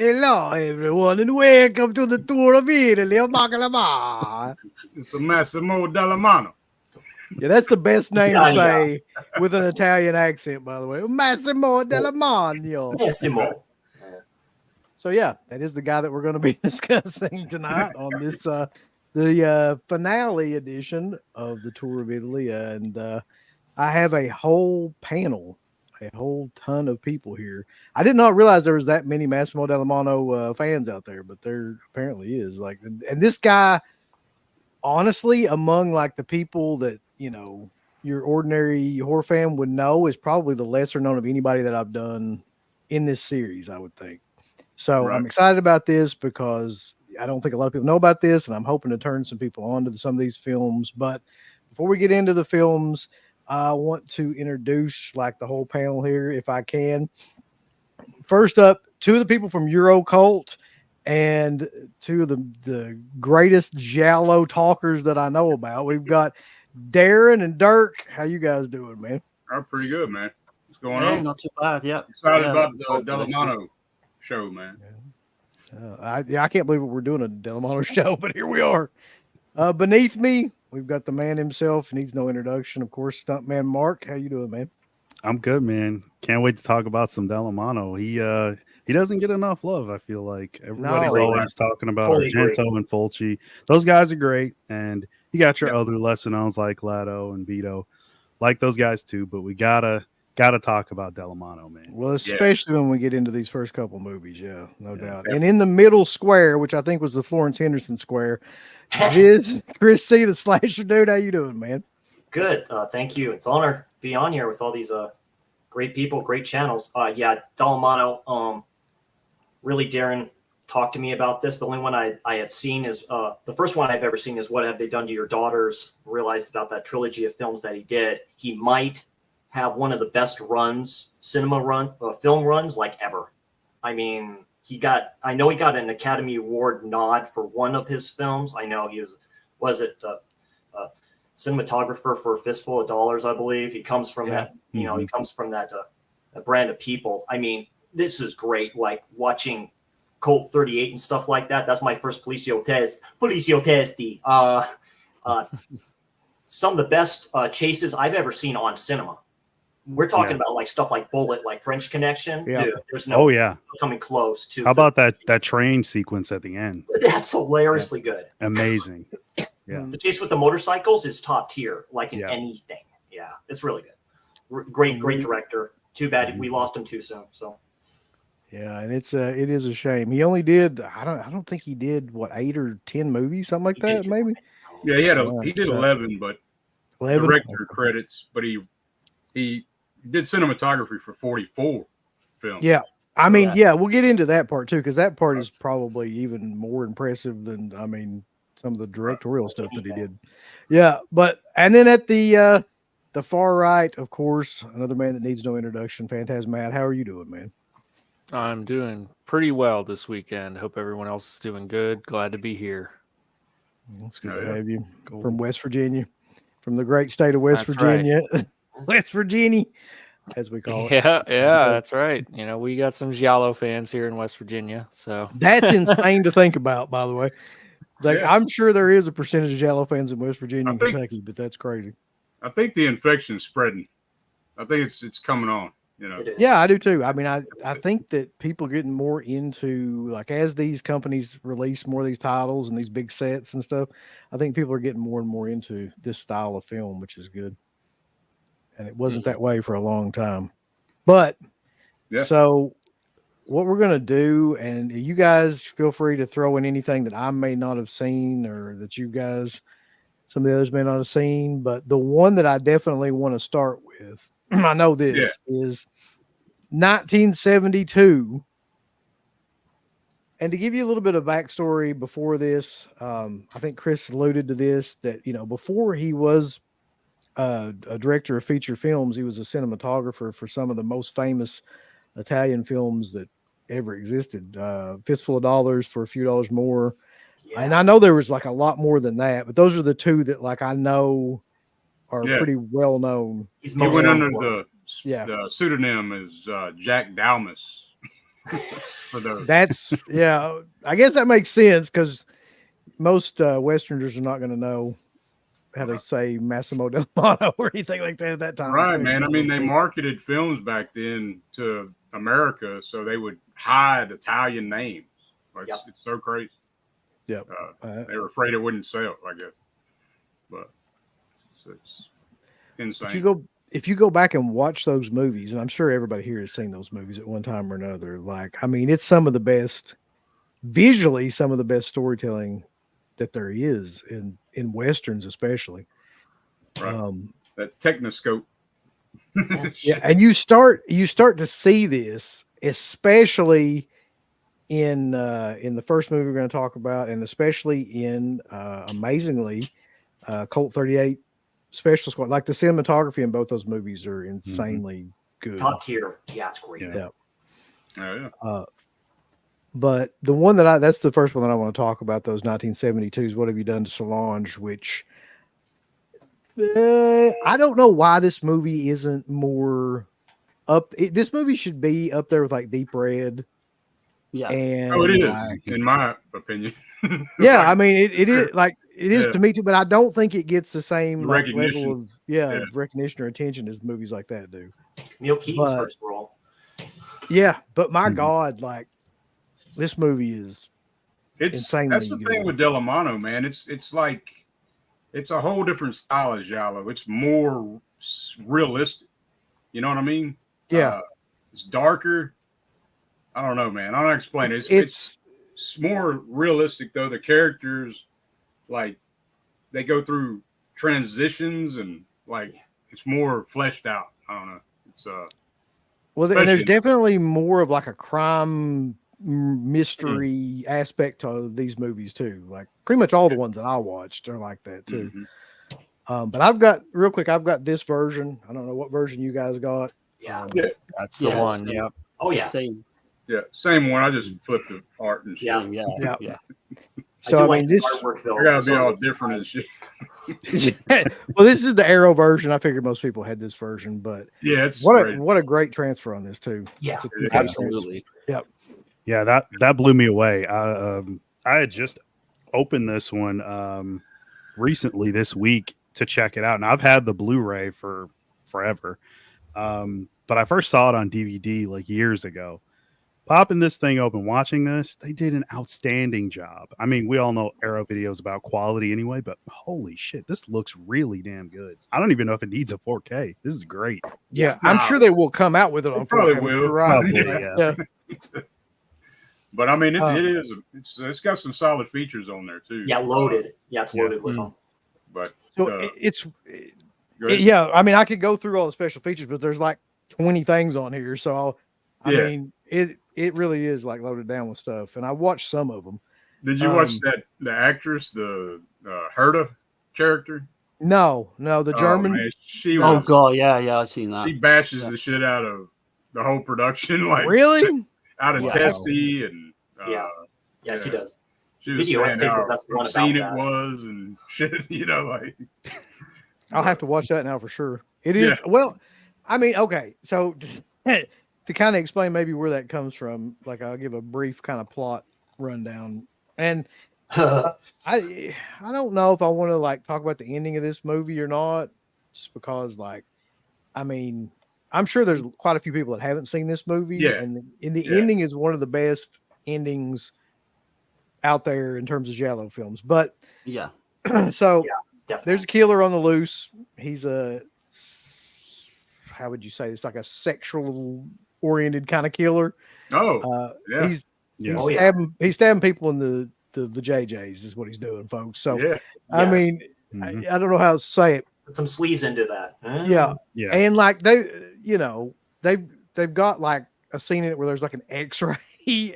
Hello, everyone, and welcome to the tour of Italy of Baklava. It's a Massimo Dallamano. Yeah, that's the best name to say with an Italian accent, by the way. Massimo Dallamano. Massimo. So, yeah, that is the guy that we're going to be discussing tonight on this, the finale edition of the Tour of Italy. And I have a whole panel, a whole ton of people here. I did not realize there was that many Massimo Dallamano fans out there, but there apparently is. Like, and this guy, honestly, among like the people that, you know, your ordinary horror fan would know, is probably the lesser known of anybody that I've done in this series, I would think. So right. I'm excited about this because I don't think a lot of people know about this, and I'm hoping to turn some people on to some of these films. But before we get into the films, I want to introduce like the whole panel here, if I can. First up, two of the people from Eurocult and two of the greatest Giallo talkers that I know about. We've got Darren and Dirk. How you guys doing, man? I'm pretty good, man. What's going on? Not too bad, yeah. Excited about the Dallamano show, man. I can't believe we're doing a Dallamano show, but here we are. Beneath me, we've got the man himself. Needs no introduction, of course. Stuntman Mark. How you doing, man? I'm good, man. Can't wait to talk about some Dallamano. He doesn't get enough love, I feel like. Everybody's always talking about Argento and Fulci. Those guys are great, and you got your other lesser knowns like Lado and Vito. Like those guys too, but we gotta talk about Dallamano, man. Well, especially when we get into these first couple movies, no doubt. And in the middle square, which I think was the Florence Henderson square, is Chris C, the slasher dude. How you doing, man? Good. Thank you. It's an honor to be on here with all these great people, great channels. Dallamano, really, Darren talked to me about this. The only one I had seen is the first one I've ever seen is What Have They Done to Your Daughters? Realized about that trilogy of films that he did. He might have one of the best runs, film runs like ever. I mean, I know he got an Academy Award nod for one of his films. I know he was cinematographer for a Fistful of Dollars, I believe. He comes from that, he comes from that brand of people. I mean, this is great. Like watching Colt 38 and stuff like that. That's my first Policio Testi. Some of the best chases I've ever seen on cinema. We're talking about like stuff like Bullet, like French Connection. Yeah. Dude, there's no coming close to. How about that train sequence at the end? That's hilariously good. Amazing. Yeah. The chase with the motorcycles is top tier, like in anything. Yeah, it's really good. Great director. Too bad we lost him too soon. So. Yeah, and it is a shame. He only did I don't think he did 8 or 10 movies, something like that, maybe. Yeah, he did 11, but 11 director credits, but he did cinematography for 44 films. Yeah. I mean, we'll get into that part too, because that part is probably even more impressive than some of the directorial stuff that he did. Yeah, and then at the far right, of course, another man that needs no introduction, Phantasmat. How are you doing, man? I'm doing pretty well this weekend. Hope everyone else is doing good. Glad to be here. It's good to have you from West Virginia, from the great state of West Virginia. Right. West Virginia, as we call it. Yeah, that's right. You know, we got some Giallo fans here in West Virginia. So that's insane to think about, by the way. Like, I'm sure there is a percentage of Giallo fans in West Virginia and Kentucky, but that's crazy. I think the infection's spreading. I think it's coming on. You know. Yeah, I do too. I mean, I think that people are getting more into, like, as these companies release more of these titles and these big sets and stuff, I think people are getting more and more into this style of film, which is good. And it wasn't that way for a long time. But so what we're going to do, and you guys feel free to throw in anything that I may not have seen or that you guys, some of the others may not have seen, but the one that I definitely want to start with, I know this is 1972. And to give you a little bit of backstory before this, I think Chris alluded to this, that, you know, before he was a director of feature films, he was a cinematographer for some of the most famous Italian films that ever existed. Fistful of Dollars, For a Few Dollars More. Yeah. And I know there was like a lot more than that, but those are the two that, like, I know are pretty well known. He went under the pseudonym as Jack Dalmas. For those. That's I guess that makes sense, because most Westerners are not going to know how to say Massimo Dallamano or anything like that at that time. Right, man. I mean, they marketed films back then to America, so they would hide Italian names. Like, it's so crazy. Yep. They were afraid it wouldn't sell, I guess. But it's insane. If you go back and watch those movies, and I'm sure everybody here has seen those movies at one time or another, like, I mean, it's some of the best, visually, some of the best storytelling that there is in Westerns, especially. Right. That Technoscope. Yeah. And you start to see this, especially in the first movie we're going to talk about, and especially in amazingly Colt 38 Special Squad. Like, the cinematography in both those movies are insanely good. Top tier. Yeah, it's great. Yeah. Oh, yeah. But the one that's the first one that I want to talk about, those 1972s, What Have You Done to Solange, which I don't know why this movie isn't more up. This movie should be up there with, like, Deep Red. Yeah. And it is, in my opinion. Yeah, I mean, it is, like, it is to me too, but I don't think it gets the same level of recognition or attention as movies like that do. Camille Keaton's first role. Yeah, but my God, like, this movie is insanely That's the thing with Dallamano, man. It's like, it's a whole different style of giallo. It's more realistic. You know what I mean? Yeah. It's darker. I don't know, man. I don't explain it. It's more realistic, though. The characters, like, they go through transitions, and, like, it's more fleshed out. I don't know. It's well, and there's definitely more of, like, a crime mystery aspect to these movies too. Like, pretty much all the ones that I watched are like that too. But I've got this version. I don't know what version you guys got. That's the one. Yeah. Oh yeah. Same one. I just flipped the art and shit. Yeah. So I mean, this I gotta be all different and shit. Well, this is the Arrow version. I figured most people had this version, but it's what a great transfer on this too. Yeah, absolutely. Yep. Yeah, that blew me away. I had just opened this one recently this week to check it out, and I've had the Blu-ray for forever. But I first saw it on DVD like years ago. Popping this thing open, watching this, they did an outstanding job. I mean, we all know Arrow videos about quality anyway, but holy shit, this looks really damn good. I don't even know if it needs a 4K. This is great. Yeah, I'm sure they will come out with it on 4K. Probably will. Right. Yeah. But I mean, it's got some solid features on there too. Yeah, loaded. Yeah, it's loaded with them. But so I mean, I could go through all the special features, but there's like 20 things on here. So I mean, it really is like loaded down with stuff. And I watched some of them. Did you watch the actress, the Herta character? No, the German. Man, oh god, yeah, I've seen that. She bashes the shit out of the whole production, like really out of testy and she does. She was saying how obscene it was and shit, you know, like. I'll have to watch that now for sure. It is well, I mean, okay, so to kind of explain maybe where that comes from, like I'll give a brief kind of plot rundown. And I don't know if I want to like talk about the ending of this movie or not, just because like, I mean, I'm sure there's quite a few people that haven't seen this movie. Yeah. And the ending is one of the best endings out there in terms of giallo films. But Yeah. so Definitely. there's a killer on the loose. He's how would you say this? Like a sexual oriented kind of killer. Oh, yeah. He's Oh, yeah. stabbing people in the JJs is what he's doing, folks. So Yeah. I Yes. mean, I don't know how to say it. Put some sleaze into that. Yeah. Yeah. And like they've got like a scene in it where there's like an X-ray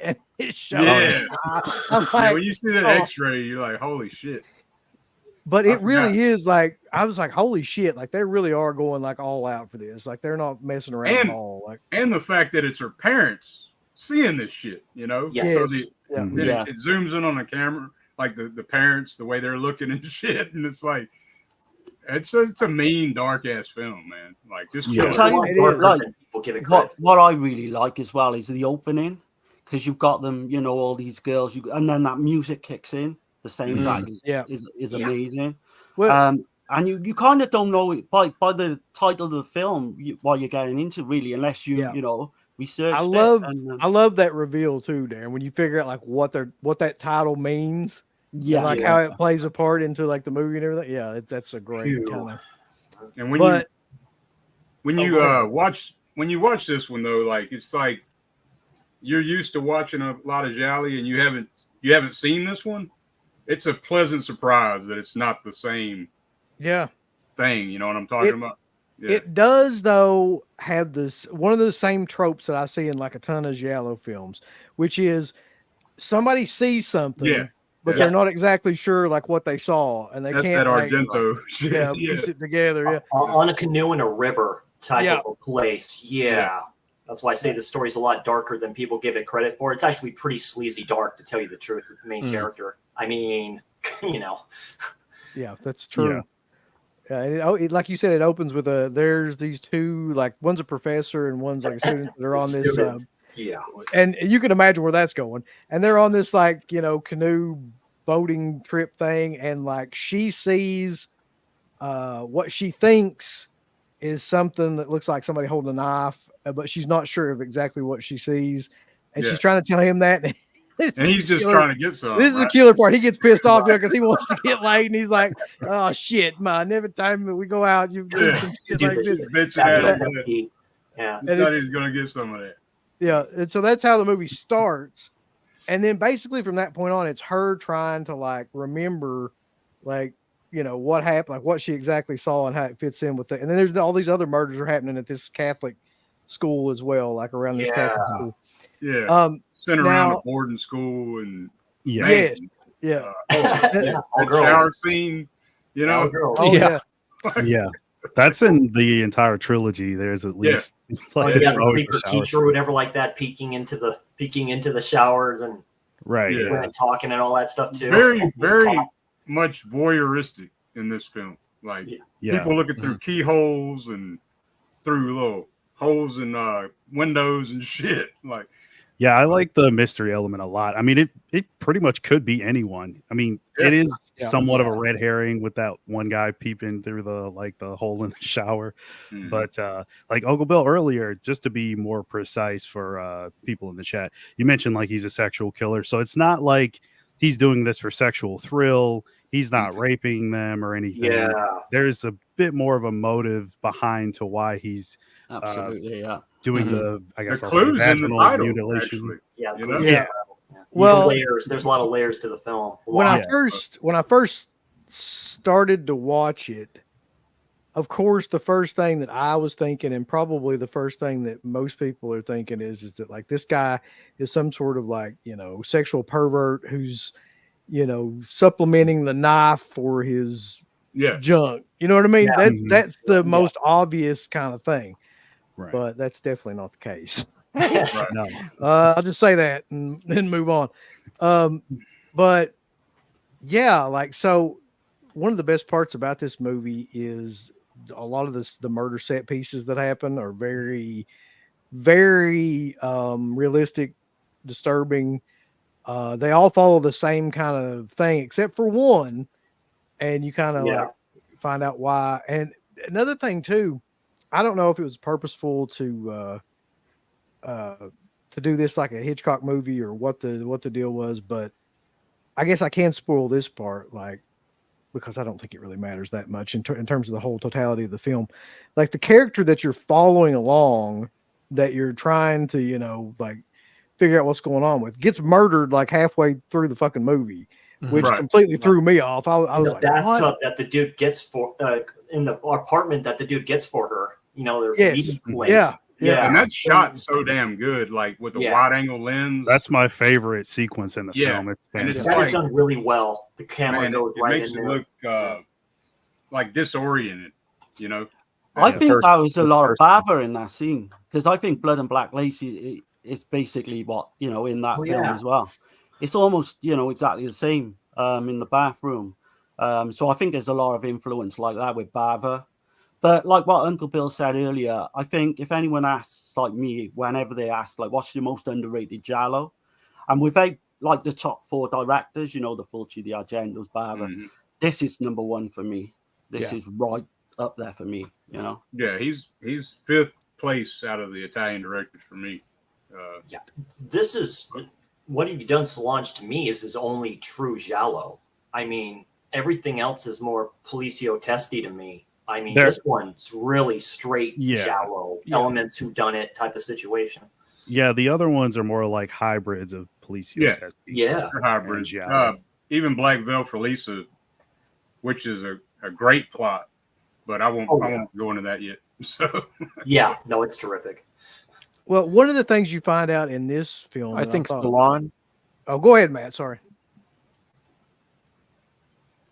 and it shows. Yeah. I'm Yeah, like, when you see that X-ray, you're like, holy shit. but I it really forgot. is like I was like, holy shit! Like they really are going like all out for this. Like they're not messing around at all. Like, And the fact that it's her parents seeing this shit, you know? Yes. So yeah. then it zooms in on the camera, like the parents, the way they're looking and shit, and it's like it's a mean, dark ass film, man. Like this Yeah. killer. Tell you, It is. like, People give it credit. what I really like as well is the opening, because you've got them, all these girls, and then that music kicks in. The soundtrack is Yeah. amazing. Well, And you kind of don't know it by the title of the film what you're getting into, really, unless you research. I love that reveal too, Darren. When you figure out like what that title means, and like how it plays a part into like the movie and everything. Yeah, that's a great kind of. And when But you watch this one though, like it's like you're used to watching a lot of Jolly and you haven't seen this one. It's a pleasant surprise that it's not the same thing. You know what I'm talking about? Yeah. It does though have this one of the same tropes that I see in like a ton of giallo films, which is somebody sees something, but they're not exactly sure like what they saw, and they That's can't that Argento shit. piece it together. Yeah, On a canoe in a river type of a place. Yeah. That's why I say the story's a lot darker than people give it credit for. It's actually pretty sleazy dark, to tell you the truth, with the main character. I mean, Yeah, that's true. Like you said, it opens with there's these two, like one's a professor and one's like a student that are on this. And you can imagine where that's going. And they're on this like, canoe boating trip thing. And like she sees what she thinks is something that looks like somebody holding a knife, but she's not sure of exactly what she sees. And she's trying to tell him that. And he's just trying to get some. This is the killer part. He gets pissed off because he wants to get laid, and he's like, "Oh shit, man! Every time we go out, you do some shit like this." Yeah, he thought he was gonna get some of that. Yeah, and so that's how the movie starts, and then basically from that point on, it's her trying to like remember, like what happened, like what she exactly saw, and how it fits in with it. And then there's all these other murders are happening at this Catholic school as well, like around this Catholic school. Yeah. Sent around a boarding school and that shower scene, yeah. That's in the entire trilogy. There's at least like the teacher or whatever like that peeking into the showers and and talking and all that stuff too. Very, very much voyeuristic in this film. Like people looking through keyholes and through little holes in windows and shit. Like. Yeah, I like the mystery element a lot. I mean, it pretty much could be anyone. I mean, it is somewhat of a red herring with that one guy peeping through the hole in the shower. Mm-hmm. But like Uncle Bill earlier, just to be more precise for people in the chat, you mentioned like he's a sexual killer. So it's not like he's doing this for sexual thrill. He's not raping them or anything. Yeah. There's a bit more of a motive behind to why he's doing the clues in the title, mutilation. Well, there's a lot of layers to the film. When I first started to watch it, of course, the first thing that I was thinking, and probably the first thing that most people are thinking, is that like this guy is some sort of like sexual pervert who's supplementing the knife for his junk. You know what I mean? Yeah. That's the most obvious kind of thing. Right. But that's definitely not the case. No. I'll just say that and then move on. But yeah, like, so one of the best parts about this movie is a lot of the murder set pieces that happen are very, very realistic, disturbing. They all follow the same kind of thing, except for one. And you kind of like find out why. And another thing too, I don't know if it was purposeful to do this like a Hitchcock movie or what the deal was, but I guess I can spoil this part, like, because I don't think it really matters that much in terms of the whole totality of the film. Like the character that you're following along, that you're trying to, like figure out what's going on with, gets murdered like halfway through the fucking movie, which completely threw me off. I was like, bathtub what? that the dude gets for in the apartment that the dude gets for her. There's meeting place. Yeah, and that shot so damn good, like with the wide angle lens. That's my favorite sequence in the film. It's done really well. The camera goes right makes in it there. look like disoriented. I think that was a lot of bother in that scene, because I think Blood and Black Lace is basically what in that film as well. It's almost exactly the same in the bathroom. So I think there's a lot of influence like that with bother. But like what Uncle Bill said earlier, I think if anyone asks, like me, whenever they ask, like, what's your most underrated giallo? And without like the top 4 directors, the Fulci, the Argentos, Bava, this is number 1 for me. This is right up there for me. Yeah, he's 5th place out of the Italian directors for me. This is What Have You Done, Solange, to me is his only true giallo. I mean, everything else is more Policio Testi to me. I mean, this one's really straight giallo elements, who done it type of situation. Yeah, the other ones are more like hybrids of Policio Testi. Yeah, hybrids. Even Black Veil for Lisa, which is a great plot, but I won't go into that yet. So it's terrific. Well, one of the things you find out in this film, I think Stallone. Oh, go ahead, Matt. Sorry.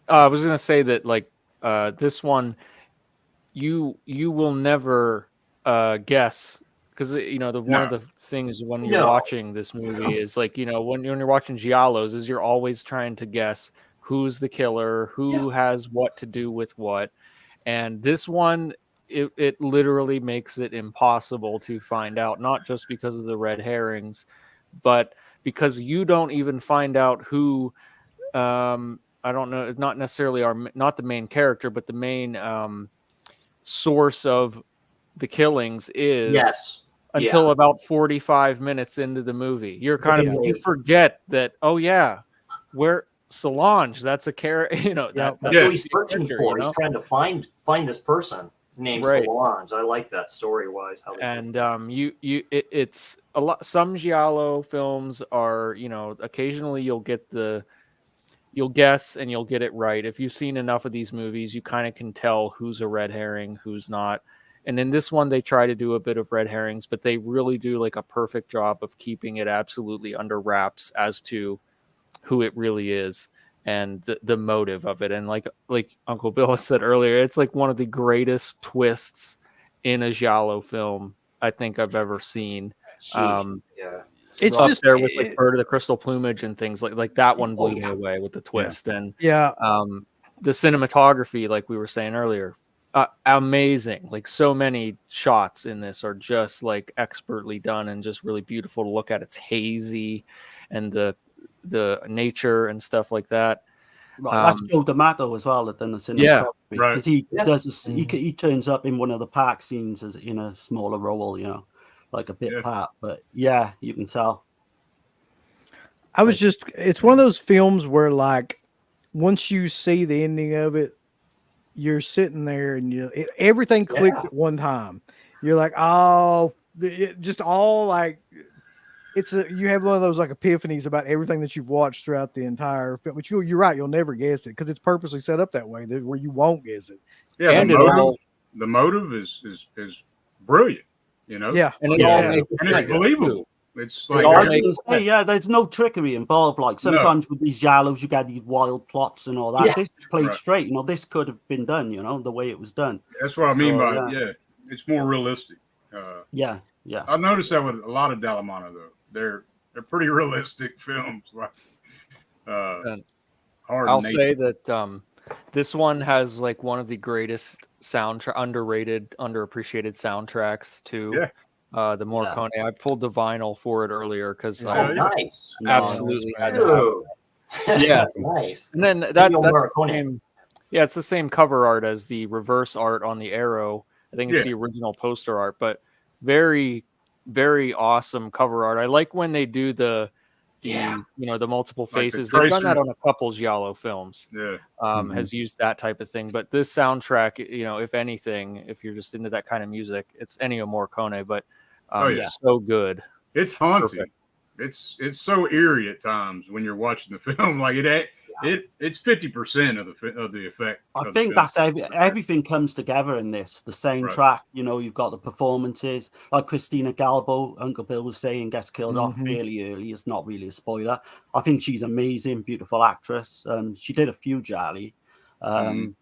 I was going to say that, like, this one, you will never guess, because one of the things when you're watching this movie is like, when you're watching giallos, is you're always trying to guess who's the killer, who has what to do with what, and this one, it literally makes it impossible to find out, not just because of the red herrings, but because you don't even find out who. I don't know, not necessarily not the main character, but the main source of the killings is until about 45 minutes into the movie. You're kind of, you forget that, where Solange, that's a character, that's what he's searching for. He's trying to find this person named Solange. I like that story-wise. It's a lot. Some giallo films are, occasionally you'll guess and you'll get it right. If you've seen enough of these movies, you kind of can tell who's a red herring, who's not. And in this one, they try to do a bit of red herrings, but they really do like a perfect job of keeping it absolutely under wraps as to who it really is and the motive of it. And like Uncle Bill said earlier, it's like one of the greatest twists in a giallo film I think I've ever seen. It's up just there with like Bird of the Crystal Plumage and things like that one blew me away with the twist. And the cinematography, like we were saying earlier, amazing. Like so many shots in this are just like expertly done and just really beautiful to look at. It's hazy and the nature and stuff like that. That's Joe D'Amato as well that done the cinematography. Because he does this, he turns up in one of the park scenes as in a smaller role, like a bit part, but you can tell. It's one of those films where, like, once you see the ending of it, you're sitting there and everything clicked at one time. You're like, just all like, you have one of those like epiphanies about everything that you've watched throughout the entire film. But you're right, you'll never guess it because it's purposely set up that way where you won't guess it. Yeah, and the motive is brilliant. And it's believable. It's like there's no trickery involved. Like sometimes with these giallos, you got these wild plots and all that. This is played straight. This could have been done. The way it was done. That's what I mean by it's more realistic. I noticed that with a lot of Dallamano though. They're pretty realistic films. Like I'll say that this one has like one of the greatest underrated, underappreciated soundtracks too. The Morricone. I pulled the vinyl for it earlier because nice. Absolutely. That's nice. And then that's the same, it's the same cover art as the reverse art on the Arrow I think it's the original poster art, but very, very awesome cover art. I like when they do the multiple faces. They've done that on a couple Giallo films. Yeah. Has used that type of thing. But this soundtrack, if anything, if you're just into that kind of music, it's Ennio Morricone, but so good. It's haunting. Perfect. It's so eerie at times when you're watching the film. Like it's 50% of the effect. I think that's everything comes together in this. The same track, you've got the performances, like Christina Galbo, Uncle Bill was saying, gets killed off really early. It's not really a spoiler. I think she's amazing, beautiful actress. She did a few Jolly, and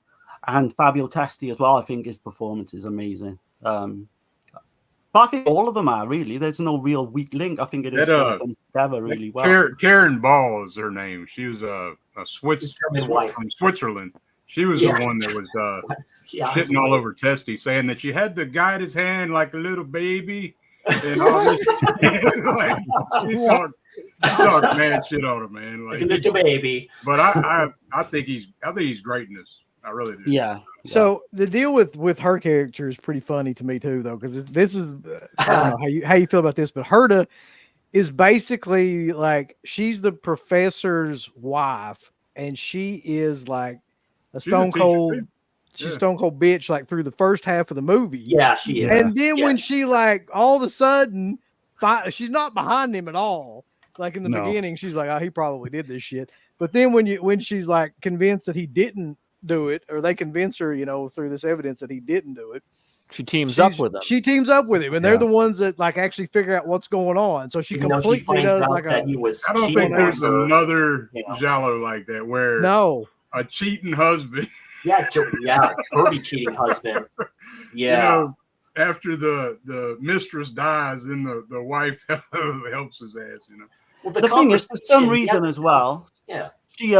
Fabio Testi as well. I think his performance is amazing. But I think all of them are really. There's no real weak link. I think it is comes together really well. Karen Ball is her name. She was a Swiss from Switzerland. She was the one that was shitting all over Testy, saying that she had to guide his hand like a little baby and all this. She talked mad shit on him, man. Like a little baby. But I think he's great in this. I really do. Yeah. So the deal with her character is pretty funny to me too, though, because this is I don't know how you feel about this, but Herta is basically like she's the professor's wife, and she is like a stone cold bitch like through the first half of the movie. Yeah, she is. And then when she like all of a sudden she's not behind him at all. Like in the beginning, she's like, oh, he probably did this shit. But then when she's like convinced that he didn't do it, or they convince her, through this evidence that he didn't do it, she teams up with him. She teams up with him, and they're the ones that like actually figure out what's going on. So she completely does like I don't think there's another Giallo like that where a cheating husband. Kirby cheating husband. Yeah. After the mistress dies, then the wife helps his ass. Well, the thing is, for some reason as well. Yeah. She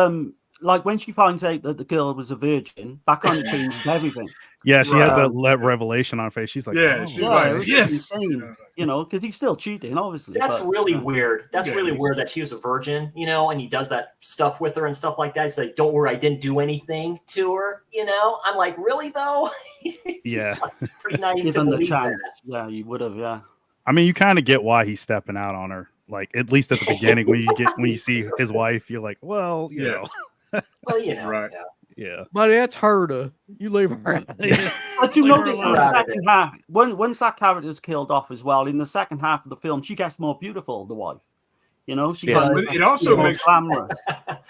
like when she finds out that the girl was a virgin, that kind of changes everything. Yeah, she has that revelation on her face. She's like, she's like, yes, insane, because he's still cheating, obviously. That's really weird. That's really weird that she was a virgin, and he does that stuff with her and stuff like that. He's like, don't worry, I didn't do anything to her, I'm like, really though? Pretty naive to believe that. Yeah, you would have, I mean, you kind of get why he's stepping out on her. Like, at least at the beginning, when you see his wife, you're like, well, you know. Well, right. Yeah. But that's Herta. You leave her out. But you notice in the second half, once that character is killed off as well, in the second half of the film, she gets more beautiful, the wife. It also makes glamorous.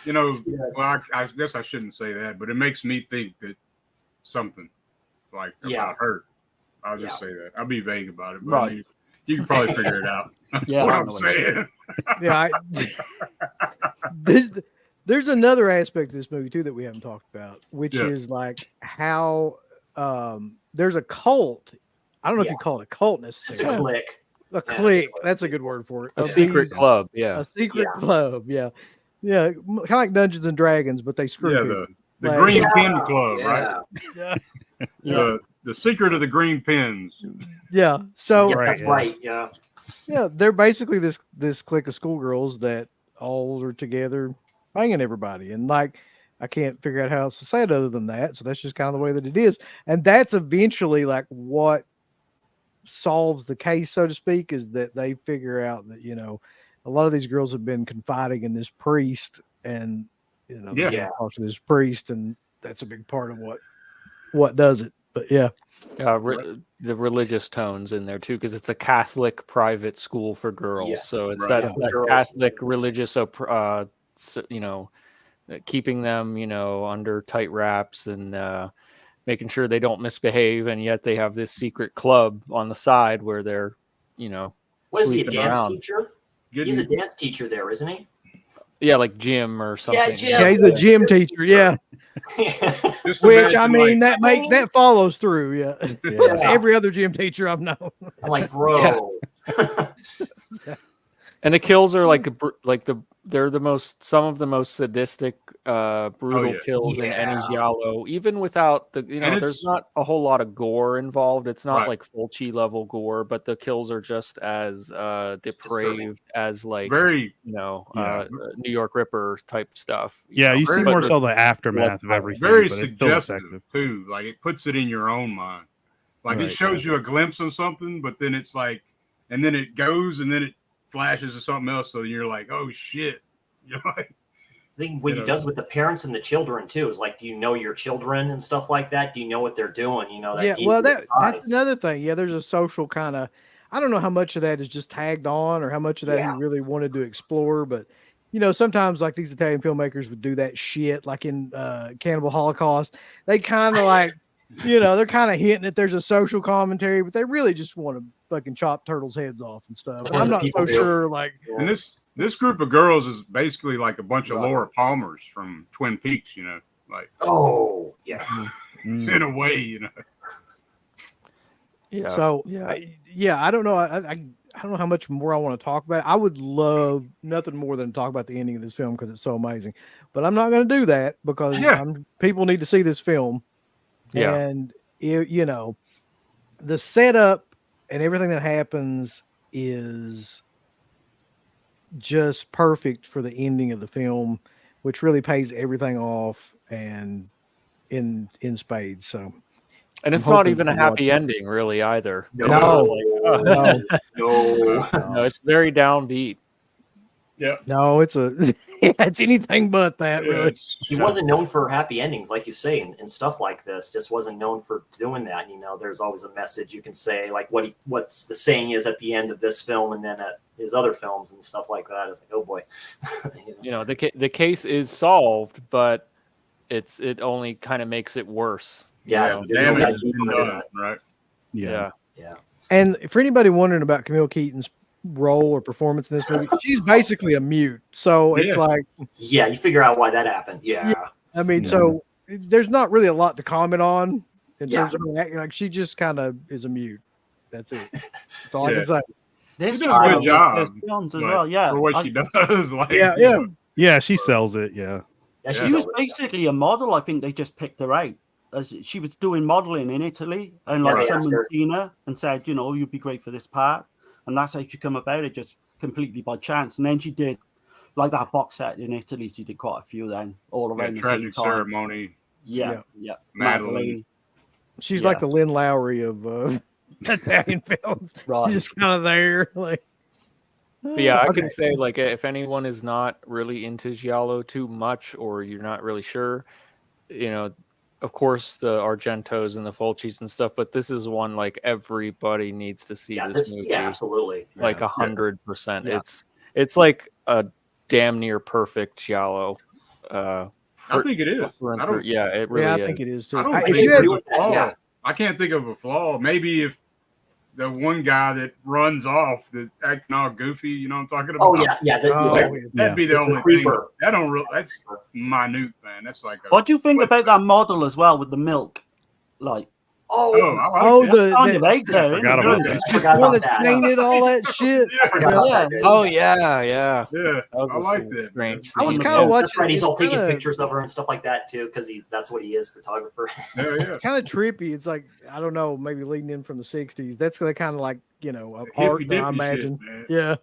Well, I guess I shouldn't say that, but it makes me think that something like about her. I'll just say that. I'll be vague about it, but right. You can probably figure it out. Yeah, what I'm saying. There's another aspect of this movie too that we haven't talked about, which is like how there's a cult. I don't know if you call it a cult necessarily. It's a clique. A clique. That's a good word for it. A secret club. Yeah. A secret club. Yeah. Yeah. Kind of like Dungeons and Dragons, but they screw people. The Green Pin Club, right? Yeah. The secret of the green pins. Yeah. So that's right. Yeah. Yeah, they're basically this clique of schoolgirls that all are together banging everybody. And like, I can't figure out how else to say it other than that. So that's just kind of the way that it is. And that's eventually like what solves the case, so to speak, is that they figure out that, a lot of these girls have been confiding in this priest and, they talk to this priest, and that's a big part of what does it. But the religious tones in there too, because it's a Catholic private school for girls. Yes. So it's that Catholic religious, keeping them, under tight wraps and making sure they don't misbehave, and yet they have this secret club on the side where they're, what is he, a dance teacher? He's a dance teacher there, isn't he? Yeah, like gym or something. Yeah, gym. Yeah, he's a gym teacher. Yeah. Which I mean, that follows through. Yeah. Every other gym teacher I've known. I'm like, bro. And the kills are they're some of the most sadistic, brutal kills in any giallo. Even without there's not a whole lot of gore involved. It's not like Fulci level gore, but the kills are just as depraved as very New York Ripper type stuff. You see more so the aftermath of everything. Very suggestive too. Like it puts it in your own mind. Like it shows you a glimpse of something, but then it's like, and then it goes, and then it flashes to something else. So you're like, oh shit. You're like, I think what he does with the parents and the children too is like, do you know your children and stuff like that? Do you know what they're doing? You know, that well, that's another thing. Yeah, there's a social kind of, I don't know how much of that is just tagged on or how much of that he really wanted to explore, but you know, sometimes like these Italian filmmakers would do that shit, like in Cannibal Holocaust. They kind of like, you know, they're kind of hinting that there's a social commentary, but they really just want to fucking chop turtles' heads off and stuff. And I'm not so sure, like, and this group of girls is basically like a bunch of Laura Palmers from Twin Peaks, you know, like in a way, you know. Yeah. So I don't know. I don't know how much more I want to talk about. I would love nothing more than to talk about the ending of this film because it's so amazing. But I'm not going to do that because people need to see this film. Yeah. And you know, the setup and everything that happens is just perfect for the ending of the film, which really pays everything off and in spades. So, and it's not even a happy ending, really, either. No, it's very downbeat. Yeah, no, it's it's anything but that. Really, he wasn't known for happy endings, like you say, and stuff like this. Just wasn't known for doing that. You know, there's always a message you can say, like what's the saying is at the end of this film, and then at his other films and stuff like that. It's like, oh boy, you know, the case is solved, but it only kind of makes it worse. Yeah, damage has been done, right? Yeah. And for anybody wondering about Camille Keaton's role or performance in this movie, she's basically a mute. So it's like, you figure out why that happened. Yeah. I mean, so there's not really a lot to comment on in terms of her acting. Like she just kind of is a mute. That's it. That's all I can say. She does a good job films as well. Yeah, for what she does. Like, yeah, she sells it. Yeah, she was basically a model. I think they just picked her out. As she was doing modeling in Italy, and like someone seen her and said, you know, you'd be great for this part, and that's how she come about it, just completely by chance. And then she did like that box set in Italy. She did quite a few then, all around the Tragic same time. Ceremony. Yeah. Madeline. She's like the Lynn Lowry of Italian films. Right. She's just kind of there, like. But yeah, I can say, like, if anyone is not really into giallo too much, or you're not really sure, you know, of course the Argentos and the Fulcis and stuff, but this is one like everybody needs to see this movie. Yeah, absolutely. Like 100%. It's like a damn near perfect giallo. I think it is. It really is. I think it is too. I can't think of a flaw. Maybe if the one guy that runs off, that acting all goofy, you know what I'm talking about? That'd be the only thing. That's minute, man. That's like. What do you think about that model as well with the milk? Like, the I forgot about that. One that's painted all that shit. Oh yeah. That was I like that. Strange. I was kind of watching. Right, he's all taking pictures of her and stuff like that too, because that's what he is, photographer. It's kind of trippy. It's like, I don't know, maybe leading in from the '60s. That's the kind of like, you know, art that I imagine. Shit,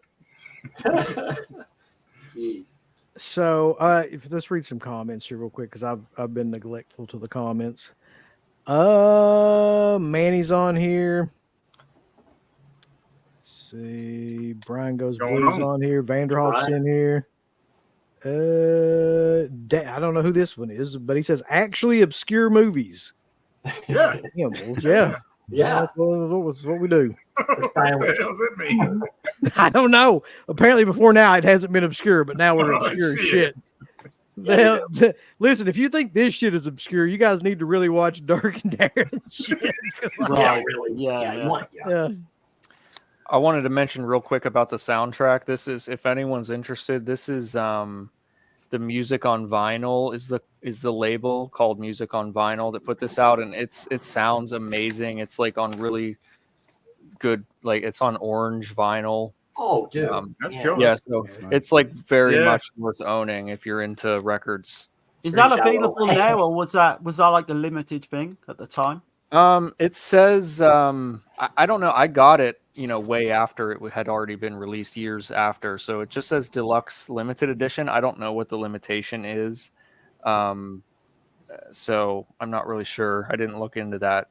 Jeez. So let's read some comments here real quick because I've been neglectful to the comments. Manny's on here. Let's see, Brian Goes Blues on here. Vanderhoff's in here. I don't know who this one is, but he says actually obscure movies. Yeah. Yeah. What we do. What the hell does it mean? I don't know. Apparently before now it hasn't been obscure, but now we're obscure as shit. Listen, if you think this shit is obscure, you guys need to really watch Dirk and Darren shit. Yeah. I wanted to mention real quick about the soundtrack. This is, if anyone's interested, this is the Music on Vinyl is the label called Music on Vinyl that put this out, and it sounds amazing. It's like on really good, like it's on orange vinyl. Oh, dude, that's cool. Yeah, so it's like very much worth owning if you're into records. Is that available now, or was that like a limited thing at the time? It says I don't know. I got it, way after it had already been released, years after. So it just says deluxe limited edition. I don't know what the limitation is. So I'm not really sure. I didn't look into that.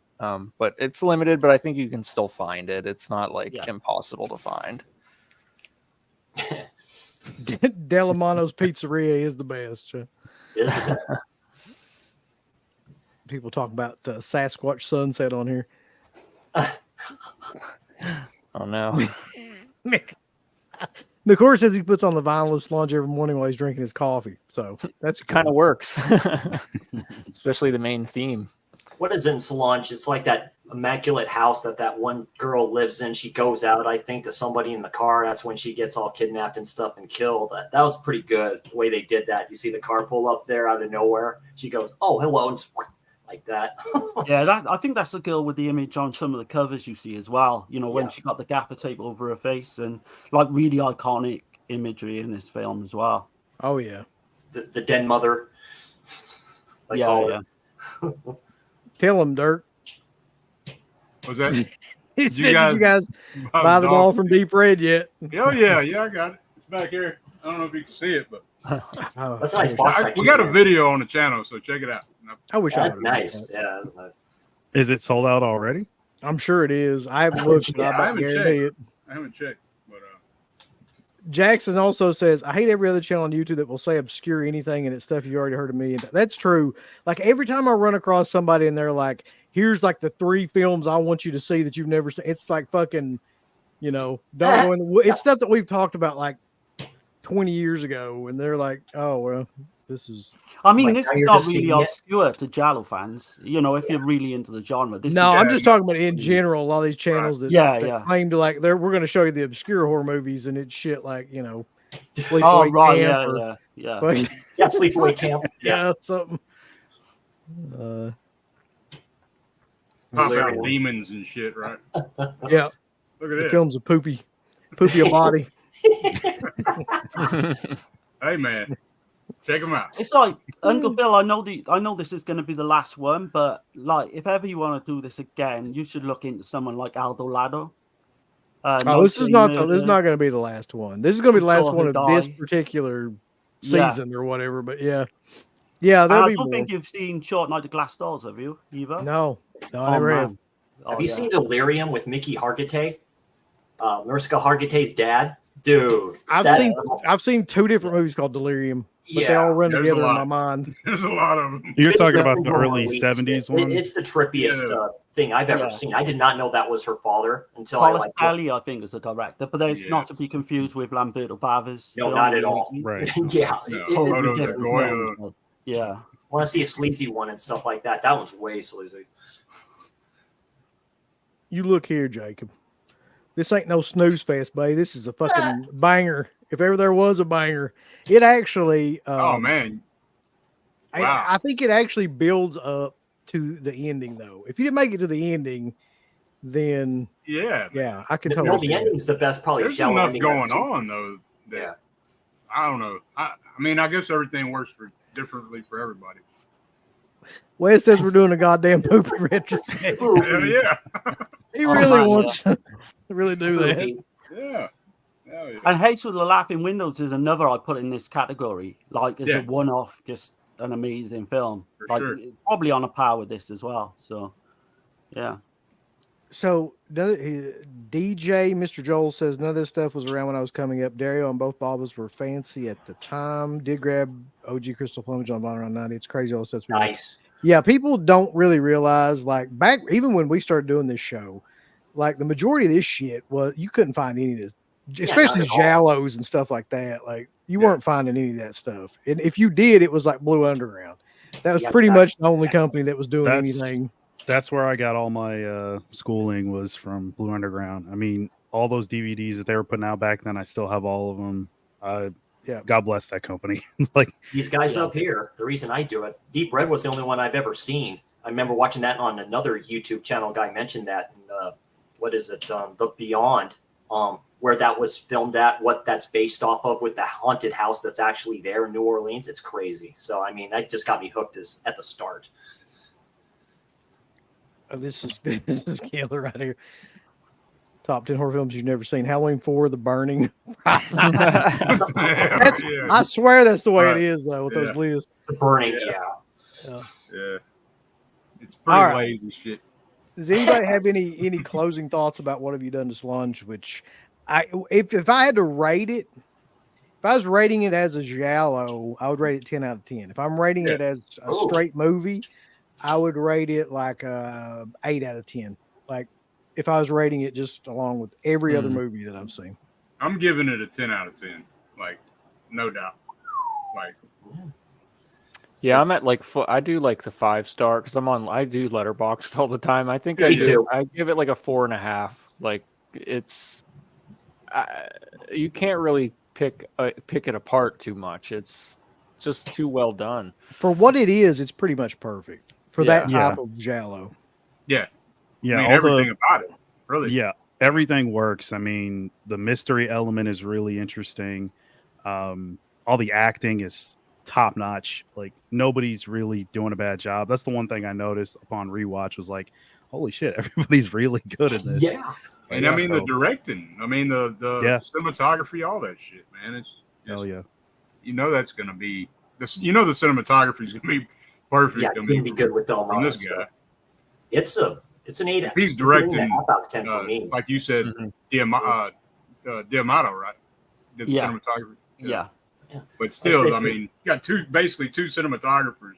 But it's limited. But I think you can still find it. It's not like impossible to find. Dallamano's Pizzeria is the best. People talk about Sasquatch Sunset on here. Oh no. McCord says he puts on the vinyl of Solange every morning while he's drinking his coffee. So that's kind of works. Especially the main theme. What is in Solange? It's like that immaculate house that one girl lives in. She goes out, I think, to somebody in the car. That's when she gets all kidnapped and stuff and killed. That was pretty good, the way they did that. You see the car pull up there out of nowhere. She goes, "Oh, hello," and just like that. Yeah, I think that's the girl with the image on some of the covers you see as well. You know, when she got the gaffer tape over her face, and like really iconic imagery in this film as well. Oh yeah, the dead mother. Like, yeah. Tell him, Dirk. Was that? He said, "Did you guys buy the ball from Deep Red yet?" Oh yeah, I got it. It's back here. I don't know if you can see it, but that's a nice box. We got a video on the channel, so check it out. I wish that's nice. Yeah, that's nice. Is it sold out already? I'm sure it is. I haven't looked. But I haven't checked. But Jackson also says, "I hate every other channel on YouTube that will say obscure anything and it's stuff you already heard of me." And that's true. Like every time I run across somebody and they're like, "Here's like the 3 films I want you to see that you've never seen." It's like fucking, don't go in the woods. It's stuff that we've talked about like 20 years ago, and they're like, "Oh well, this is." I mean, this is not really obscure to Giallo fans. You know, if you're really into the genre. I'm just talking about in general. A lot of these channels that claim to like, we're going to show you the obscure horror movies, and it's shit like Sleepaway Camp. Yeah, Sleepaway Camp. Yeah, something. Talk about demons and shit, right? Yeah. Look at the film's a poopy a body. Hey man, check them out. It's like Uncle Bill. I know this is going to be the last one, but like if ever you want to do this again, you should look into someone like Aldo Lado. This is not going to be the last one. This is going to be the last one of this particular season or whatever. But yeah. I don't think you've seen Short Night of Glass Dolls, have you, Eva? No, I never have. Have you seen Delirium with Mickey Hargitay? Mariska Hargitay's dad? Dude. I've seen 2 different movies called Delirium, but they all run together in my mind. There's a lot of them. You're talking about the early 70s one? It's the trippiest thing I've ever seen. I did not know that was her father until Carlos Kelly, I think, is the director, but it's not to be confused with Lamberto Bava's. No, not at all. Right. Yeah. No. Yeah. I want to see a sleazy one and stuff like that. That one's way sleazy. You look here, Jacob. This ain't no snooze fest, babe. This is a fucking banger. If ever there was a banger, it actually. Oh man! Wow. I think it actually builds up to the ending, though. If you didn't make it to the ending, then I can totally. No, the ending's the best. Probably. There's enough going on though. I don't know. I mean, I guess everything works differently for everybody. Wes says we're doing a goddamn poopy retrospect. Yeah. He really wants to really do that. Yeah. And Hates with the Laughing Windows is another I put in this category. Like, it's a one-off, just an amazing film. Probably on a par with this as well. So, yeah. So, DJ Mr. Joel says none of this stuff was around when I was coming up. Dario and both Babas were fancy at the time. Did grab OG Crystal Plumage on Vine around 90. It's crazy all the stuff. Nice. Yeah, people don't really realize, like, back even when we started doing this show, like the majority of this shit was you couldn't find any of this, especially Giallos and stuff like that. Like you weren't finding any of that stuff. And if you did, it was like Blue Underground. That was pretty much the only company that was doing anything. That's where I got all my schooling was from Blue Underground. I mean, all those DVDs that they were putting out back then, I still have all of them. God bless that company. Like these guys up here, the reason I do it, Deep Red was the only one I've ever seen. I remember watching that on another YouTube channel. Guy mentioned that. And, what is it? The Beyond, where that was filmed at, what that's based off of with the haunted house that's actually there in New Orleans. It's crazy. So, I mean, that just got me hooked at the start. This is killer right here. Top 10 horror films you've never seen. Halloween 4, The Burning. I swear that's the way it is, though, with those lists. The Burning, yeah. It's pretty lazy shit. Does anybody have any closing thoughts about what have you done to Solange? Which if I had to rate it, if I was rating it as a giallo, I would rate it 10 out of 10. If I'm rating it as a straight movie, I would rate it like 8 out of 10. Like if I was rating it just along with every other movie that I've seen. I'm giving it a 10 out of 10. Like, no doubt. Like, yeah, I'm at like I do like the 5-star because I do Letterboxd all the time. I think I give it like a 4.5. Like it's you can't really pick it apart too much. It's just too well done for what it is. It's pretty much perfect for that type of giallo. Yeah, yeah, I mean, everything about it, really. Yeah, everything works. I mean, the mystery element is really interesting. All the acting is top notch. Like nobody's really doing a bad job. That's the one thing I noticed upon rewatch was like, holy shit, everybody's really good in this. Yeah. And I mean the directing, I mean the cinematography, all that shit, man. It's hell yeah. You know that's gonna be this. You know the cinematography is gonna be perfect. Yeah, it's gonna be good with Dallamano. This guy, it's an 8. He's directing 8.5 out of 10 for me. Like you said, D'Amato, right? Did the cinematography. Yeah. But still, I mean, you got basically two cinematographers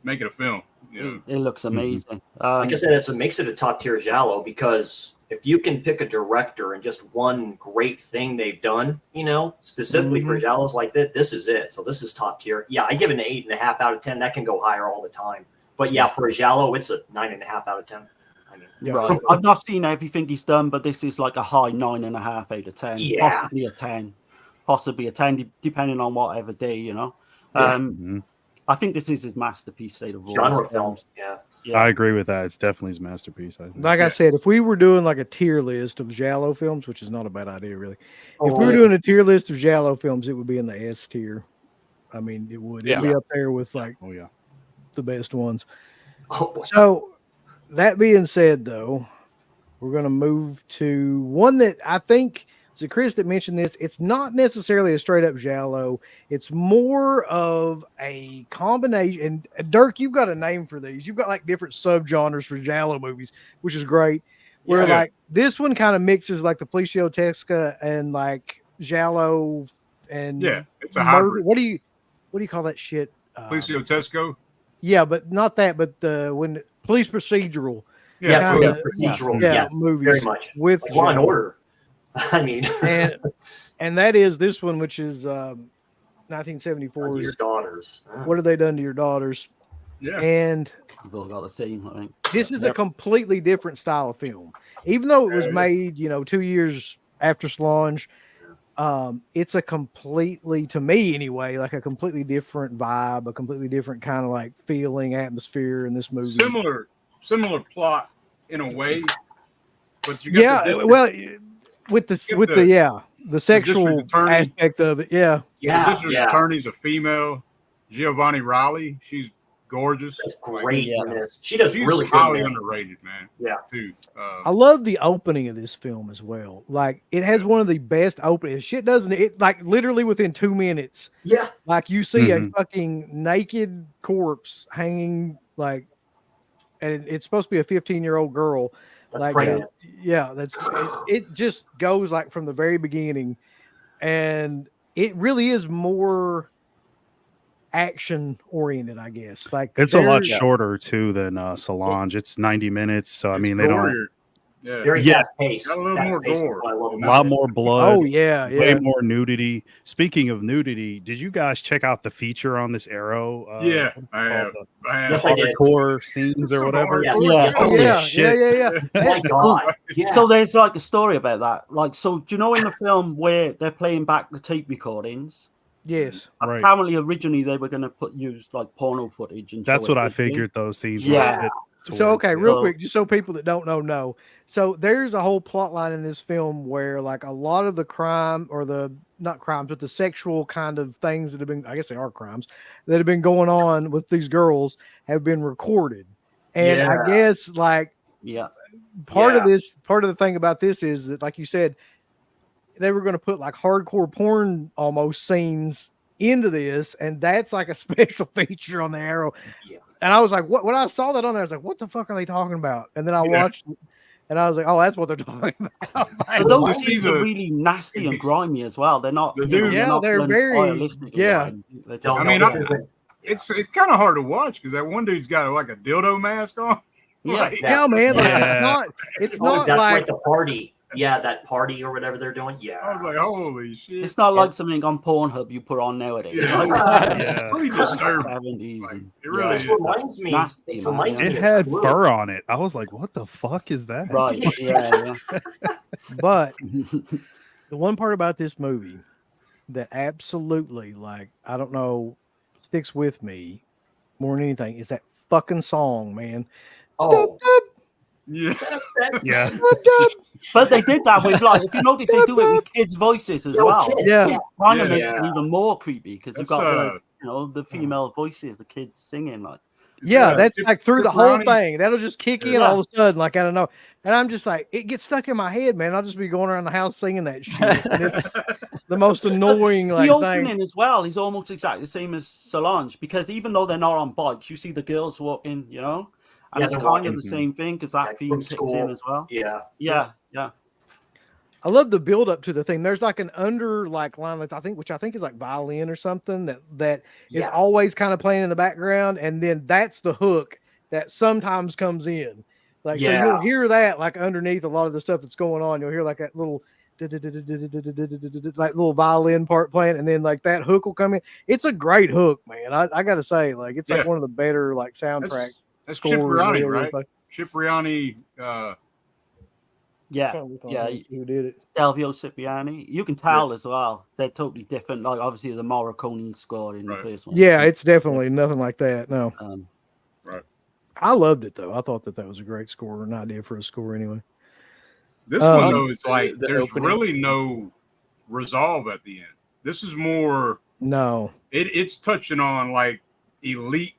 making a film. You know? It looks amazing. Like I said, it makes it a top tier giallo because if you can pick a director and just one great thing they've done, you know, specifically for giallos like this is it. So this is top tier. Yeah, I give it an 8.5 out of 10. That can go higher all the time. But yeah, for a giallo, it's a 9.5 out of 10. I mean, right. I've not seen everything he's done, but this is like a high 9.5 out of 10. Yeah. Possibly a 10. Possibly a 10, depending on whatever day, you know. I think this is his masterpiece. Genre films, yeah. I agree with that. It's definitely his masterpiece. I think. Like I said, if we were doing like a tier list of giallo films, which is not a bad idea, really. If we were doing a tier list of giallo films, it would be in the S tier. I mean, it would. It'd be up there with like the best ones. So that being said, though, we're going to move to one that I think. So Chris that mentioned this, it's not necessarily a straight up giallo. It's more of a combination. And Dirk, you've got a name for these. You've got like different subgenres for giallo movies, which is great. Where like this one kind of mixes like the Poliziottesca and like giallo and it's a hybrid. What do you call that shit? Poliziottesco? Yeah, but not that. But when police procedural. Procedural. Movies very much with like Law and Order. I mean, and that is this one, which is 1974. Your daughters. What have they done to your daughters? Yeah, and we've all got the same. I think this is a completely different style of film, even though it was made, 2 years after Solange. It's a completely, to me anyway, like a completely different vibe, a completely different kind of like feeling, atmosphere in this movie. Similar plot in a way, but you got with the sexual aspect of it, The district attorney's a female, Giovanni Riley. She's gorgeous. That's great in this. She's really highly underrated, man. Yeah, too. I love the opening of this film as well. Like it has one of the best openings. Shit doesn't it? Like literally within 2 minutes. Yeah, like you see a fucking naked corpse hanging, like, and it's supposed to be a 15-year-old girl. That's like, pregnant. It just goes like from the very beginning, and it really is more action oriented, I guess. Like it's a lot shorter too than Solange. It's 90 minutes, so I mean they don't. Very fast paced. Got a little more gore. A lot more blood. Oh yeah. Way more nudity. Speaking of nudity, did you guys check out the feature on this Arrow? I have. Yes, I did. Hardcore scenes or whatever. Yeah. My God. Yeah. So there's like a story about that. Like, so do you know in the film where they're playing back the tape recordings? Yes. Apparently, originally they were going to use like porno footage, and that's what I figured. Those scenes. So okay, real quick, just so people that don't know. So there's a whole plot line in this film where like a lot of the crime, or the not crimes, but the sexual kind of things that have been, I guess they are crimes, that have been going on with these girls have been recorded. And I guess like part of the thing about this is that, like you said, they were going to put like hardcore porn almost scenes into this, and that's like a special feature on the Arrow. And I was like, what? When I saw that on there, I was like, what the fuck are they talking about? And then I watched it, and I was like, oh, that's what they're talking about. But those scenes are really nasty and grimy as well. They're not. They're very. Yeah. I mean, it's kind of hard to watch because that one dude's got like a dildo mask on. Yeah, man. Like, it's not that's like the party. Yeah, that party or whatever they're doing. Yeah. I was like, holy shit. It's not like something on Pornhub you put on nowadays. Really disturbing. It really reminds me. It had fur on it. I was like, what the fuck is that? Right. Yeah. But the one part about this movie that absolutely, like, I don't know, sticks with me more than anything is that fucking song, man. Oh. Yeah. But they did that with, like, if you notice, they do it with kids' voices as well. Yeah. Kind of makes it even more creepy because you've got the female voices, the kids singing like. Yeah, that's like through the whole thing. That'll just kick in all of a sudden, like I don't know. And I'm just like, it gets stuck in my head, man. I'll just be going around the house singing that shit. And it's the most annoying like the opening thing. as well is almost exactly the same as Solange because even though they're not on bikes, you see the girls walking, and it's kind of the same thing because that theme kicks in as well. Yeah. I love the build up to the thing. There's like an under like line, like which I think is like violin or something that is always kind of playing in the background, and then that's the hook that sometimes comes in. Like so you'll hear that like underneath a lot of the stuff that's going on. You'll hear like that little like little violin part playing, and then like that hook will come in. It's a great hook, man. I gotta say, like it's like one of the better like soundtrack scores. Cipriani, right? Like, Cipriani. Who did it? Stelvio Cipriani. You can tell as well. They're totally different. Like obviously the Morricone score in the first one. Yeah, it's definitely nothing like that. No. Right. I loved it though. I thought that was a great score, an idea for a score anyway. This one though is like there's really no resolve at the end. This is more it's touching on like elite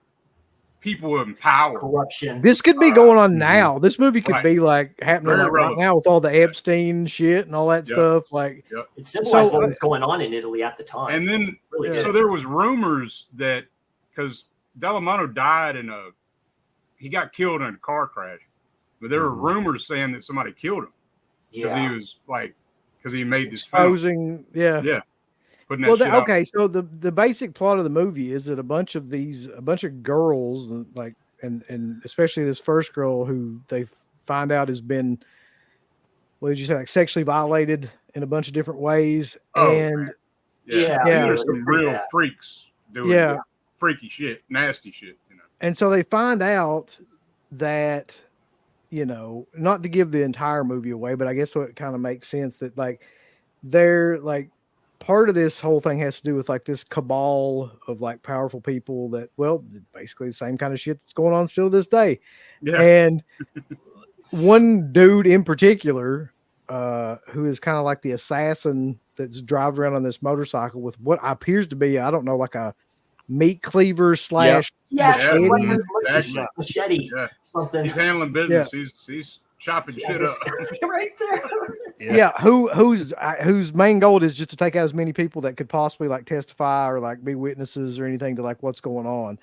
people in power, corruption. This could be going on now. This movie could be like happening right now with all the Epstein shit and all that stuff. Like it symbolized what was going on in Italy at the time. And then so there was rumors that because Dallamano died he got killed in a car crash, but there were rumors saying that somebody killed him because he was like because he made this exposing Okay, so the basic plot of the movie is that a bunch of girls, like and especially this first girl who they find out has been, what did you say, like sexually violated in a bunch of different ways, there's some real freaks doing freaky shit, nasty shit, And so they find out that, not to give the entire movie away, but I guess so it kind of makes sense that like they're like. Part of this whole thing has to do with like this cabal of like powerful people that, basically the same kind of shit that's going on still to this day. Yeah. And one dude in particular, who is kind of like the assassin that's driving around on this motorcycle with what appears to be, I don't know, like a meat cleaver / machete, something. He's handling business. He's chopping shit up right there. Whose main goal is just to take out as many people that could possibly like testify or like be witnesses or anything to like what's going on.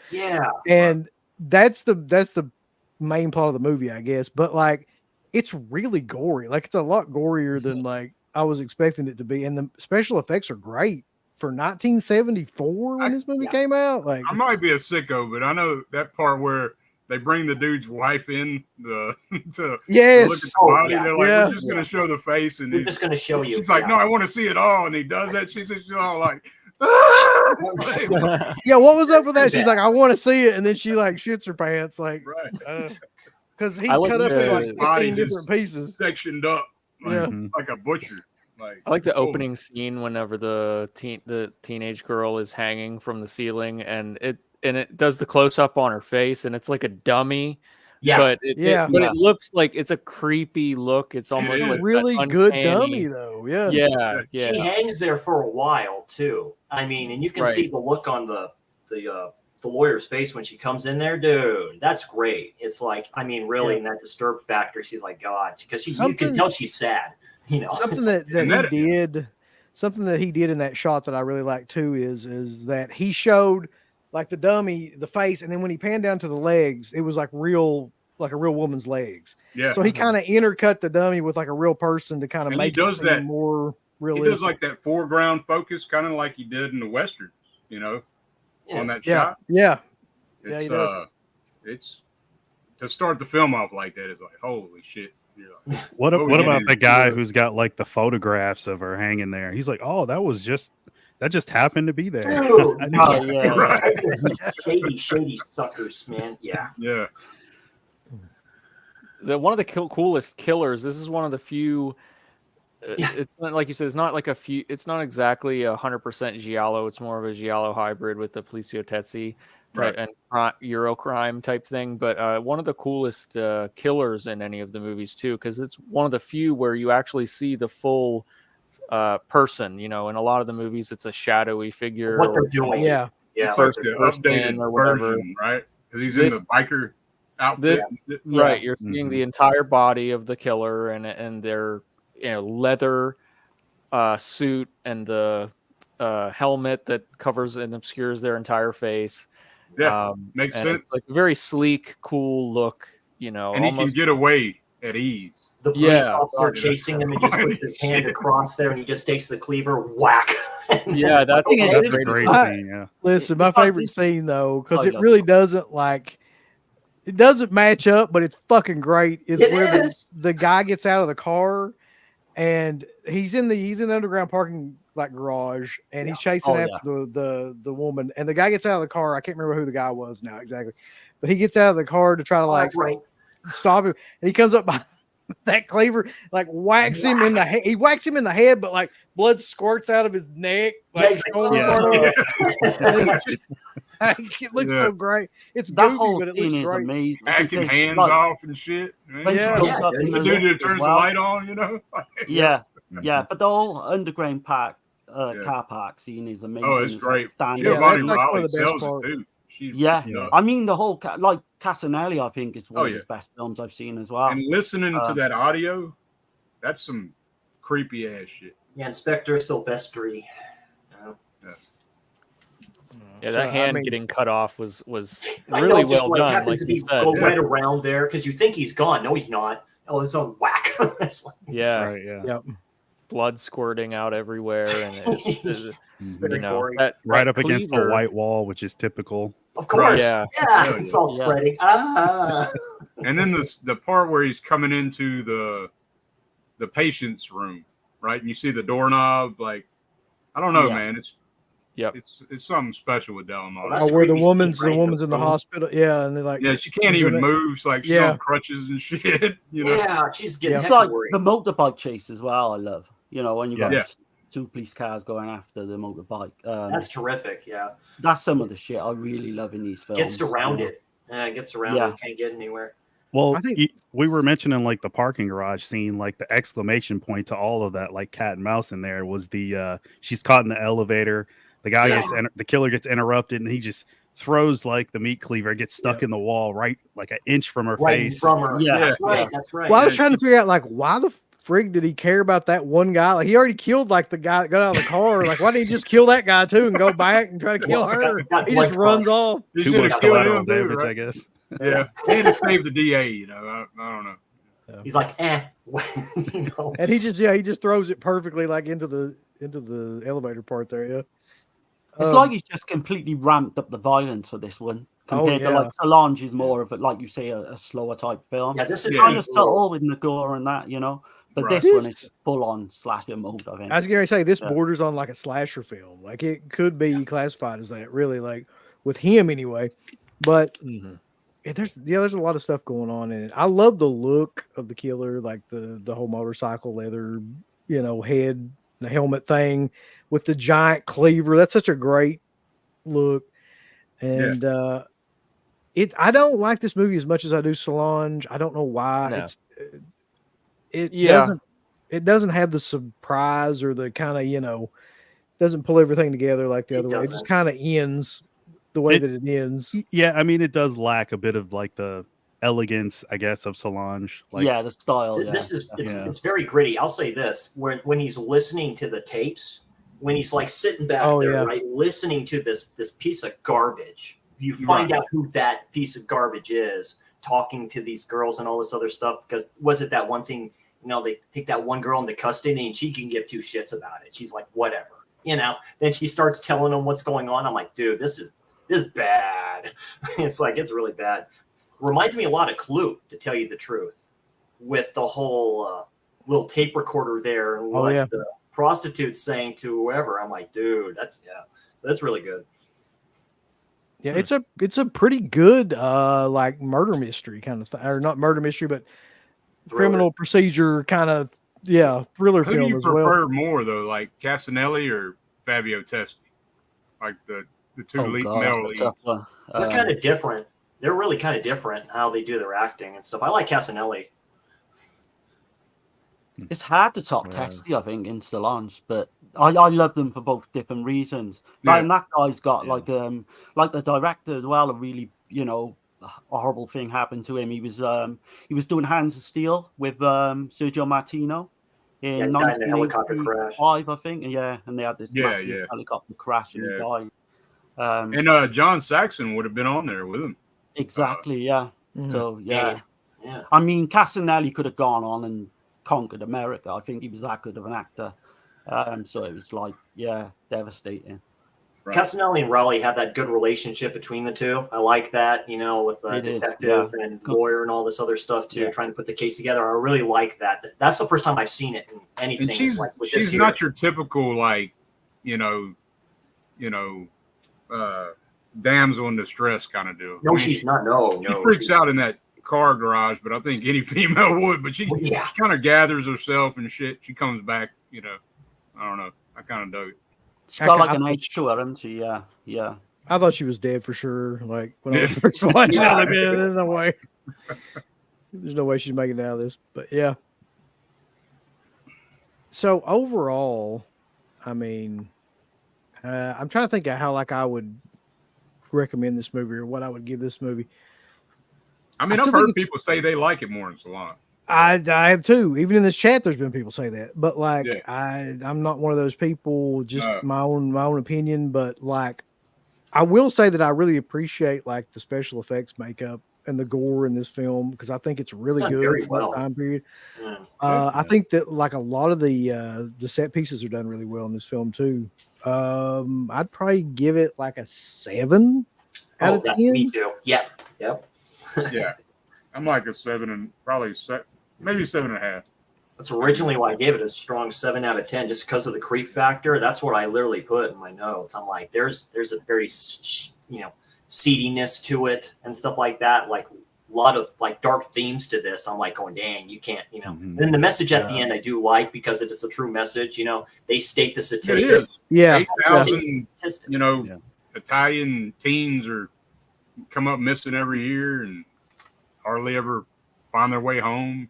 And that's the main plot of the movie, I guess. But like it's really gory. Like it's a lot gorier than like I was expecting it to be, and the special effects are great for 1974 when this movie came out. Like I might be a sicko, but I know that part where they bring the dude's wife in to look at the body. They're like, we're just going to show the face. And we're just going to show you. She's like, no, I want to see it all. And he does that. She's all like, what was up with that? She's like, I want to see it. And then she like shits her pants. Like, because he's cut up in like 15 different pieces. Sectioned up like a butcher. Like, I like the opening scene whenever the teenage girl is hanging from the ceiling and it does the close up on her face, and it's like a dummy. But it looks like it's a creepy look. It's almost like really good dummy though. Yeah. She hangs there for a while too. I mean, and you can see the look on the lawyer's face when she comes in there, dude. That's great. It's like, I mean, really, in that disturbed factor, she's like, God, because you can tell she's sad. Something that he did in that shot that I really like too is that he showed like the dummy, the face, and then when he panned down to the legs, it was like a real woman's legs. Yeah. So he kind of intercut the dummy with like a real person to kind of And make he it does seem that more realistic. He does like that foreground focus, kind of like he did in the Westerns, on that shot. Yeah. It's, he does. It's to start the film off like that is like, holy shit. Like, what about the guy who's got like the photographs of her hanging there? He's like, oh, that just happened to be there. Dude, Right. shady suckers, man. Yeah. Yeah. One of the coolest killers. This is one of the few. It's not, like you said. It's not like a few. It's not exactly 100% giallo. It's more of a giallo hybrid with the Poliziottessi type and Eurocrime type thing. But one of the coolest killers in any of the movies too, because it's one of the few where you actually see the full person. In a lot of the movies, it's a shadowy figure. What they're doing. Yeah. It's like the updated or whatever. version, right? Because he's in the biker outfit. Right. You're seeing the entire body of the killer and their leather suit and the helmet that covers and obscures their entire face. Yeah, makes sense. It's like a very sleek, cool look. And he can get away at ease. The police officer chasing him and just puts his hand across there, and he just takes the cleaver, whack. Yeah, that's a great scene. Yeah. Listen, my favorite scene though, because it really doesn't it doesn't match up, but it's fucking great. Is where the guy gets out of the car, and he's in the underground parking garage, and he's chasing after the woman, and the guy gets out of the car. I can't remember who the guy was now exactly, but he gets out of the car to try to stop him, and he comes up by that cleaver, whacks him in the head. He whacks him in the head, but blood squirts out of his neck. It looks so great. It's that goofy, whole but it thing looks is great. amazing. Hacking hands off and shit. The dude that turns the light on, Yeah, but the whole underground car park scene is amazing. Oh, it's great. Giovanni Raleigh sells it too. I mean the whole Casanelli, I think, is one of his best films I've seen as well. And listening to that audio, that's some creepy ass shit. Yeah, Inspector Silvestri. Yeah, that hand getting cut off was really well done. Like you said, go right around there because you think he's gone. No, he's not. Oh, it's a whack. Yep. Blood squirting out everywhere, and it's very gory. Right up against the white wall, which is typical. Of course, it's all spreading. And then the part where he's coming into the patient's room, right? And you see the doorknob, I don't know, man. It's something special with Dallamano. Where the woman's in the hospital, and they're she can't even move. She's on crutches and shit. Yeah, she's getting. It's like the motorbike chase as well. I love. When you got two police cars going after the motorbike. That's terrific. Yeah, that's some of the shit I really love in these films. Gets surrounded. Gets surrounded. Can't get anywhere. Well, I think we were mentioning the parking garage scene, the exclamation point to all of that, cat and mouse in there was the she's caught in the elevator. The guy the killer gets interrupted, and he just throws the meat cleaver, gets stuck in the wall, right an inch from her face. From her. Yeah, that's right. That's right. Well, I was trying to figure out why the frig did he care about that one guy? He already killed the guy that got out of the car. Why didn't he just kill that guy too and go back and try to kill her? He just runs off. He should have killed him, damage, right? I guess. Yeah, and to save the DA, I don't know. He's like, and he just throws it perfectly into the elevator part there. Yeah. It's like he's just completely ramped up the violence for this one compared to Solange is more of like you say a slower type film. Yeah, this is kind of subtle with the gore and that, but this one is full on slasher mode. I think. I was going to say this borders on a slasher film. It could be classified as that, really, with him anyway. But there's a lot of stuff going on in it. I love the look of the killer, the whole motorcycle leather, head, the helmet thing with the giant cleaver. That's such a great look. And I don't like this movie as much as I do Solange. I don't know why. No. It doesn't have the surprise or the kind of, doesn't pull everything together like the other way. It just kind of ends the way that it ends. Yeah, I mean, it does lack a bit of the elegance, I guess, of Solange. The style. This is it's very gritty. I'll say this: when he's listening to the tapes, when he's like sitting back there, right, listening to this piece of garbage. You find out who that piece of garbage is, talking to these girls and all this other stuff. Because was it that one scene? They take that one girl into custody and she can give two shits about it. She's like, whatever, Then she starts telling them what's going on. I'm like, dude, this is bad. It's like, it's really bad. Reminds me a lot of Clue, to tell you the truth, with the whole little tape recorder there and what the prostitute's saying to whoever. I'm like, dude, that's really good. Yeah, it's a pretty good like murder mystery kind of thing, or not murder mystery, but criminal procedure kind of thriller film. Who do you prefer more though, like Casanelli or Fabio Testi? Like the two male leads. They're kind of different. They're really kind of different how they do their acting and stuff. I like Casanelli. It's hard to top Testi, I think, in Solange, but I love them for both different reasons. Like, and that guy's got like the director as well. A really a horrible thing happened to him. He was doing Hands of Steel with Sergio Martino in 1985, I think. And they had this massive helicopter crash and he died. And John Saxon would have been on there with him. Exactly. So I mean, Casanelli could have gone on and conquered America. I think he was that good of an actor. So it was like, devastating. Right. Casanelli and Raleigh had that good relationship between the two. I like that, with detective and lawyer and all this other stuff too, trying to put the case together. I really like that. That's the first time I've seen it in anything. And she's not your typical damsel in distress kind of deal. No, she's not. No, she freaks out in that car garage, but I think any female would. But she kind of gathers herself and shit. She comes back. I don't know. I kind of dug it. She's got like an age to her, hasn't she? Yeah. I thought she was dead for sure. Like when I was first watching it, there's no way. There's no way she's making it out of this. But yeah. So overall, I mean, I'm trying to think of how I would recommend this movie or what I would give this movie. I mean, I've heard people say they like it more than Salon. I have too. Even in this chat, there's been people say that. But I'm not one of those people. Just my own opinion. But I will say that I really appreciate the special effects makeup and the gore in this film because I think it's really good for that time period. I think that a lot of the set pieces are done really well in this film too. I'd probably give it a 7 out of 10. Me too. Yep. Yeah, I'm like a 7 and probably maybe 7.5. That's originally why I gave it a strong 7 out of 10, just because of the creep factor. That's what I literally put in my notes. I'm like, there's a very seediness to it and stuff like that. Like a lot of dark themes to this. I'm like going, dang, you can't, And then the message at the end I do like because it's a true message. They state the statistics. 8,000, Italian teens come up missing every year and hardly ever find their way home.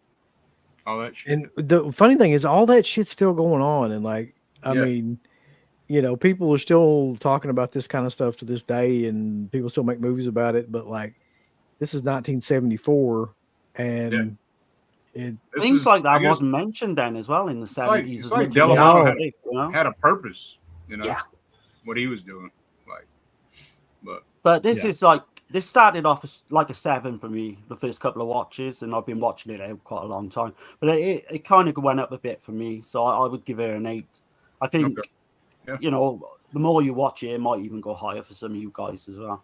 All that shit. And the funny thing is, all that shit's still going on, and I mean, people are still talking about this kind of stuff to this day, and people still make movies about it. But this is 1974, and things like that wasn't mentioned then as well in the 70s. It's like Dallamano had a purpose, what he was doing. But this is this started off as a 7 for me, the first couple of watches, and I've been watching it out quite a long time. But it kind of went up a bit for me, so I would give it an 8. I think, the more you watch it, it might even go higher for some of you guys as well.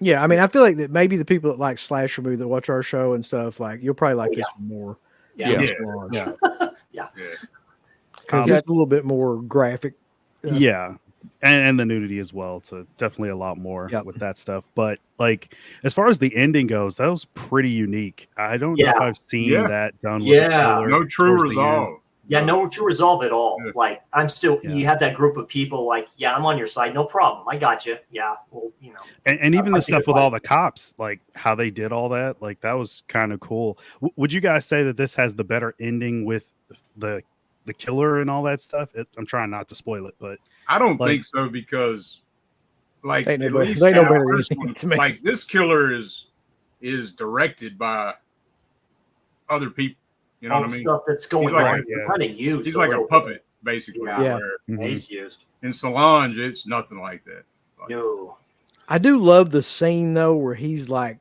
Yeah, I mean, I feel like that maybe the people that like slasher movies that watch our show and stuff, you'll probably like this one more. Yeah. Because it's a little bit more graphic. And the nudity as well, so definitely a lot more with that stuff. But as far as the ending goes, that was pretty unique. I don't know if I've seen that done with no true resolve. No true resolve at all. I'm still you had that group of people I'm on your side, no problem. I got you. Well, and even the stuff with all the cops, how they did all that, that was kind of cool. Would you guys say that this has the better ending with the killer and all that stuff? I'm trying not to spoil it, but I don't think so because, they know at least better this killer is directed by other people. You know what I mean? Stuff that's going on. Kind of used. He's like a puppet. basically. Yeah. He's used. In Solange, it's nothing like that. Like, No. I do love the scene though where he's like,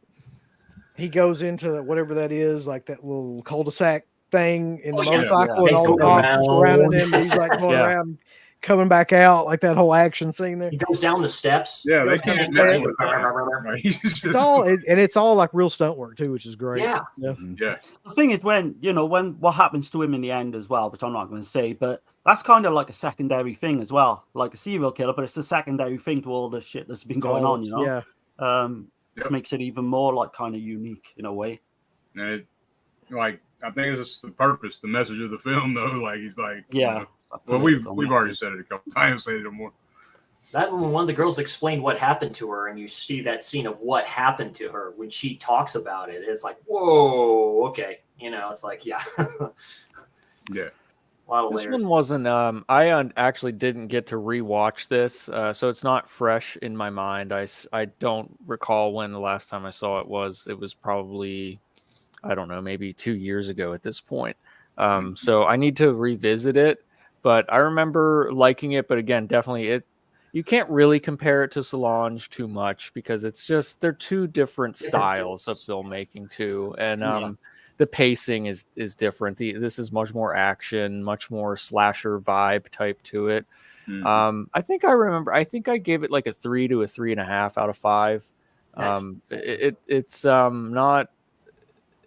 he goes into whatever that is, like that little cul-de-sac thing in the motorcycle, and all the cops surrounding him. He's like going around, coming back out, like that whole action scene there. He goes down the steps. Yeah, they can't mess with that. It's all and it's all like real stunt work too, which is great. Yeah. Yeah. The thing is, when what happens to him in the end as well, which I'm not going to say, but that's kind of like a secondary thing as well, like a serial killer, but it's a secondary thing to all the shit that's been going on, which makes it even more like kind of unique in a way. And it, like, I think it's the purpose, the message of the film, though. Like, he's like, well, we've already said it a couple times, say it no more. That when one of the girls explained what happened to her, and you see that scene of what happened to her when she talks about it, it's like, whoa, okay, it's like, yeah. This one wasn't. I actually didn't get to rewatch this, so it's not fresh in my mind. I don't recall when the last time I saw it was. It was probably, I don't know, maybe 2 years ago at this point. So I need to revisit it. But I remember liking it. But again, definitely you can't really compare it to Solange too much because it's just they're two different styles of filmmaking too, and the pacing is different. This is much more action, much more slasher vibe type to it. I think I gave it like a 3 to a 3.5 out of 5.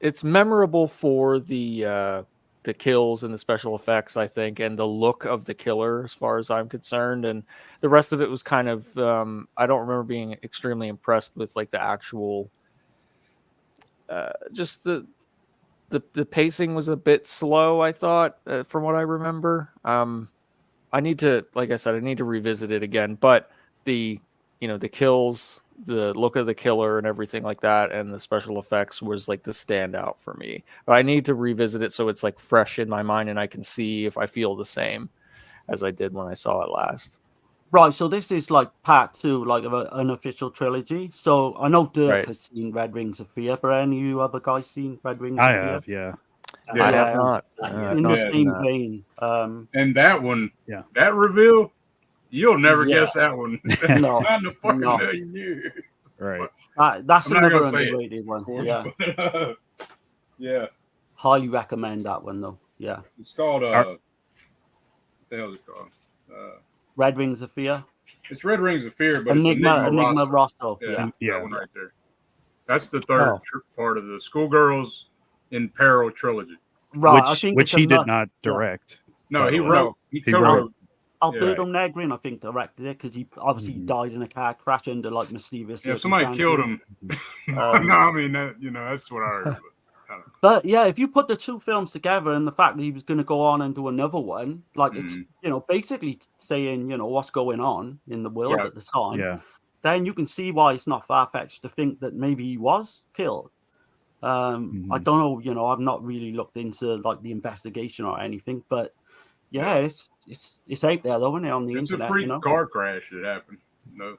It's memorable for the kills and the special effects, I think, and the look of the killer as far as I'm concerned. And the rest of it was kind of I don't remember being extremely impressed with like the actual just the pacing was a bit slow, I thought, from what I remember. I need to, like I said, I need to revisit it again. But the kills, the look of the killer and everything like that, and the special effects was like the standout for me. But I need to revisit it so it's like fresh in my mind and I can see if I feel the same as I did when I saw it last. Right, so this is like part 2, like of an official trilogy. So I know Dirk has seen Red Rings of Fear, but any of you other guys seen Red Rings of Fear? I have, yeah. I have not. In the same vein. And that one, that reveal, you'll never guess that one. No, not in the fucking million years. Right. That's another underrated one. Yeah. Yeah. Highly recommend that one though. Yeah. It's called what the hell is it called? Red Rings of Fear. It's Red Rings of Fear, but Enigma it's Rostov. Yeah, that one right there. That's the third part of the Schoolgirls in Peril trilogy. Right, which he did not direct. No, he wrote. He co-wrote. Alberto Negrin, I think, directed it because he obviously died in a car crash under like mysterious. Yeah, somebody killed him. No, I mean that's what I heard. But yeah, if you put the two films together and the fact that he was going to go on and do another one, like it's basically saying what's going on in the world at the time. Then you can see why it's not far-fetched to think that maybe he was killed. I don't know, I've not really looked into like the investigation or anything, but it's out there though, isn't it, on the internet? It's a freak car crash that happened. No.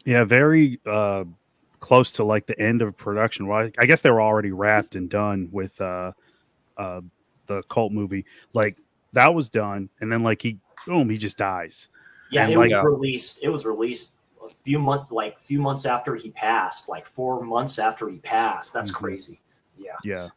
Yeah, very close to like the end of production. Well, I guess they were already wrapped and done with the cult movie. Like that was done, and then like he just dies. Yeah, and, it was released a few months after he passed, like 4 months after he passed. That's crazy. Yeah.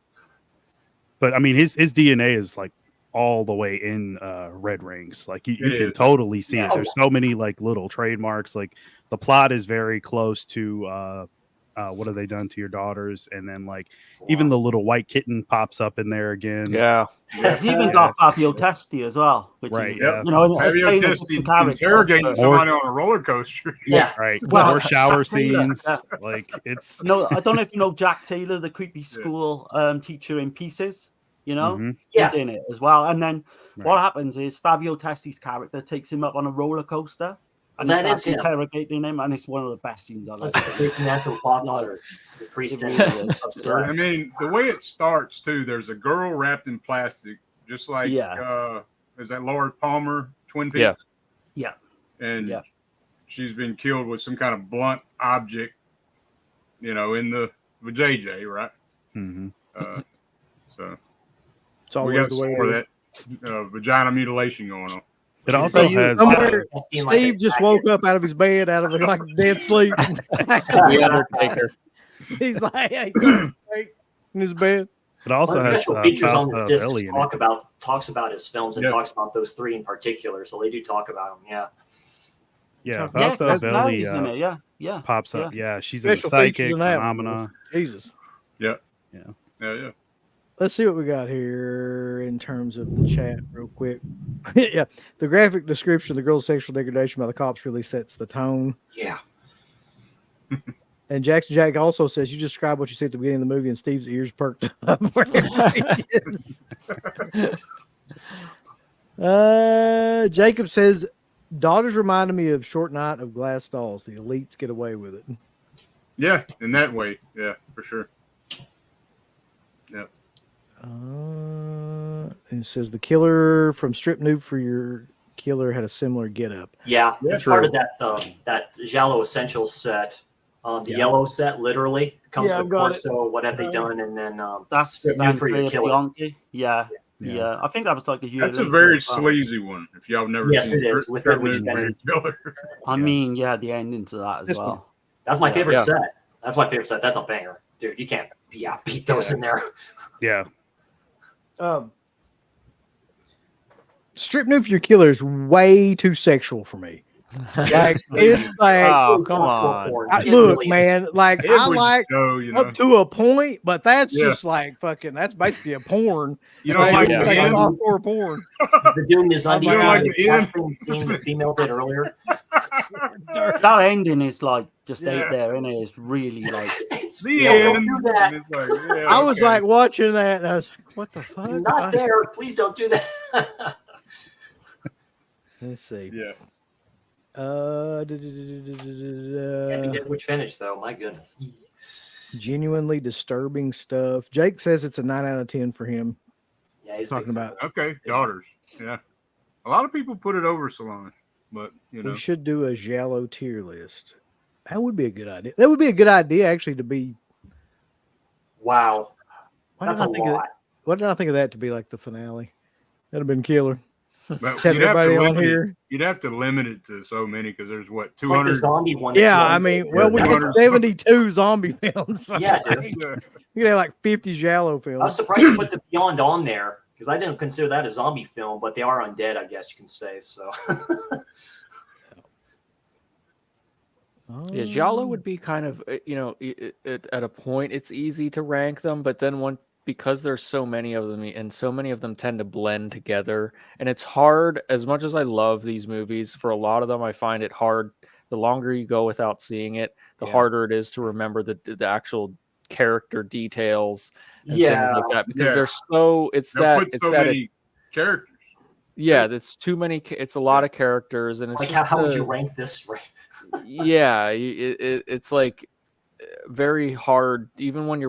But I mean, his DNA is like all the way in Red Rings. Like you can totally see it. There's so many like little trademarks. Like the plot is very close to what have they done to your daughters, and then like even the little white kitten pops up in there again. He's even got Fabio Testi as well, which is, Fabio Testi interrogating somebody on a roller coaster. More shower scenes. Like it's I don't know if you know Jack Taylor, the creepy school teacher in Pieces. He's in it as well. And then what happens is Fabio Testi's character takes him up on a roller coaster. And that is interrogating him, and it's one of the best scenes I've ever seen. Natural father, the priest. I mean, the way it starts too. There's a girl wrapped in plastic, just like is that Laura Palmer, Twin Peaks? Yeah. And she's been killed with some kind of blunt object, with JJ, right? Mm-hmm. So it's always we got the some way more of that vagina mutilation going on. It also has Steve just woke up out of his bed, out of the like dead sleep. The Undertaker. He's like in his bed. It also has special features on Fausta this Belli disc in it. talks about his films and talks about those three in particular. So they do talk about them. Yeah. Yeah, Fausta Belli yeah, pops up. Yeah, she's Special in Psychic, features in that Phenomena. Jesus. Yeah. Yeah. Let's see what we got here in terms of the chat real quick. Yeah. The graphic description of the girl's sexual degradation by the cops really sets the tone. Yeah. And Jackson Jack also says, you just described what you see at the beginning of the movie and Steve's ears perked up. Jacob says, daughters reminded me of Short Night of Glass Dolls. The elites get away with it. Yeah, in that way. Yeah, for sure. Yep. And it says the killer from Strip Nude for Your Killer had a similar get-up. Yeah, it's part of that Giallo Essentials set. The yellow set literally comes with Corso, What Have They Done, and then that's Strip Nude for Your Killer. Yeah. I think that was like a year. That's a very sleazy one. If y'all have never seen it is. With Strip Nude for Your Killer. I mean, yeah, the ending to that as well. That's my favorite set. That's my favorite set. That's a banger, dude. You can't beat those in there. Yeah. Strip Nude for Your Killer is way too sexual for me. Like it's like, oh, come on. Look, man, like I like up to a point, but that's just like fucking. That's basically a porn. You don't like it's like a softcore porn. The doing this on the female did earlier. That ending is like just ate there, and it's really like it's the end. It's like, I was like watching that, and I was like, "What the fuck?" Not there. Please don't do that. Let's see. Yeah. Can't be which finish though. My goodness. Genuinely disturbing stuff. Jake says it's a 9 out of 10 for him. Yeah, he's talking about daughters. Yeah, a lot of people put it over Solange, but we should do a Giallo tier list. That would be a good idea. That would be a good idea actually to be. Wow, that's a lot. What did I think of that to be like the finale? That'd have been killer. But have everybody on here. You'd have to limit it to so many because there's 200 like the zombie one. Yeah, I mean, well, we have 72 zombie films. So yeah, dude. You could have like 50 Giallo films. I was surprised you put the Beyond on there because I didn't consider that a zombie film, but they are undead, I guess you can say. So. Yeah, Giallo would be kind of, at a point it's easy to rank them, but then because there's so many of them and so many of them tend to blend together, and it's hard. As much as I love these movies, for a lot of them I find it hard. The longer you go without seeing it, the harder it is to remember the actual character details and things like that, because they're so many characters. Yeah, it's too many. It's a lot of characters, and it's like just how would you rank this? Right? Yeah, it's like very hard. Even when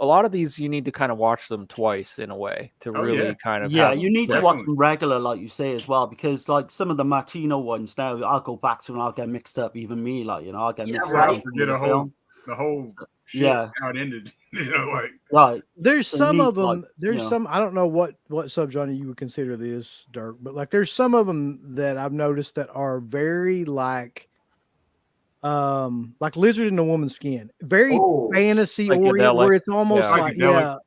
a lot of these you need to kind of watch them twice in a way to really kind of. Yeah, you need to watch them regular, like you say as well, because like some of the Martino ones now, I'll go back to and I'll get mixed up. Even me, like I'll get mixed up. Forget the whole shit how it ended. Right. There's some of them. There's some. I don't know what subgenre you would consider this, Dirk, but like there's some of them that I've noticed that are very like Lizard in a Woman's Skin, very fantasy oriented, where it's almost where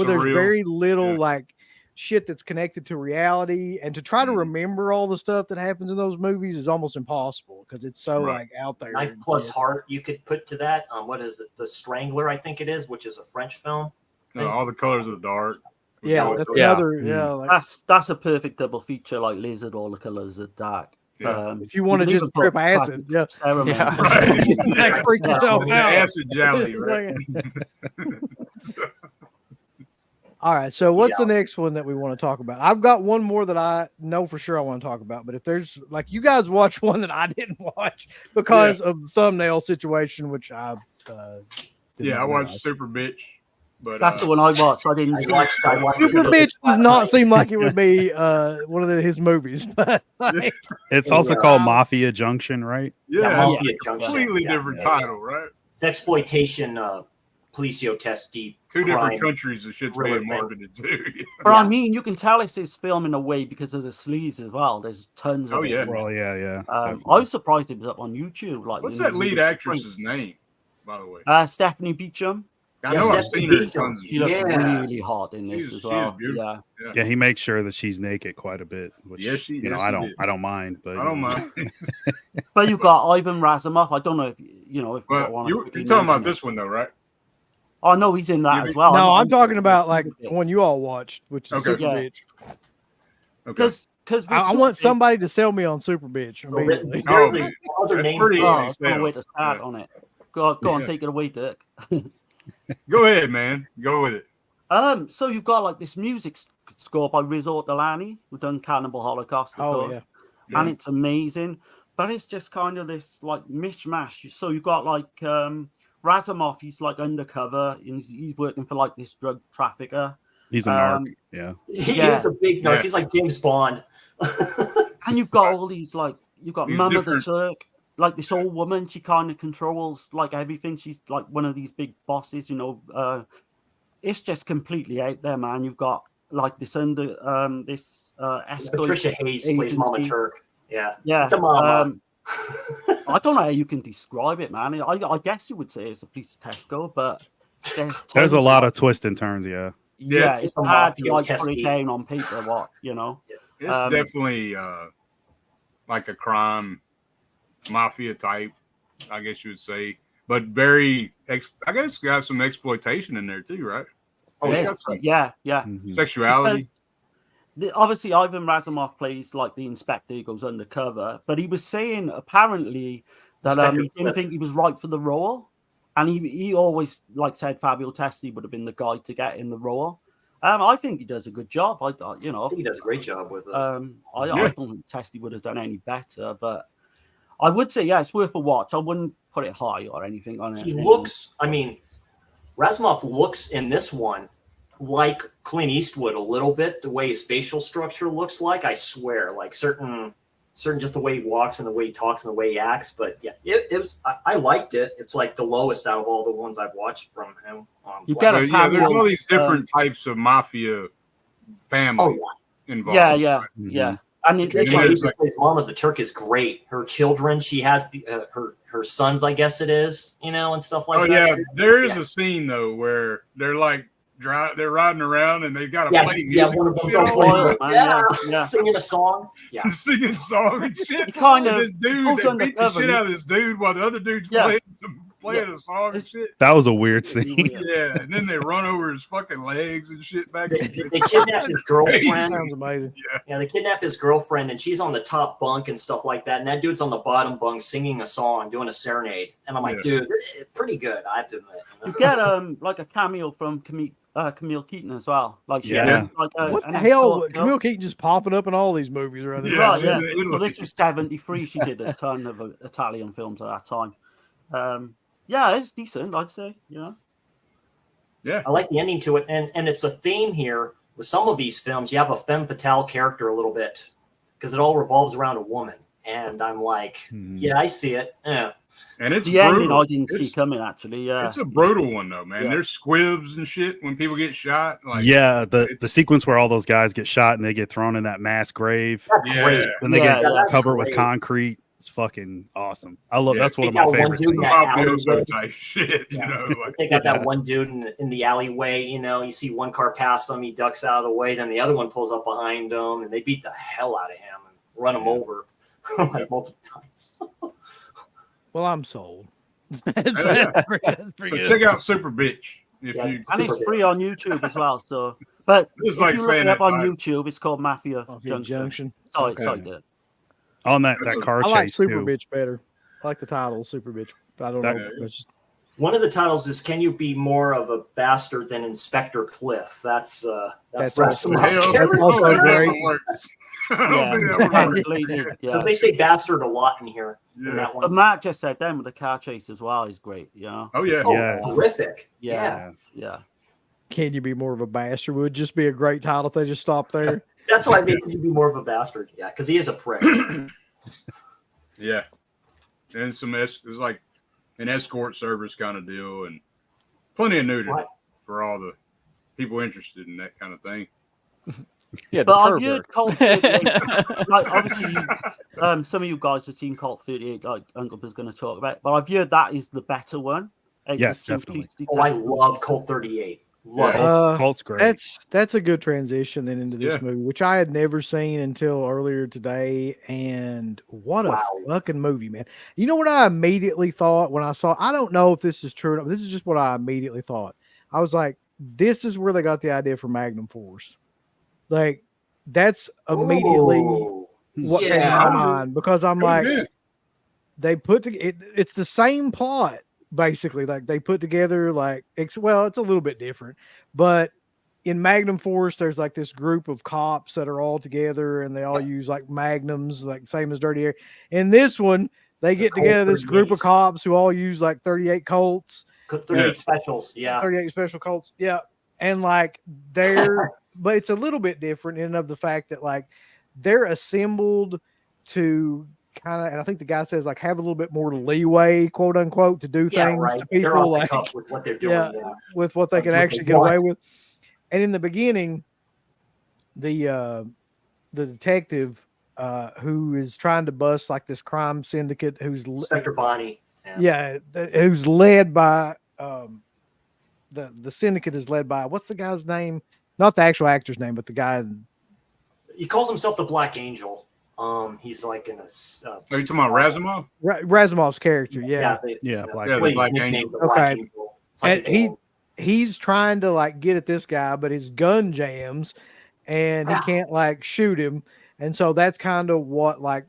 there's very little like shit that's connected to reality, and to try to remember all the stuff that happens in those movies is almost impossible because it's so like out there. Knife Plus Heart, you could put to that. What is it? The Strangler, I think it is, which is a French film. No, All the Colors of the Dark. Yeah, that's another. Like, that's a perfect double feature, like Lizard, All the Colors of the Dark. Yeah. If you want to just trip acid, right. Freak yourself out. Acid jelly, right? All right, so what's the next one that we want to talk about? I've got one more that I know for sure I want to talk about, but if there's like you guys watch one that I didn't watch because of the thumbnail situation, which I I watched Super Bitch. But that's the one I watched. I didn't see. Super Bitch does not seem like it would be one of his movies, but like, it's also called Mafia Junction, right? Yeah, Mafia Junction. Completely different title, right? It's exploitation policio testy. Two different countries the shit's being marketed to. But I mean, you can tell it's this film in a way because of the sleaze as well. There's tons of Oh, yeah. Well, yeah. I was surprised it was up on YouTube. Like, what's that lead actress's name, by the way? Stephanie Beacham. I know I've seen her in tons of She looks really hot in this as well. Yeah, he makes sure that she's naked quite a bit. Which, I don't mind. But I don't mind. But you've got Ivan Razumov. I don't know if if you're talking about this one though, right? Oh no, he's in that as well. No, I'm talking about like the one you all watched, which is Super Bitch. Because I want somebody to sell me on Super Bitch immediately. That's pretty easy. No way to start on it. Go on, take it away, Dirk. Go ahead, man. Go with it. So you've got like this music score by Rizzo Delani, who done Cannibal Holocaust. And it's amazing. But it's just kind of this like mishmash. So you've got like Razumov, he's like undercover, and he's working for like this drug trafficker. He's a narc, He is a big narc. He's like James Bond. And you've got all these like you've got Mama the Turk, like this old woman. She kind of controls like everything. She's like one of these big bosses, It's just completely out there, man. You've got like this Patricia Hayes plays Mama Turk. Yeah. The mama. I don't know how you can describe it, man. I guess you would say it's a piece of Tesco, but there's a lot of twists and turns, it's hard to like put it down on paper. It's definitely like a crime mafia type, I guess you would say, but very I guess got some exploitation in there too, right? Sexuality. Obviously, Ivan Razumov plays like the inspector who goes undercover, but he was saying apparently that he didn't think he was right for the role, and he always like said Fabio Testi would have been the guy to get in the role. I think he does a good job. I think he does a great job with it. I don't think Testi would have done any better, but I would say it's worth a watch. I wouldn't put it high or anything on it. Razumov looks in this one like Clint Eastwood a little bit, the way his facial structure looks like. I swear, like certain just the way he walks and the way he talks and the way he acts. But it was. I liked it. It's like the lowest out of all the ones I've watched from him. There's all these different types of mafia family involved. Yeah. And Mama the Turk is great. Her children, she has her sons, I guess it is, and stuff like that. Oh yeah, there is a scene though where they're like they're riding around and they've got to play music. One of them singing a song. Yeah, singing a song and shit. This dude, they beat the shit out of this dude while the other dude's playing a song and shit. That was a weird scene. Yeah, and then they run over his fucking legs and shit back. They kidnap his girlfriend. Sounds amazing. Yeah, they kidnap his girlfriend, and she's on the top bunk and stuff like that. And that dude's on the bottom bunk singing a song, doing a serenade. And I'm like, dude, it's pretty good. I have to admit. You get like a cameo from Camille Keaton as well. Like, what the hell? Camille Keaton just popping up in all these movies around this time. Well, this was 73. She did a ton of Italian films at that time. It's decent, I'd say. Yeah, I like the ending to it, and it's a theme here with some of these films. You have a femme fatale character a little bit because it all revolves around a woman, and I'm like, I see it. Yeah, and it's the ending I didn't see coming actually. Yeah, it's a brutal one though, man. There's squibs and shit when people get shot. Like, the sequence where all those guys get shot and they get thrown in that mass grave. That's great. And they get covered with concrete. It's fucking awesome. I love that's one of my favorite scenes. Type shit, They got that one dude in the alleyway. You see one car pass him, he ducks out of the way, then the other one pulls up behind him, and they beat the hell out of him and run him over like multiple times. Well, I'm sold. So check out Super Bitch. It's free on YouTube as well. So, but it's if you look it up on YouTube, it's called Mafia Junction. Sorry, dude. On that car chase, I like Super Bitch better. I like the title, Super Bitch. I don't know. One of the titles is "Can You Be More of a Bastard Than Inspector Cliff?" That's also great. Because they say bastard a lot in here. In that one. But Matt just said then with the car chase as well is great. Oh yeah. Terrific. Yeah. Can You Be More of a Bastard would just be a great title if they just stopped there. That's why I made you be more of a bastard. Yeah, because he is a prick. Yeah. And there's like an escort service kind of deal. And plenty of nudity for all the people interested in that kind of thing. Yeah, but I've heard Cult 38. Like, obviously, some of you guys have seen Cult 38, like Uncle is going to talk about. But I've heard that is the better one. Yes, definitely. Oh, I love Cult 38. Love it. Cult's great. That's a good transition then into this movie, which I had never seen until earlier today. And what a fucking movie, man! You know what I immediately thought when I saw? I don't know if this is true or not. This is just what I immediately thought. I was like, this is where they got the idea for Magnum Force. Like, that's immediately what came to my mind, because I'm like, they put it's the same plot basically. Like, they put together it's a little bit different, but in Magnum Force, there's like this group of cops that are all together and they all use like magnums, like same as Dirty Harry. In this one, they get together this group of cops who all use like 38 Colts. 38 specials, 38 special Colts, and like they're but it's a little bit different in and of the fact that like they're assembled to kind of, and I think the guy says like have a little bit more leeway, quote unquote, to do things to people, like with what they're doing, with what they can actually get away with. And in the beginning, the detective who is trying to bust like this crime syndicate, who's Inspector Bonnie, who's led by the syndicate is led by, what's the guy's name? Not the actual actor's name, but the guy. He calls himself the Black Angel. He's like in a. Are you talking about Razumov? Razumov's character, Black Angel. Okay, and he's trying to like get at this guy, but his gun jams, and he can't like shoot him, and so that's kind of what like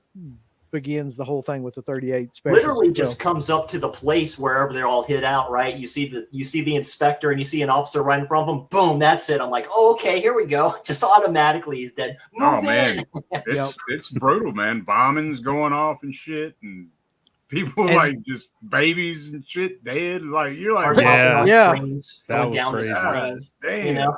begins the whole thing with the 38 special. Literally just comes up to the place wherever they're all hid out, right? You see the inspector and you see an officer right in front of him. Boom, that's it. I'm like, oh, okay, here we go. Just automatically he's dead. Move man, it's brutal, man. Bombings going off and shit, and people like just babies and shit dead. Like you're like, going that down was the crazy. screen. Damn. You know?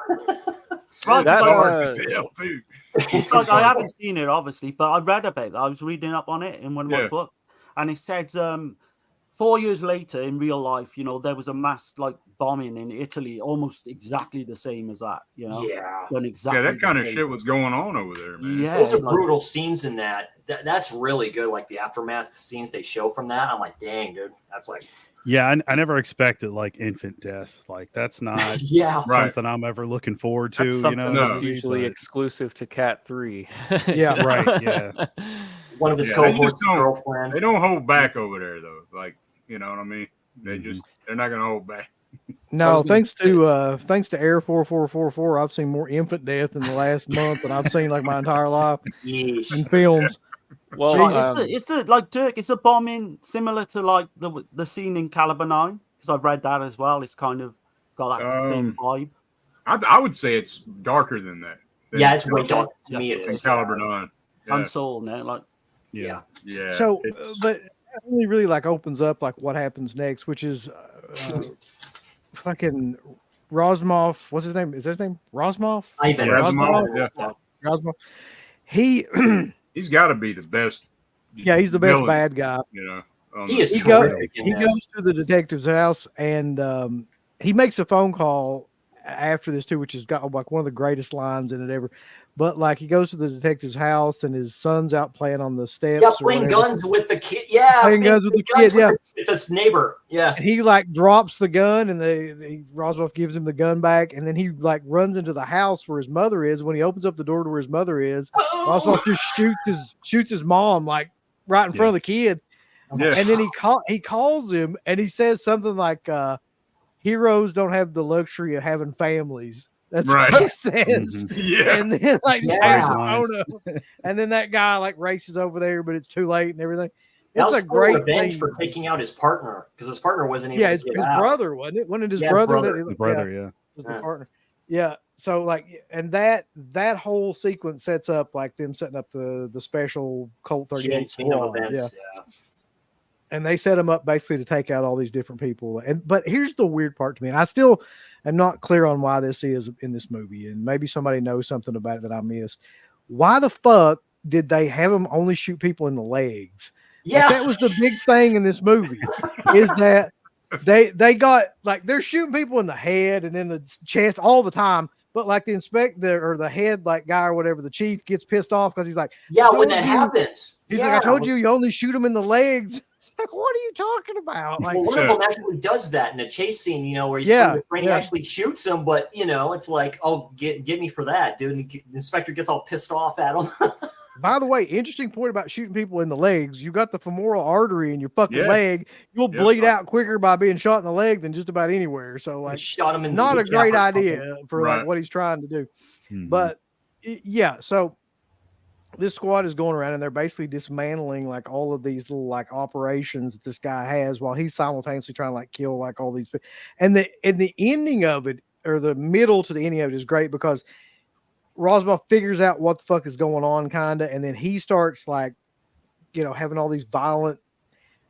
Right, that's hard to tell too. It's like, I haven't seen it obviously, but I read about it. I was reading up on it in one of my books, and it said 4 years later in real life, you know, there was a mass like bombing in Italy, almost exactly the same as that. You know, that kind of shit was going on over there, man. Yeah, those are brutal scenes in that. That's really good. Like the aftermath scenes they show from that. I'm like, dang, dude, that's like. Yeah, I never expected like infant death. Like that's not something I'm ever looking forward to. That's something that's movie, usually exclusive to Cat 3. One of his cohorts' girlfriend. They don't hold back over there though. Like, you know what I mean? They're not gonna hold back. No, thanks to Air 4444, I've seen more infant death in the last month than I've seen like my entire life in films. Well, it's the like Dirk. It's a bombing similar to like the scene in Caliber 9, because I've read that as well. It's kind of got that same vibe. I would say it's darker than that. It's way darker to me. It is Caliber 9. Unsold now, like So, but it only really like opens up like what happens next, which is fucking Razumov. What's his name? Is his name Razumov? Razumov. He's got to be the best. Yeah, he's the best bad guy. You know, he goes to the detective's house and he makes a phone call after this too, which has got like one of the greatest lines in it ever. But like he goes to the detective's house and his son's out playing on the steps. Yeah, playing guns with the kid. Yeah, playing guns with the kid. Yeah, with his neighbor. Yeah, and he like drops the gun and Roswell gives him the gun back, and then he like runs into the house where his mother is. When he opens up the door to where his mother is, Roswell just shoots his mom like right in front of the kid. Yeah. And then he calls him and he says something like, "Heroes don't have the luxury of having families." That's what he says. Yeah. And then like just hangs the phone up. And then that guy like races over there, but it's too late and everything. It's a great revenge thing for taking out his partner, because his partner wasn't able to his brother, wasn't it? Wasn't it his brother? The brother, was the partner. Yeah. So like, and that whole sequence sets up like them setting up the special Colt 38 squad. And they set them up basically to take out all these different people. But here's the weird part to me, and I still am not clear on why this is in this movie, and maybe somebody knows something about it that I missed. Why the fuck did they have them only shoot people in the legs? Yeah, like, that was the big thing in this movie. Is that they got like they're shooting people in the head and in the chest all the time. But like the inspector or the head like guy or whatever, the chief gets pissed off because he's like, yeah, when that happens, he's like, I told you only shoot them in the legs. It's like, what are you talking about? Like, well, one of them actually does that in a chase scene, where he's he actually shoots him, but it's like, oh, get me for that, dude. And the inspector gets all pissed off at him. By the way, interesting point about shooting people in the legs. You got the femoral artery in your fucking leg. You'll bleed out quicker by being shot in the leg than just about anywhere. So, like, shot him in not a great idea for like what he's trying to do. Mm-hmm. But yeah, so this squad is going around and they're basically dismantling like all of these little like operations that this guy has while he's simultaneously trying to like kill like all these people. And the ending of it, or the middle to the ending of it, is great because Roswell figures out what the fuck is going on, kind of, and then he starts like, having all these violent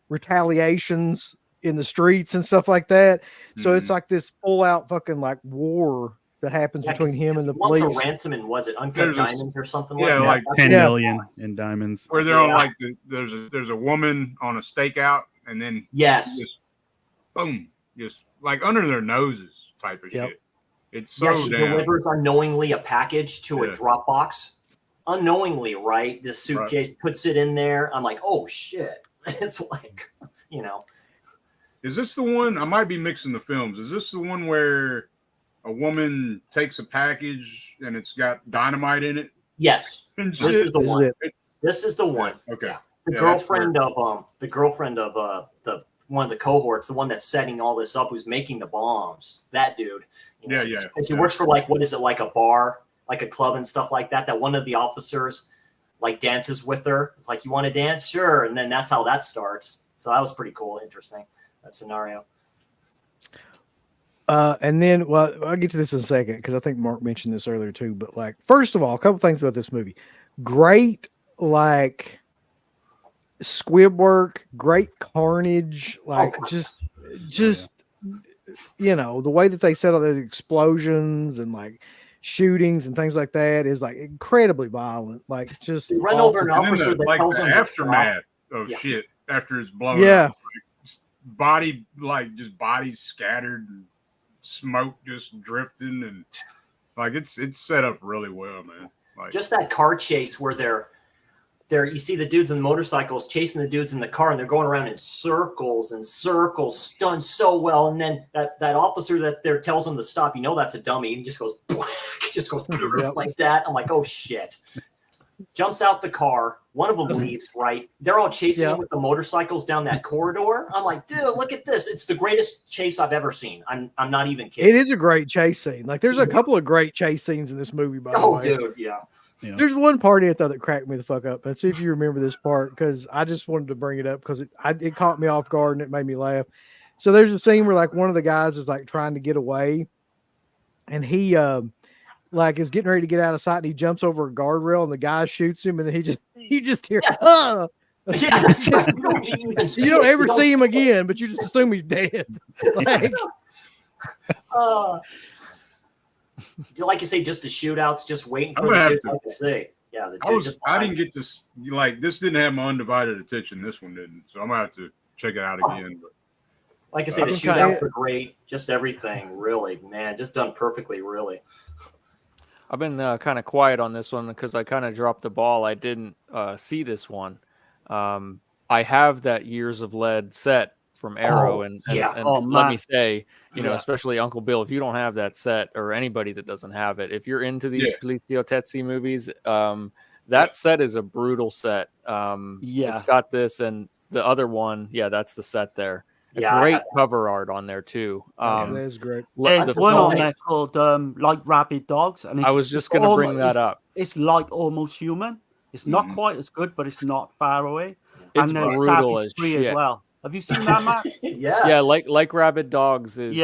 retaliations in the streets and stuff like that. So it's like this full out fucking like war that happens between him and the police. What's a ransom and was it uncut diamonds or something like that? Like 10 million in diamonds. Where they're on like there's a woman on a stakeout and then just boom, just like under their noses type of shit. It's so she delivers unknowingly a package to a Dropbox. Unknowingly, right? This suitcase puts it in there. I'm like, oh shit. It's like, Is this the one? I might be mixing the films. Is this the one where a woman takes a package and it's got dynamite in it? Yes. This is the one. This is the one. Okay. Yeah. The girlfriend of the one of the cohorts, the one that's setting all this up, who's making the bombs. That dude. And she works for like, what is it, like a bar, like a club and stuff like that. That one of the officers like dances with her. It's like, you want to dance? Sure. And then that's how that starts. So that was pretty cool, interesting, that scenario. And then, well, I'll get to this in a second because I think Mark mentioned this earlier too. But like, first of all, a couple things about this movie. Great, like, squib work, great carnage, like just the way that they set up those explosions and like shootings and things like that is like incredibly violent. Like, just they run over an officer that tells them aftermath of shit after it's blown up. Like, bodies scattered and smoke just drifting, and like it's set up really well, man. Like, just that car chase where they're you see the dudes in the motorcycles chasing the dudes in the car, and they're going around in circles and circles, done so well. And then that officer that's there tells them to stop. That's a dummy. And he just goes like that. I'm like, oh shit. Jumps out the car. One of them leaves, right? They're all chasing him with the motorcycles down that corridor. I'm like, dude, look at this. It's the greatest chase I've ever seen. I'm not even kidding. It is a great chase scene. Like, there's a couple of great chase scenes in this movie, by the way. Dude, There's one part in it, though, that cracked me the fuck up. Let's see if you remember this part, because I just wanted to bring it up because it caught me off guard and it made me laugh. So there's a scene where like one of the guys is like trying to get away, and he like is getting ready to get out of sight, and he jumps over a guardrail, and the guy shoots him, and then you just hear that's right. You don't ever see him again, but you just assume he's dead. Like, like you say, just the shootouts, just waiting for the dude to say. Yeah, I didn't get this. Like, this didn't have my undivided attention. This one didn't, so I'm gonna have to check it out again. But like I say, the shootouts are great. Just everything, really, man, just done perfectly, really. I've been kind of quiet on this one because I kind of dropped the ball. I didn't see this one. I have that Years of Lead set from Arrow, and let me say, especially Uncle Bill, if you don't have that set, or anybody that doesn't have it, if you're into these Polizio Tetsi movies, that set is a brutal set. It's got this and the other one. Yeah, that's the set there. Great cover art on there too. That is great. There's one on there called Like Rabid Dogs, and I was just going to bring that up. It's like Almost Human. It's not quite as good, but it's not far away. It's and brutal as shit. As well. Have you seen that, Matt? Yeah. Like Rabid Dogs is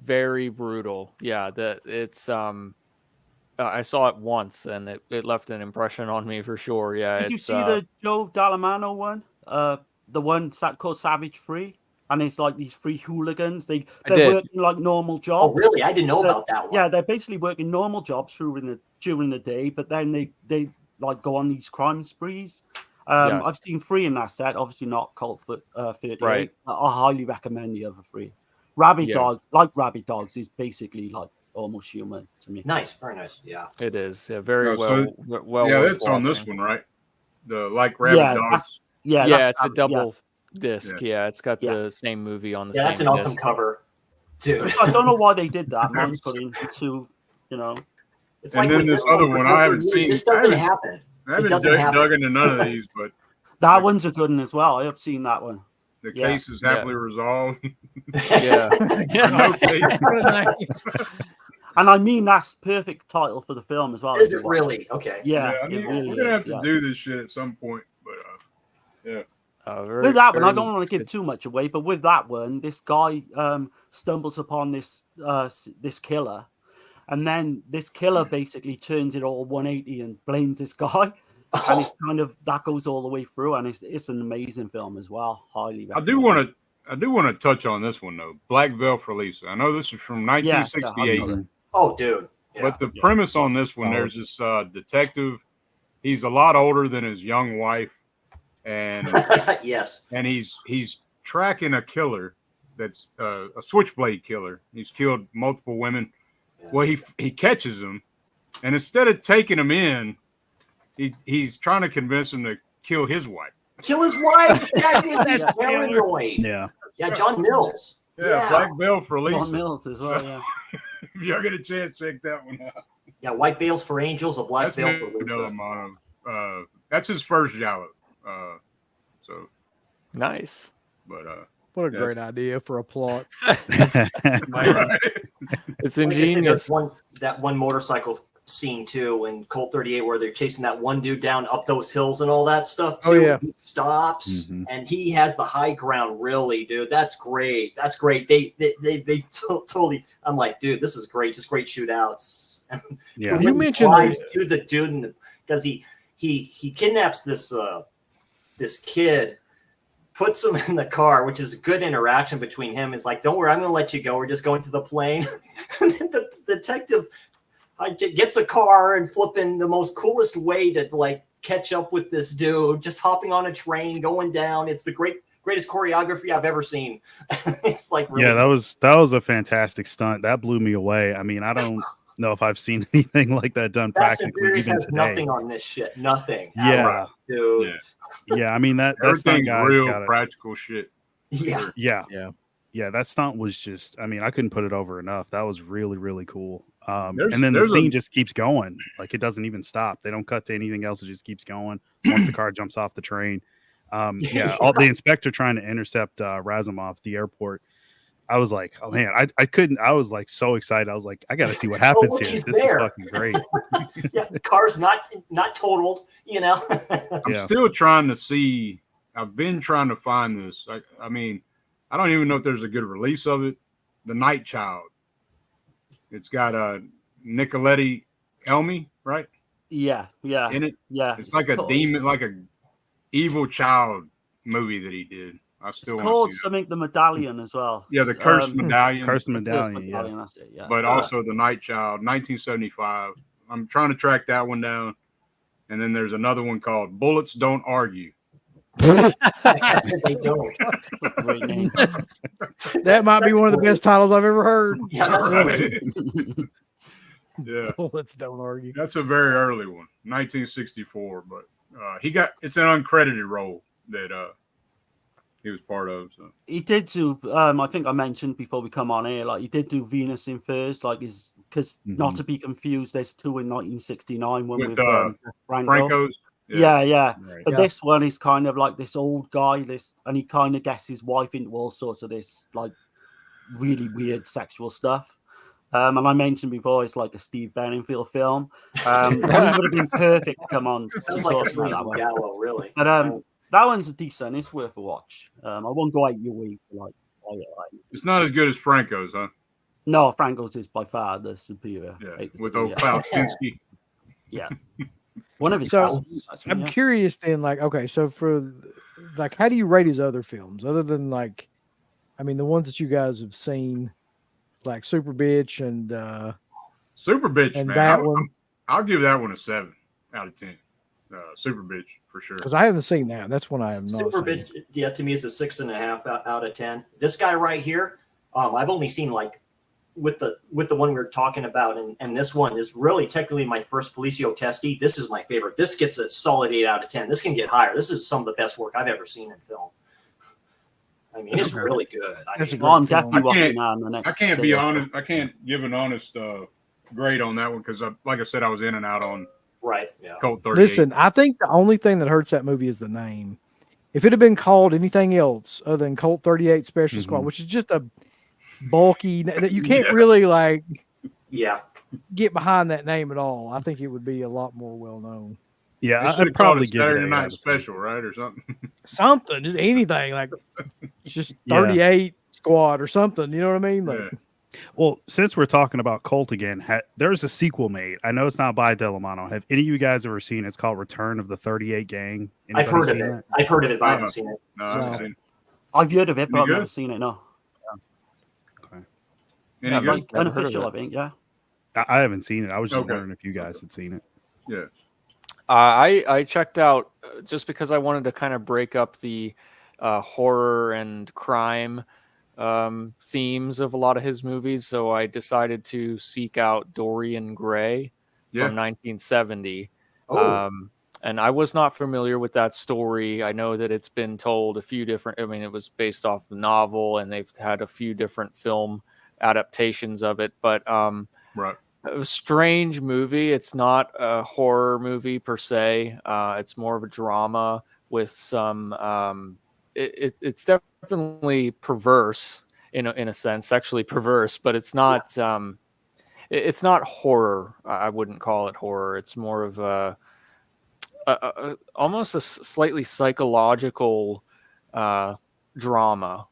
very brutal. Yeah, it's I saw it once and it left an impression on me for sure. Yeah. Did you see the Joe Dallamano one? The one called Savage Free, and it's like these three hooligans. They're working like normal jobs. Oh, really? I didn't know about that one. Yeah, they're basically working normal jobs during the day, but then they like go on these crime sprees. I've seen 3 in that set. Obviously not Cult 38. Right. I highly recommend the other 3. Rabid Dog, like Rabid Dogs, is basically like almost human to me. Nice, very nice. Yeah, it is. Yeah, very So, well. Yeah, worth that's on this watching. one, right? The like Rabid Dogs. Yeah, it's a double disc. Yeah, it's got the same movie on the same. Yeah, that's an awesome cover, dude. I don't know why they did that. Mind putting two, you know. It's and like then this other one I haven't seen. This doesn't happen. I haven't dug into none of these, but that one's a good one as well. I have seen that one. The case is happily resolved. Yeah. And I mean, that's perfect title for the film as well. Is it really? Okay. Yeah, I mean, we're gonna have to do this shit at some point, but yeah. With that one, I don't want to give too much away, but with that one, this guy stumbles upon this this killer, and then this killer basically turns it all 180 and blames this guy. And it's kind of that goes all the way through, and it's an amazing film as well. Highly recommend. I do want to touch on this one though. Black Veil for Lisa. I know this is from 1968. Oh, dude. Yeah. But the premise on this one, there's this detective. He's a lot older than his young wife, and yes, and he's tracking a killer that's a switchblade killer. He's killed multiple women. Yeah. Well, he catches him, and instead of taking him in, he's trying to convince him to kill his wife. Kill his wife? That's paranoid. Yeah. Yeah, John Mills. Yeah, Black Veil for Lisa. John Mills as well, yeah. If y'all get a chance, check that one out. Yeah, White Veils for Angels, a Black Veil for Lisa. That's his first giallo. So nice. But what a great idea for a plot. It's ingenious. That one motorcycle scene too in Colt 38 where they're chasing that one dude down up those hills and all that stuff too. Oh, yeah. He stops and he has the high ground. Really, dude, that's great. That's great. They totally. I'm like, dude, this is great. Just great shootouts. Yeah, you mentioned to the dude because he kidnaps this kid, puts him in the car, which is a good interaction between him. Is like, don't worry, I'm going to let you go. We're just going to the plane. And then the detective gets a car and flipping the most coolest way to like catch up with this dude, just hopping on a train, going down. It's the greatest choreography I've ever seen. It's like, really that was a fantastic stunt. That blew me away. I mean, I don't know if I've seen anything like that done practically. Even has today. Nothing on this shit. Nothing. Yeah, dude. Yeah. I mean that everything stunt real practical shit. Yeah. That stunt was just. I mean, I couldn't put it over enough. That was really, really cool. And then the scene just keeps going. Like it doesn't even stop. They don't cut to anything else. It just keeps going once the car jumps off the train. All the inspector trying to intercept Razumov at the airport. I was like, oh man, I couldn't. I was like so excited. I was like, I got to see what happens here. This is fucking great. Yeah, the car's not totaled. You know. I'm still trying to see. I've been trying to find this. I mean, I don't even know if there's a good release of it. The Night Child. It's got Nicoletti Elmi, right? Yeah. In it, yeah. It's like a demon, like a evil child movie that he did. It's called something. The Medallion as well. Yeah, the Cursed Medallion. Cursed Medallion. Yeah. That's it. Yeah. But also the Night Child, 1975. I'm trying to track that one down. And then there's another one called Bullets Don't Argue. They don't. Great name. That might be one of the best titles I've ever heard. Yeah, that's right. Yeah. Let's don't argue. That's a very early one, 1964. But it's an uncredited role that he was part of. So he did do. I think I mentioned before we come on here, like he did do Venus in Furs, like because not to be confused, there's two in 1969 one with Franco's. Yeah. Right. But this one is kind of like this old guy, and he kind of gets his wife into all sorts of this like really weird sexual stuff. And I mentioned before, it's like a Steve Benningfield film. It would have been perfect to come on. Sounds like a Gallo, really. But that one's decent. It's worth a watch. I won't go out your way for it's not as good as Franco's, huh? No, Franco's is by far the superior. Yeah, with old Klaus Kinski. Yeah. One of his. I'm curious then, like, okay, so for like, how do you rate his other films other than like, I mean, the ones that you guys have seen, like Super Bitch and Super Bitch, and man. that one. I'll give that one a 7 out of 10. Super Bitch for sure. Because I haven't seen that. That's one I have not Super seen. Bitch, yeah, to me it's a 6.5 out of 10. This guy right here, I've only seen like with the one we were talking about, and this one is really technically my first Policio Testi. This is my favorite. This gets a solid 8 out of 10. This can get higher. This is some of the best work I've ever seen in film. I mean, it's really good. I'm definitely watching that on the next. I can't be honest. I can't give an honest grade on that one because, like I said, I was in and out on Colt 38. Listen, I think the only thing that hurts that movie is the name. If it had been called anything else other than Colt 38 Special Squad, which is just a bulky that you can't really get behind that name at all, I think it would be a lot more well known. Yeah, I'd probably give Saturday Night Special, right, or something. Something, just anything like just 38 Squad or something. You know what I mean? Like, well, since we're talking about Colt again, there's a sequel made. I know it's not by Dallamano. Have any of you guys ever seen it? It's called Return of the 38 Gang. I've heard of it. I've heard of it, but I haven't seen it. No, I haven't seen it. I've heard of it, but I've never seen it. No. Okay. Unofficial, I think. Yeah. I haven't seen it. I was just wondering if you guys had seen it. Yeah. I checked out just because I wanted to kind of break up the horror and crime themes of a lot of his movies. So I decided to seek out Dorian Gray from 1970. And I was not familiar with that story. I know that it's been told a few different, I mean, it was based off the novel and they've had a few different film adaptations of it, but a strange movie. It's not a horror movie per se. It's more of a drama with some. It's definitely perverse in a sense, sexually perverse, but it's not. It's not horror. I wouldn't call it horror. It's more of almost a slightly psychological drama.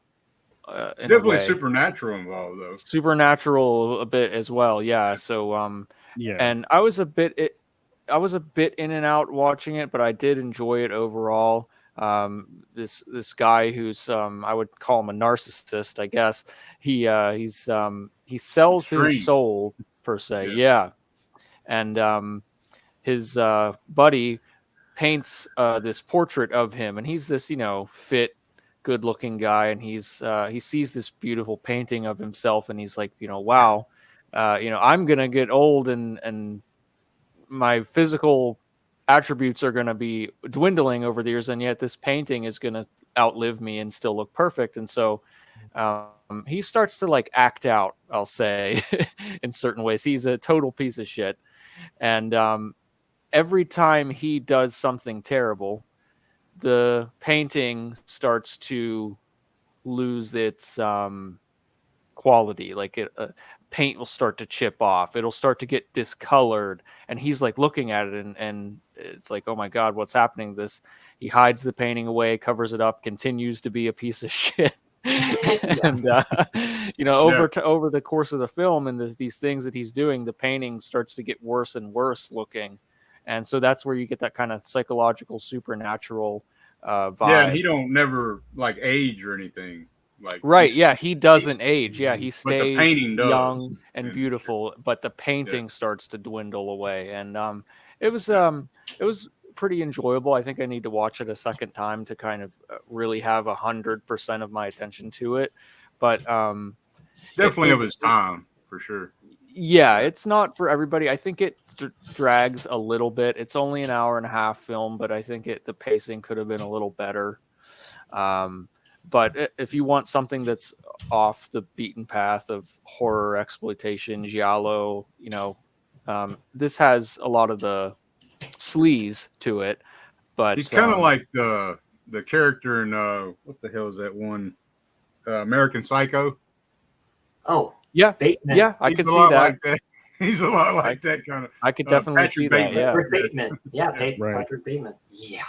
Definitely supernatural involved, though. Supernatural a bit as well, yeah. So, and I was a bit in and out watching it, but I did enjoy it overall. This guy who's I would call him a narcissist, I guess. He sells his soul per se, and his buddy paints this portrait of him, and he's this fit, good-looking guy, and he sees this beautiful painting of himself, and he's like, wow, I'm gonna get old, and my physical attributes are gonna be dwindling over the years, and yet this painting is gonna outlive me and still look perfect. And so he starts to like act out, I'll say, in certain ways. He's a total piece of shit, and every time he does something terrible, the painting starts to lose its quality. Like paint will start to chip off. It'll start to get discolored. And he's like looking at it and it's like, oh my God, what's happening? He hides the painting away, covers it up, continues to be a piece of shit. And, over the course of the film and these things that he's doing, the painting starts to get worse and worse looking. And so that's where you get that kind of psychological, supernatural vibe. Yeah, and he don't never like age or anything. He doesn't age. Yeah, he stays young and beautiful, but the painting starts to dwindle away. And it was pretty enjoyable. I think I need to watch it a second time to kind of really have 100% of my attention to it. But definitely of his time for sure. Yeah, it's not for everybody. I think it drags a little bit. It's only an hour and a half film, but I think the pacing could have been a little better. But if you want something that's off the beaten path of horror, exploitation, giallo, this has a lot of the sleaze to it. But he's kind of like the character in what the hell is that one? American Psycho. Oh. Yeah, Bateman. Yeah, I could see that. Like that. He's a lot like that kind of. I could definitely see that. Yeah, Patrick Bateman. Yeah, Patrick Bateman. Yeah.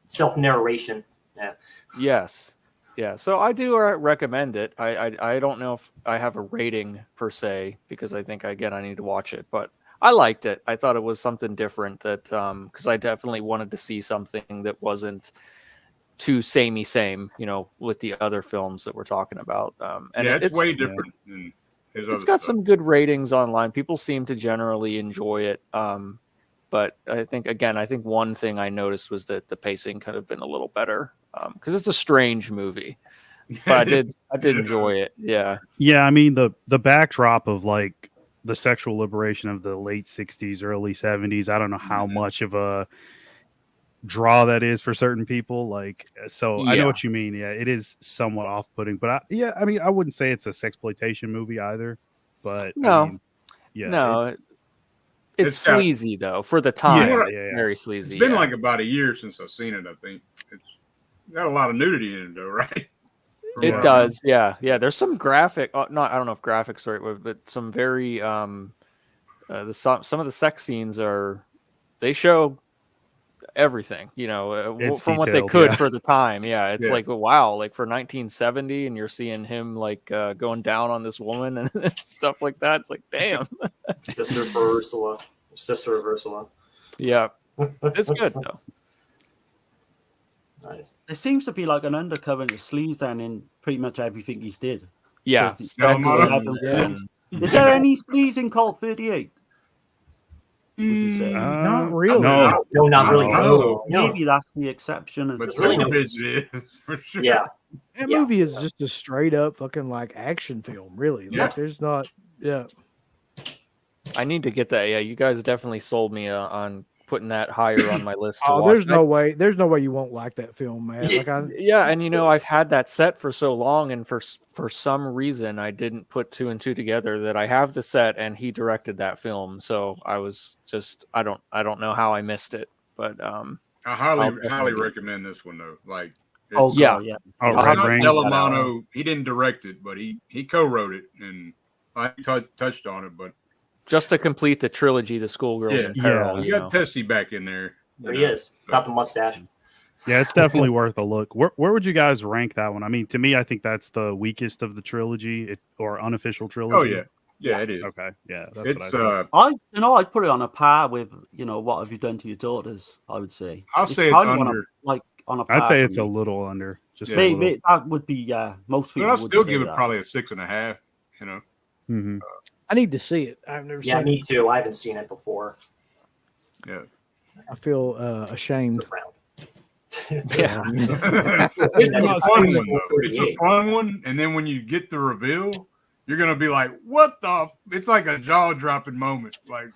Self-narration. Yeah. Yes. Yeah. So I do recommend it. I don't know if I have a rating per se because I think I need to watch it, but I liked it. I thought it was something different that because I definitely wanted to see something that wasn't too same, with the other films that we're talking about. And it's way different than his other It's got stuff. some good ratings online. People seem to generally enjoy it. But I think one thing I noticed was that the pacing could have been a little better because it's a strange movie. but I did enjoy it. Yeah. Yeah, I mean the backdrop of like the sexual liberation of the late 60s, early 70s. I don't know how much of a draw that is for certain people. Like, so I know what you mean. Yeah, it is somewhat off-putting, but I mean, I wouldn't say it's a sexploitation movie either. But no, I mean, yeah, no, it's sleazy though for the time. Yeah. Very sleazy. It's been like about a year since I've seen it. I think it's got a lot of nudity in it, though, right? It does, yeah. There's some graphic. I don't know if graphics are right word, but some very some of the sex scenes they show everything, from what they could for the time. Yeah, it's like wow, like for 1970, and you're seeing him like going down on this woman and stuff like that. It's like damn, sister of Ursula. Yeah, it's good though. Nice. There seems to be like an undercurrent of sleaze then in pretty much everything he's did. Yeah. Is there any sleaze in Cult 38? Would you say? Not really. No, not really. No. Maybe that's the exception. But really for sure. Yeah. That movie is just a straight up fucking like action film, really. Yeah. Like there's not I need to get that. Yeah, you guys definitely sold me on putting that higher on my list. There's no way you won't like that film, man. Like and I've had that set for so long, and for some reason I didn't put two and two together that I have the set and he directed that film. So I was just I don't know how I missed it, but I highly recommend this one though. Like Dallamano, he didn't direct it, but he co-wrote it and I touched on it, but. Just to complete the trilogy, the Schoolgirls in Peril. You got Testy back in there. There he is. Got the mustache. Yeah, it's definitely worth a look. Where would you guys rank that one? I mean, to me, I think that's the weakest of the trilogy, or unofficial trilogy. Oh yeah, it is. Okay, yeah, that's I'd put it on a par with What Have You Done to Your Daughters. I would say. I'll say it's under. On a par. I'd say it's a little under. Just maybe that would be most people. But I'll still give it probably a 6.5. Mm-hmm. I need to see it. I've never seen it. Yeah, me too. I haven't seen it before. Yeah. I feel ashamed. Yeah. It's a fun one, though. It's a fun one. And then when you get the reveal, you're going to be like, what the? It's like a jaw-dropping moment. Like,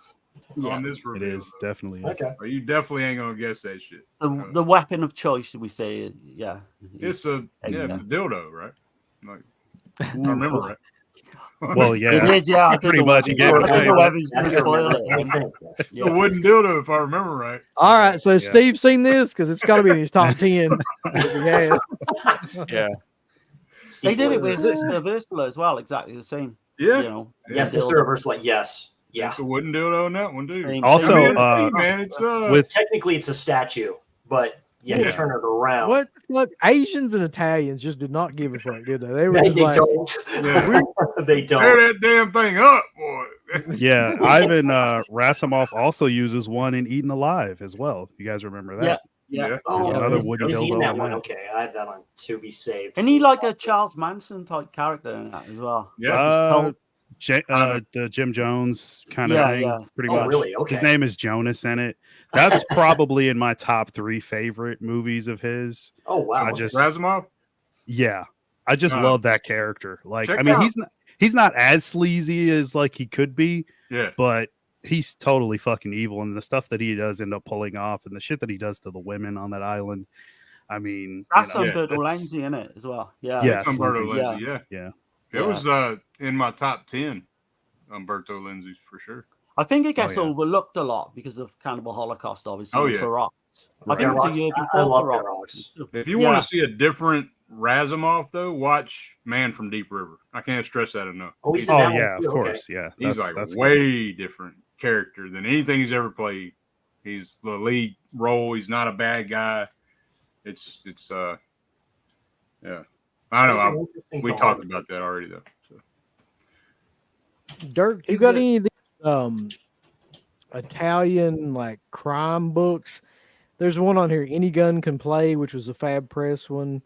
on this reveal. It is. Definitely is. Okay. You definitely ain't going to guess that shit. The weapon of choice, should we say? Yeah. It's a dildo, right? Like, I remember right. Well, yeah, it is, yeah, pretty much. You gave it away. A wooden dildo, if I remember right. All right, so Steve's seen this because it's got to be in his top 10. Yeah, they did it with Sister of Ursula as well, exactly the same. Yeah, Sister of Ursula. Yes, it's a wooden dildo on that one, dude. Also, technically it's a statue, but. Yeah, you turn it around. What? Look, Asians and Italians just did not give a fuck, did they? They were just like, they don't. Tear that damn thing up, boy. Yeah, Ivan Rassimov also uses one in Eaten Alive as well. You guys remember that? Yeah. Oh, another wooden is he in dildo that one? that. Okay, I have that on to be saved. And he like a Charles Manson type character in that as well. Yeah. The Jim Jones kind of thing, pretty much. Really? Okay. His name is Jonas in it. That's probably in my top 3 favorite movies of his. Oh wow! Razumov? Yeah, I just love that character. Like, I mean, he's not as sleazy as like he could be. Yeah, but he's totally fucking evil, and the stuff that he does end up pulling off, and the shit that he does to the women on that island. I mean, that's Umberto Lenzi in it as well. Yeah, Umberto Lenzi. Yeah. It was in my top 10. Umberto Lenzi's for sure. I think it gets overlooked a lot because of Cannibal Holocaust, obviously. For Rocks. I think it was a year before Rocks. If you want to see a different Razumov, though, watch Man from Deep River. I can't stress that enough. Oh, yeah, of course. Yeah. He's that's way different character than anything he's ever played. He's the lead role. He's not a bad guy. It's yeah. I know. We talked about that already, though. So. Dirk, you got any of these Italian like crime books? There's one on here, Any Gun Can Play, which was a Fab Press one.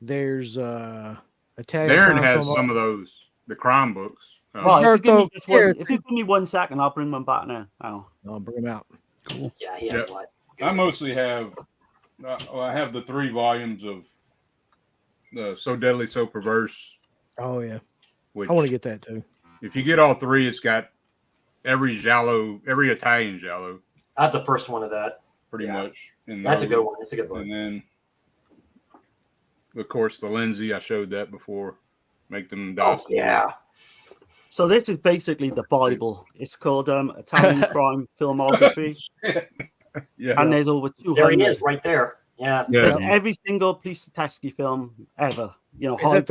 There's Italian. Darren has some of those, the crime books. If you give me 1 second, I'll bring them back now. I'll bring them out. Cool. Yeah, he has I mostly have. I have the 3 volumes of So Deadly, So Perverse. Oh yeah, Which, I want to get that too. If you get all three, it's got every Italian giallo. I have the first one of that. Pretty much. That's a good one. It's a good one. And then, of course, the Lindsay. I showed that before. Make them die. Oh, yeah. So this is basically the Bible. It's called Italian Crime Filmography. Yeah. And there's over 200. There he is, right there. Yeah. There's every single police detective film ever. You know, Is that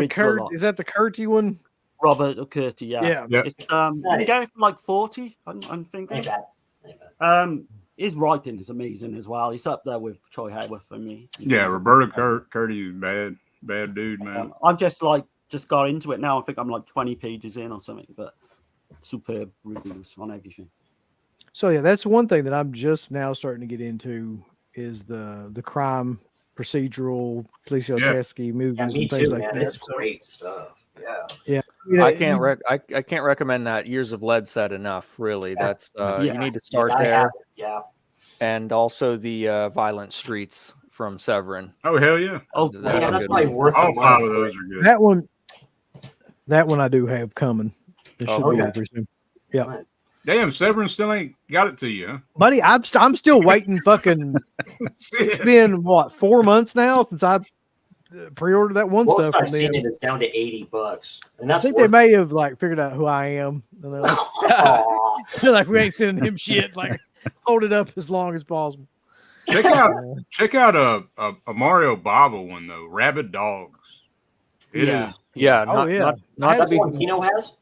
the Curti one? Robert O'Curti, yeah. It's, you get it for like 40, I'm thinking. His writing is amazing as well. He's up there with Troy Hayward for me. Roberto Curti is bad dude, man. I'm just got into it now. I think I'm like 20 pages in or something, but superb reviews on everything. So yeah, that's one thing that I'm just now starting to get into is the crime procedural Poliziotteschi movies and things like that. It's great stuff. Yeah. I can't recommend that Years of Lead said enough. Really, that's you need to start there. And also the Violent Streets from Severin. Oh hell yeah! Oh that's probably worth all 5 of those are good. That one I do have coming. It should be over soon. Yeah. Damn, Severin still ain't got it to you, huh? Buddy, I'm still waiting. Fucking, it's been what 4 months now since I pre-ordered that one stuff. I've seen it. It's down to $80, and that's. I think they may have like figured out who I am. And they're like, we ain't sending him shit. Like, hold it up as long as possible. Check out a Mario Bava one though. Rabid Dogs. It is. Yeah. Not that's one Kino has.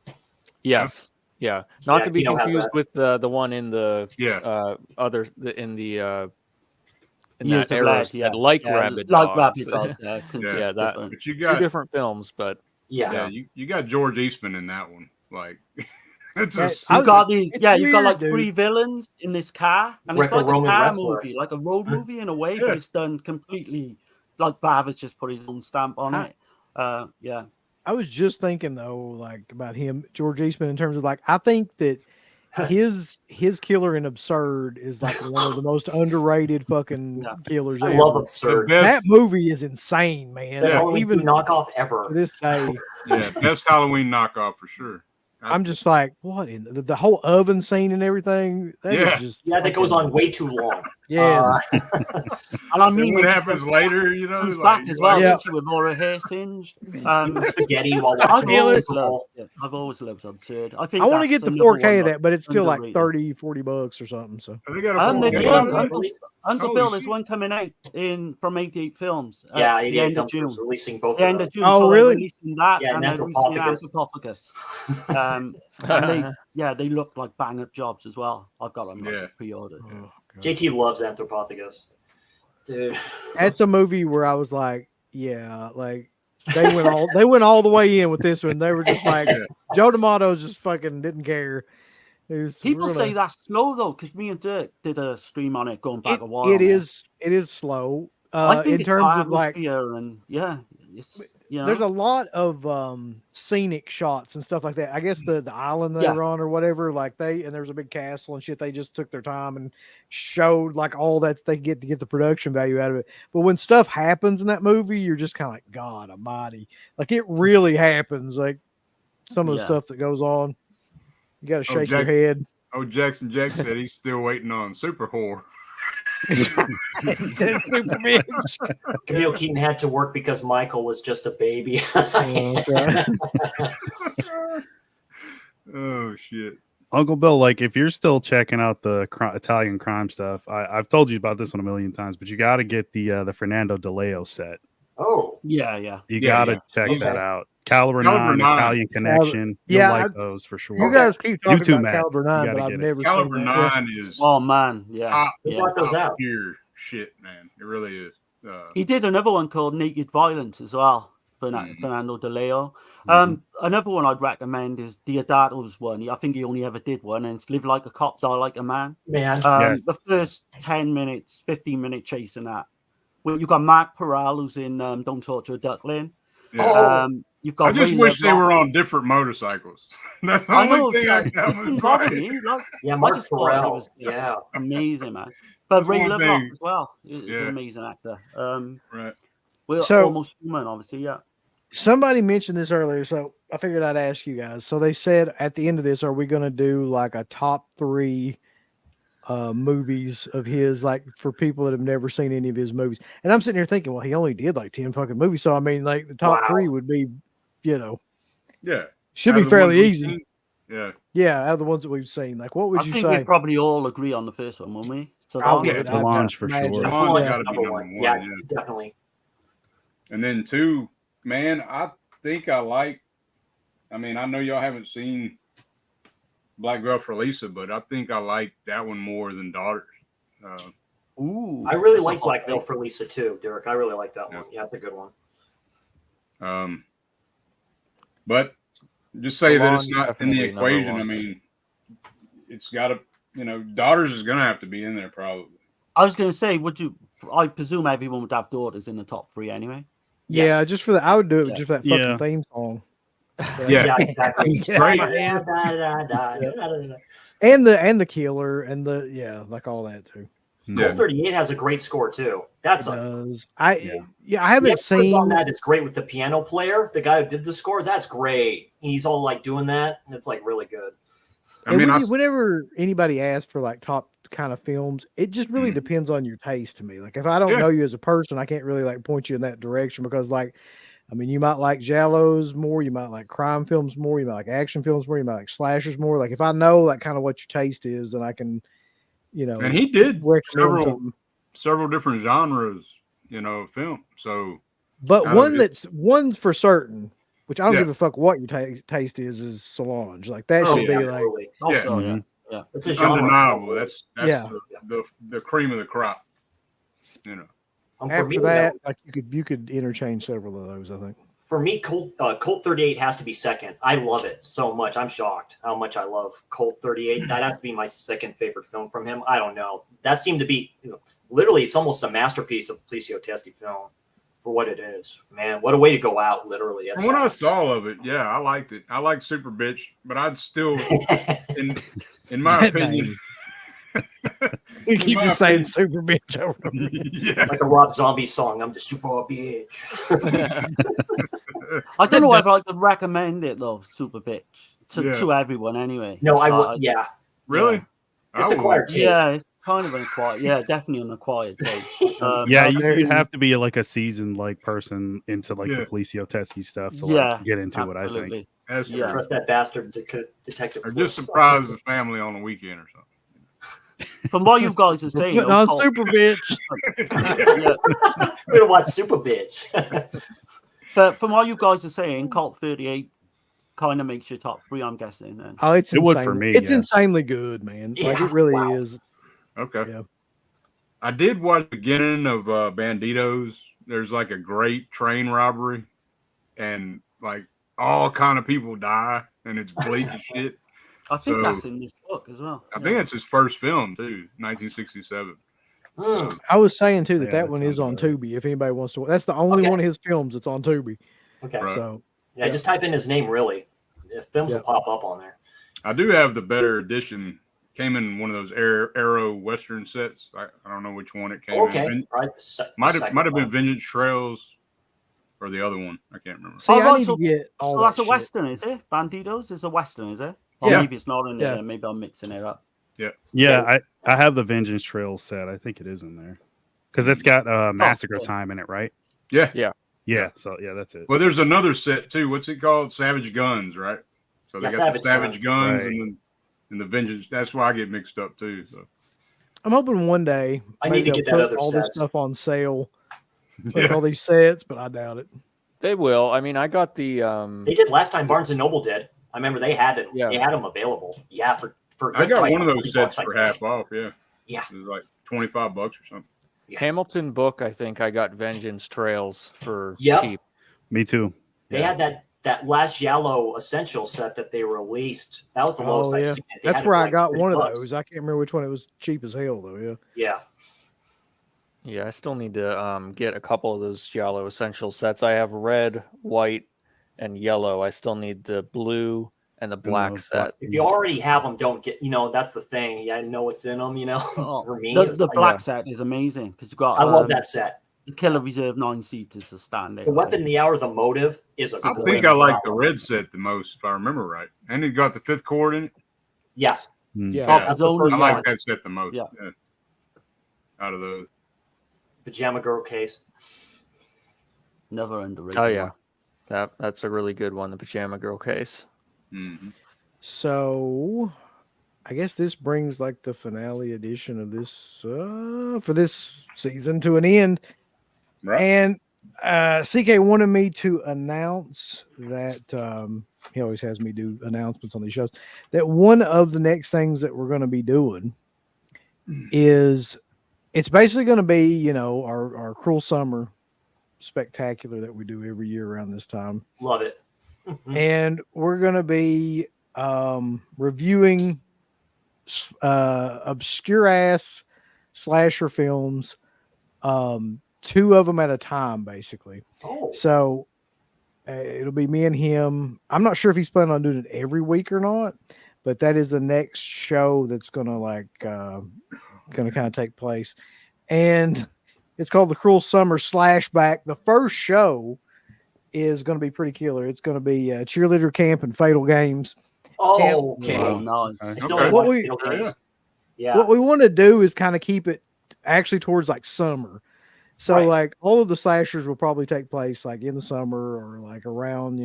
Yes. Yeah. Not to be confused with the one in the in that era like Rabid Dogs. That. But you got 2 different films, but you got George Eastman in that one. Like it's you've got like 3 villains in this car, and it's like a car movie, like a road movie in a way, but it's done completely like Bava's just put his own stamp on it. I was just thinking though, like about him, George Eastman, in terms of like, I think that his Killer in Absurd is like one of the most underrated fucking killers ever. I love Absurd. That movie is insane, man. That's only even knockoff ever. This day. Best Halloween knockoff for sure. I'm just like, what in the whole oven scene and everything? That is just that goes on way too long. Yeah, and I mean, what happens later, you know, comes back as well, with all her hair singed, spaghetti while watching. I've always loved Absurd. I want to get the 4K of that, but it's still like $30-$40 or something. So Uncle Bill, there's one coming out from 88 Films. The end of June, releasing both. The end of June. Oh, really? Releasing that and then releasing Anthropophagus. And they look like bang up jobs as well. I've got them pre-ordered. Oh, JT loves Anthropophagus, dude. That's a movie where I was like, like they went all the way in with this one. They were just like Joe D'Amato just fucking didn't care. People say that's slow though, because me and Dirk did a stream on it going back a while. It is slow. I think in terms of like and there's a lot of scenic shots and stuff like that. I guess the island they were on or whatever, like and there's a big castle and shit. They just took their time and showed like all that they get to get the production value out of it. But when stuff happens in that movie, you're just kind of like, God Almighty, like it really happens. Like some of the stuff that goes on, you got to shake your head. Oh, Jackson Jack said he's still waiting on Super Whore. Instead of Superman. Camille Keaton had to work because Michael was just a baby. Oh shit, Uncle Bill, like if you're still checking out the Italian crime stuff, I've told you about this one a million times, but you got to get the Fernando DeLeo set. Oh yeah, you got to check that out. Caliber 9, Italian Connection. You'll like those for sure. You guys keep talking about Caliber 9, but I've never seen Caliber 9 is top tier shit, man. It really is. He did another one called Naked Violence as well, Fernando DeLeo. Another one I'd recommend is Deodato's one. I think he only ever did one, and it's Live Like a Cop, Die Like a Man. The first 10 minutes, 15-minute chase in that. Well, you've got Mark Peral, who's in Don't Torture a Duckling. You've got I just wish they were on different motorcycles. That's the only thing I was Mark Peral was amazing, man. But Ray Lovelock as well is an amazing actor. We're So- almost human, obviously. Yeah. Somebody mentioned this earlier, so I figured I'd ask you guys. So they said at the end of this, are we going to do like a top 3 movies of his, like for people that have never seen any of his movies? And I'm sitting here thinking, well, he only did like 10 fucking movies. So I mean, like the top 3 would be, should Out be of the fairly ones we've easy. seen, yeah. Yeah, out of the ones that we've seen. Like, what would I you think say? we'd probably all agree on the first one, won't we? So I would. Yeah, Solange for imagine. sure. Solange Solange gotta is be number number one. one, Yeah, yeah. definitely. And then 2, man, I think I like. I mean, I know y'all haven't seen Black Girl for Lisa, but I think I like that one more than Daughters. Ooh, I really that's a like hot Black Veil take. for Lisa too, Derek. I really like that Yeah. one. Yeah, it's a good one. But just say that it's Solange not in the definitely number equation. one. I mean, it's got to, Daughters is going to have to be in there probably. I was going to say, I presume everyone would have Daughters in the top 3 anyway. Yes. Yeah, just for that, I would do it Yeah. just for that fucking Yeah. theme song. Yeah. Exactly. It's great. And the killer and like all that too. Yeah. Colt 38 has a great score too. That's It a does. I the haven't episodes seen on that. It's great with the piano player, the guy who did the score. That's great. He's all like doing that, and it's like really good. I mean, whenever anybody asks for like top kind of films, it just really depends on your taste to me. Like if I don't Yeah. know you as a person, I can't really like point you in that direction because like, I mean, you might like giallos more, you might like crime films more, you might like action films more, you might like slashers more. Like if I know like kind of what your taste is, then I can, and he did recommend several different genres, of film. So, But out one of it- one's for certain, which I don't Yeah. give a fuck what your taste is Solange. Like that Oh, should yeah. be like, Absolutely. Oh, Yeah. oh, yeah. Mhm. Yeah. It's a it's genre. undeniable. That's Yeah. the cream of the crop. For after me, that, like you could interchange several of those, I think. For me, Colt 38 has to be second. I love it so much. I'm shocked how much I love Colt 38. That has to be my second favorite film from him. I don't know. That seemed to be literally, it's almost a masterpiece of Policio Testi film for what it is. Man, what a way to go out, literally. From what I saw of it, yeah, I liked it. I like Super Bitch, but I'd still, in my That opinion, name. You keep my just saying opinion- super bitch over. yeah. like a Rob Zombie song. I'm the super bitch. I don't know if I could recommend it though, Super Bitch, Yeah. to everyone anyway. No, I would. Yeah. Really? It's I acquired would. taste. Yeah, it's kind of an acquired. Yeah, definitely an acquired taste. Yeah, there you'd you- have to be like a seasoned like person into like Yeah. the Policio Testi stuff to Yeah, like get into it. I think. absolutely. That's Yeah. Trust that bastard detective. Or just surprise the family on the weekend or something. From what you guys are saying, Putting though, on Colt- super bitch. yeah, We're gonna watch Super Bitch. but from what you guys are saying, Colt 38 kind of makes your top 3, I'm guessing. Then. Oh, it's It would insane. for me, It's yeah. insanely good, man. Like Yeah, it really wow. is. Okay. Yeah. I did watch the beginning of Banditos. There's like a great train robbery, and like all kind of people die, and it's bleak as shit. I think So- that's in this book as well. I think that's his first film too, 1967. Hmm. I was saying too that Yeah, that that one is on sounds right. Tubi. If anybody wants to, that's the only Okay. one of his films that's on Tubi. Okay. Right. So Yeah, just type in his name. Really, if films Yeah. will pop up on there. I do have the better edition. Came in one of those Arrow Western sets. I don't know which one it came Okay. in. Right. Might have been Vintage Trails or the other one. I can't remember. see, Oh, I right, need so- to get all Oh, that's that a shit. Western, is it? Banditos is a Western, is it? Or Yeah. maybe it's not in there. Yeah. Maybe I'm mixing it up. Yeah, I have the Vengeance Trail set. I think it is in there because it's got Massacre cool. Time in it, right? Yeah. Yeah. So yeah, that's it. Well, there's another set too. What's it called? Savage Guns, right? So they Yeah, got the Savage Savage Guns Right. and the Vengeance. That's why I get mixed up too. So I'm hoping one day I need maybe to get they'll that put other all this set. stuff on sale, like yeah. all these sets, but I doubt it. They will. I mean, I got the They did last time. Barnes and Noble did. I remember they had it. Yeah. They had them available. Yeah, for a I good got price, one of like those $40, sets I for think. half off. Yeah. Yeah. It was like $25 or something. Hamilton book. I think I got Vengeance Trails for Yep. cheap. Me too. They had that last Giallo Essential set that they released. That was the lowest Oh I've yeah, seen it. They that's had it where for I like got one of $30. those. I can't remember which one. It was cheap as hell though. Yeah. Yeah. Yeah, I still need to get a couple of those Giallo Essential sets. I have red, white, and yellow. I still need the blue and the black the set. If you already have them, don't get. That's the thing. Yeah, I know what's in them. Oh, For me, the it's like, black set is amazing because you got. I love that set. The Killer Reserve 9-seat is the standard. The Weapon of the Hour, the Motive is a. I think I like the red set the most, if I remember right. And it got the 5th chord in it. Yes. Yeah, I like that set the most. Yeah. Out of those. Pajama Girl case. Never underrated. Oh yeah, that's a really good one. The Pajama Girl case. Mm-hmm. So, I guess this brings like the finale edition of this for this season to an end. Right. And CK wanted me to announce that he always has me do announcements on these shows. That one of the next things that we're going to be doing is it's basically going to be our Cruel Summer spectacular that we do every year around this time. Love it. And we're going to be reviewing obscure ass slasher films, 2 of them at a time, basically. Oh. So it'll be me and him. I'm not sure if he's planning on doing it every week or not, but that is the next show that's going to kind of take place. And it's called the Cruel Summer Slashback. The first show is going to be pretty killer. It's going to be Cheerleader Camp and Fatal Games. Oh, okay. Wow. I Nice. still Okay. want Fatal Games. Yeah. What we want to do is kind of keep it actually towards like summer. So Right. like all of the slashers will probably take place like in the summer or like around,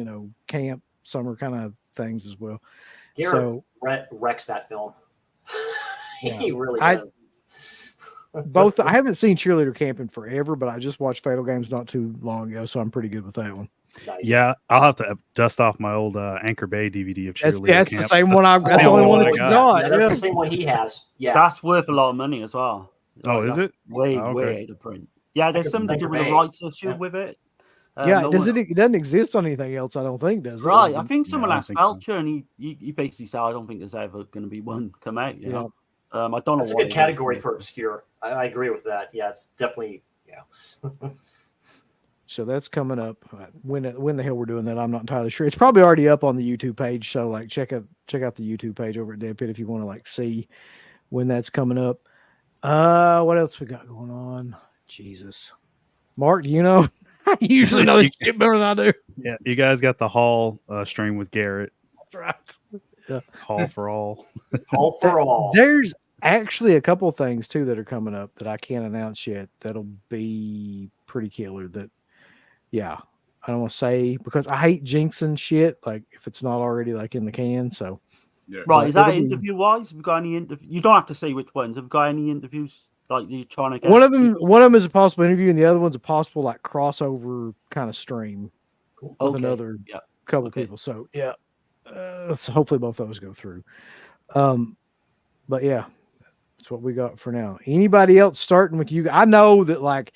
camp, summer kind of things as well. Garrett wrecks that film. Yeah. He really does. Both I haven't seen Cheerleader Camp in forever, but I just watched Fatal Games not too long ago, so I'm pretty good with that one. Nice. Yeah, I'll have to dust off my old Anchor Bay DVD of Cheerleader That's Camp. the same one I've got. That's the the only only one one I that you got. got. Yeah, that's the same one he has. Yeah. That's worth a lot of money as well. Oh, is That's it? Way, Oh, okay. way out of print. Yeah, there's something to do with the rights issue with it. Yeah, No does one- it doesn't exist on anything else, I don't think, does it? Right, I think someone I don't asked think so. Felcher, and he basically said, "I don't think there's ever going to be one come out." You Yeah. know, I don't know. That's a why good category for obscure. I agree with that. Yeah, it's definitely So that's coming up. When the hell we're doing that, I'm not entirely sure. It's probably already up on the YouTube page. So like check out the YouTube page over at DEADPIT if you want to like see when that's coming up. What else we got going on? Jesus, Mark, do you know? I usually know shit better than I do. Yeah, you guys got the Hall stream with Garrett. That's right. Yeah. Hall for all. all for all. There's actually a couple things too that are coming up that I can't announce yet. That'll be pretty killer. That, yeah, I don't want to say because I hate jinxing shit. Like if it's not already like in the can. So, Yeah. Right, is that it'll be- interview wise? Have you got any interview? You don't have to say which ones. Have you got any interviews like you're trying to get? one of them is a possible interview, and the other one's a possible like crossover kind of stream with Okay, another yeah. couple Okay. people. So yeah, so hopefully both those go through. But yeah, that's what we got for now. Anybody else starting with you? I know that like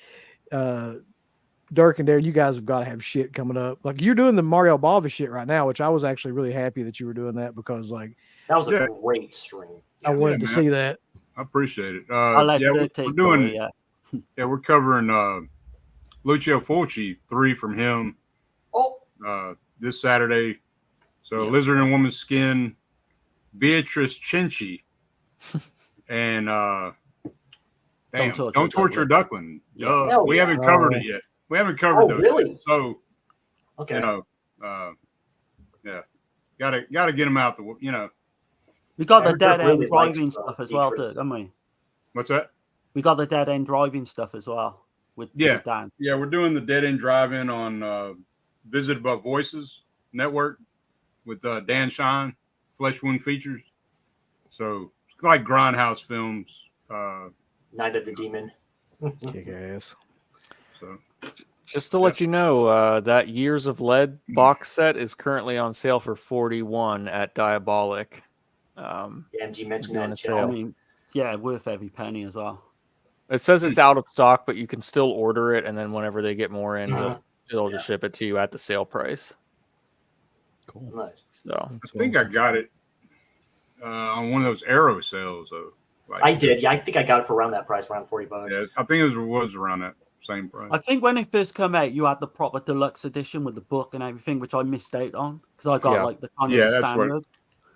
Dirk and Darren, you guys have got to have shit coming up. Like you're doing the Mario Bava shit right now, which I was actually really happy that you were doing that because like That was a great stream. I wanted to man. see that. I appreciate it. I like yeah, the we're take doing. yeah. Yeah, we're covering Lucio Fulci 3 from him Oh, this Saturday. So Yeah. Lizard and Woman's Skin, Beatrice Chinchi, and Don't Torture a Duckling. Yeah. Hell We yeah. haven't covered it yet. We haven't covered Oh, those. really? Yet. So okay. yeah, gotta get them out. We got the Eric dead end really likes, driving stuff as well, Beatrice. Dirk, haven't we? What's that? We got the dead end driving stuff as well with Dan. Yeah, we're doing the Dead End Drive-In on Visit Above Voices Network with Dan Shine, Flesh Wound Features. So it's like Grindhouse films. Night of the Demon. Kick ass. So Just to let you know, that Years of Lead box set is currently on sale for $41 at Diabolic. Yeah, MG mentioned Doing that. a Joe. sale. I mean, yeah, worth every penny as well. It says it's out of stock, but you can still order it, and then whenever they get more in, it'll just ship it to you at the sale price. Cool. Nice. So I think I got it on one of those Arrow sales. Though. Like, I did. Yeah, I think I got it for around that price, around $40. Yeah, I think it was around that same price. I think when it first came out, you had the proper deluxe edition with the book and everything, which I missed out on because I got like the kind of that's what- standard.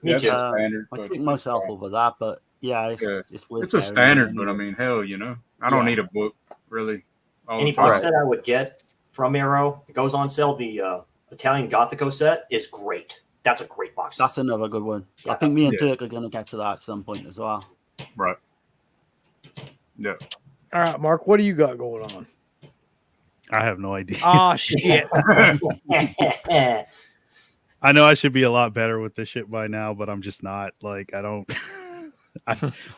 Me That's too. a standard. I but kicked myself over that, but yeah, it's worth it's a it. standard, but I mean, hell, I don't Yeah. need a book really. Any box set I would get from Arrow, it goes on sale. The Italian Gothico set is great. That's a great box set. That's another good one. Yeah, I think me and Dirk are going to get to that at some point as well. Right. Yeah. All right, Mark, what do you got going on? I have no idea. Oh, shit. I know I should be a lot better with this shit by now, but I'm just not. Like, I don't.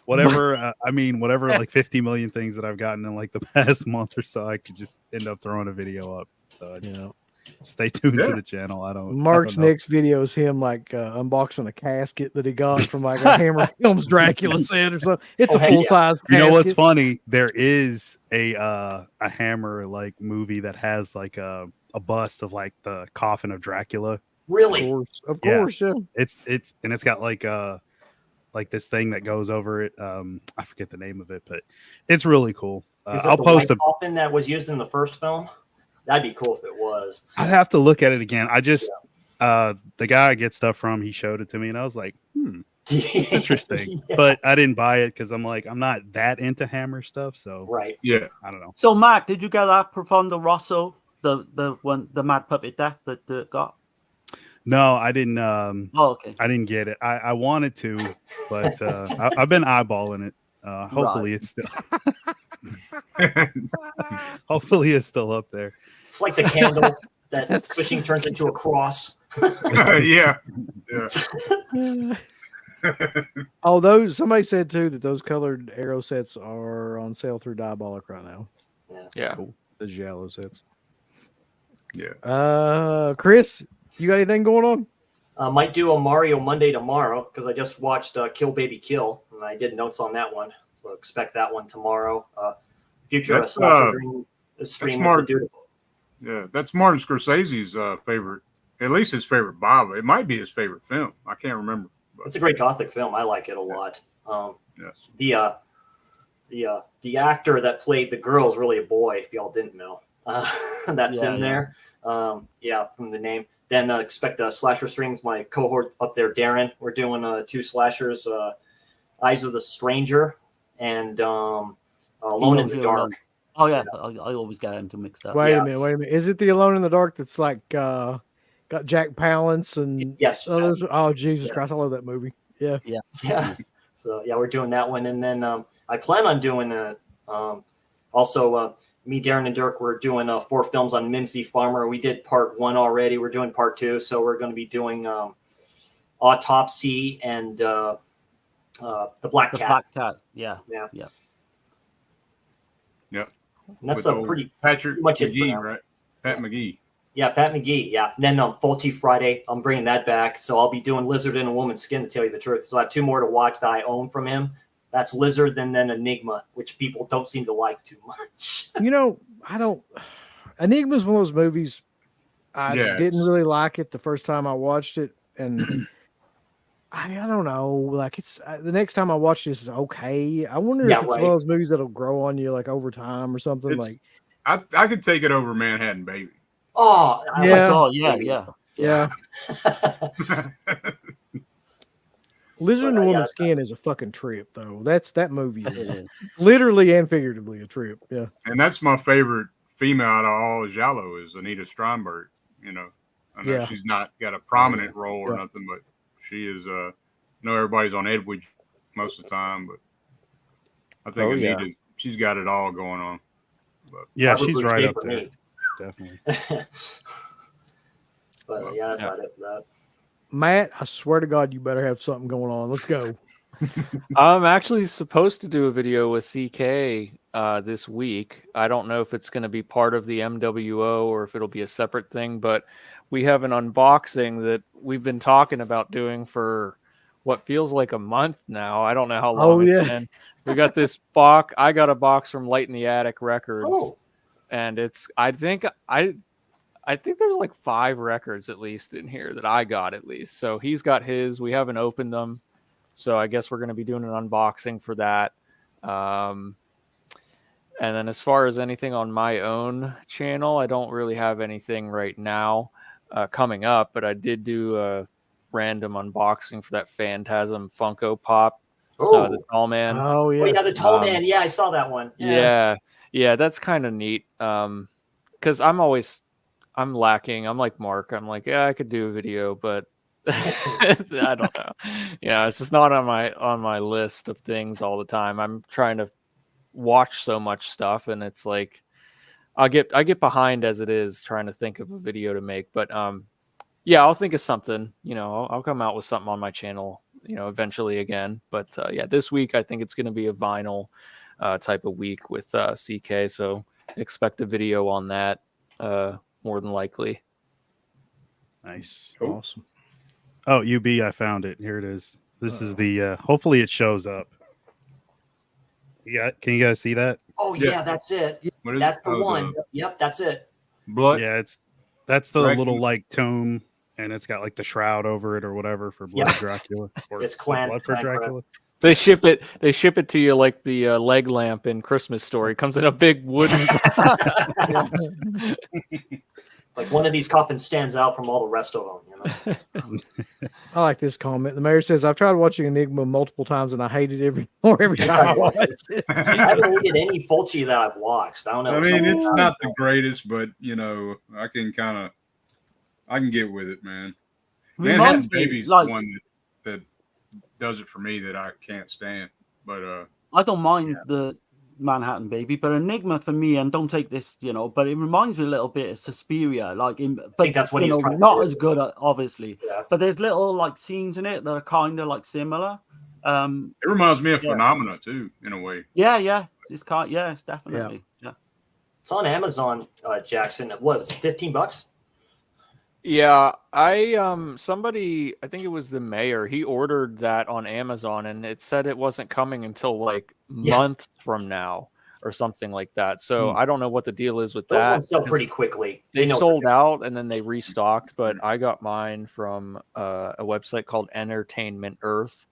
Whatever, like 50 million things that I've gotten in like the past month or so, I could just end up throwing a video up. So I just stay tuned to the channel. Mark's next video is him like unboxing a casket that he got from like a Hammer Films Dracula set or something. It's a full size casket. You know what's funny? There is a Hammer like movie that has like a bust of like the coffin of Dracula. Really? Of course, yeah. It's got like this thing that goes over it. I forget the name of it, but it's really cool. I'll post a coffin that was used in the first film. That'd be cool if it was. I'd have to look at it again. I just the guy I get stuff from, he showed it to me, and I was like, it's interesting. But I didn't buy it because I'm not that into Hammer stuff. So yeah, I don't know. So Mac, did you get that Profondo Rosso, the Mad Puppet Death that Dirk got? No, I didn't. Okay. I didn't get it. I wanted to, but I've been eyeballing it. Hopefully, it's still. Hopefully, it's still up there. It's like the candle that pushing turns into a cross. Yeah. Oh, somebody said too that those colored Arrow sets are on sale through Diabolic right now. Yeah. Cool. The Giallo sets. Yeah. Chris, you got anything going on? I might do a Mario Monday tomorrow because I just watched Kill Baby Kill and I did notes on that one, so expect that one tomorrow. Future stream. Yeah, that's Martin Scorsese's favorite, at least his favorite Bob. It might be his favorite film. I can't remember. But. It's a great Gothic film. I like it a lot. Yes. The actor that played the girl is really a boy. If y'all didn't know, that's in there. From the name. Then expect slasher streams. My cohort up there, Darren. We're doing 2 slashers: Eyes of the Stranger and Alone in the Dark. Oh yeah, I always get into mixed up. Wait a minute. Is it the Alone in the Dark that's like got Jack Palance and yes? Others? Oh Jesus Christ, I love that movie. Yeah. So we're doing that one, and then I plan on doing also. Me, Darren, and Dirk, we're doing 4 films on Mimsy Farmer. We did part 1 already. We're doing part 2, so we're going to be doing Autopsy and the Black Cat. The Black Cat, yeah. And that's a pretty Patrick much McGee, right? Pat McGee. Yeah, Pat McGee. Yeah. And then Faulty Friday, I'm bringing that back. So I'll be doing Lizard in a Woman's Skin, to tell you the truth. So I have 2 more to watch that I own from him. That's Lizard and then Enigma, which people don't seem to like too much. Enigma is one of those movies I didn't really like it the first time I watched it. And I don't know, like it's the next time I watch this is okay. I wonder if it's one of those movies that'll grow on you like over time or something. I could take it over Manhattan Baby. Oh, yeah. Lizard in a Woman's Skin is a fucking trip, though. That movie is literally and figuratively a trip. Yeah, and that's my favorite female out of all Giallo is Anita Stromberg. I know she's not got a prominent role or nothing, but she is. I know everybody's on Edwidge most of the time, but I think Anita, she's got it all going on. But she's right up there, definitely. But that's about it for that. Matt, I swear to God, you better have something going on. Let's go. I'm actually supposed to do a video with CK this week. I don't know if it's going to be part of the MWO or if it'll be a separate thing, but we have an unboxing that we've been talking about doing for what feels like a month now. I don't know how long it's been. We got this box. I got a box from Light in the Attic Records, and I think there's like 5 records at least in here that I got at least. So he's got his. We haven't opened them. So I guess we're going to be doing an unboxing for that. And then as far as anything on my own channel, I don't really have anything right now coming up, but I did do a random unboxing for that Phantasm Funko Pop, the Tall Man. Oh, yeah. The Tall Man. Yeah, I saw that one. Yeah. Yeah, that's kind of neat. Because I'm lacking. I'm like Mark. I'm like, yeah, I could do a video, but I don't know. Yeah, it's just not on my list of things all the time. I'm trying to watch so much stuff, and it's like I get behind as it is trying to think of a video to make. But yeah, I'll think of something. I'll come out with something on my channel. Eventually again. But yeah, this week I think it's going to be a vinyl type of week with CK. So expect a video on that more than likely. Nice. Cool. Awesome. Oh, UB, I found it. Here it is. This is the hopefully it shows up. Yeah, can you guys see that? Oh yeah, that's it. That's the one. Yep, that's it. Blood. Yeah, that's the little like tomb, and it's got like the shroud over it or whatever for Blood Dracula. Or it's clan Blood for Dracula. They ship it to you like the leg lamp in Christmas Story. It comes in a big wooden. It's like one of these coffins stands out from all the rest of them. I like this comment. The mayor says, "I've tried watching Enigma multiple times and I hate it every time I watch it." I haven't hated any Fulci that I've watched. I don't know. I mean, it's not the greatest, but I can get with it, man. Manhattan Baby's one that does it for me that I can't stand. But I don't mind the Manhattan Baby, but Enigma for me, and don't take this, but it reminds me a little bit of Suspiria, but I think that's what he's trying not to do. as good, obviously. Yeah. But there's little like scenes in it that are kind of like similar. It reminds me of Phenomena too, in a way. Yeah, it's definitely. Yeah. It's on Amazon, Jackson. What was it, $15? Yeah, somebody, I think it was the mayor, he ordered that on Amazon and it said it wasn't coming until like month from now or something like that. So I don't know what the deal is with Those that. ones sell pretty quickly. They sold out and then they restocked, but I got mine from a website called Entertainment Earth,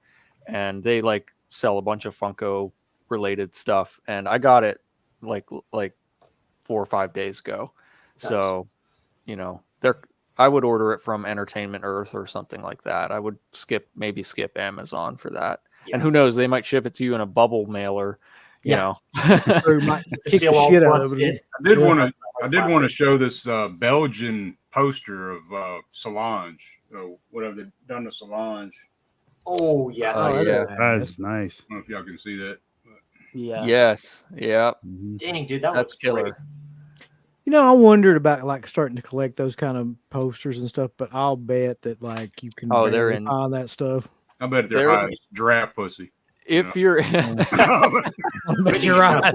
and they like sell a bunch of Funko related stuff, and I got it like 4 or 5 days ago. Gotcha. So, I would order it from Entertainment Earth or something like that. I would maybe skip Amazon for that. Yeah. And who knows, they might ship it to you in a bubble mailer, you know. I did want to show this Belgian poster of Solange. Whatever they've done to Solange. Oh yeah. That is nice. I don't know if y'all can see that. Yeah. Yes. Yeah. Dang, dude, that's killer. Great. I wondered about like starting to collect those kind of posters and stuff, but I'll bet that like you can find that stuff. I bet they're high as giraffe pussy. If you're, but you're right.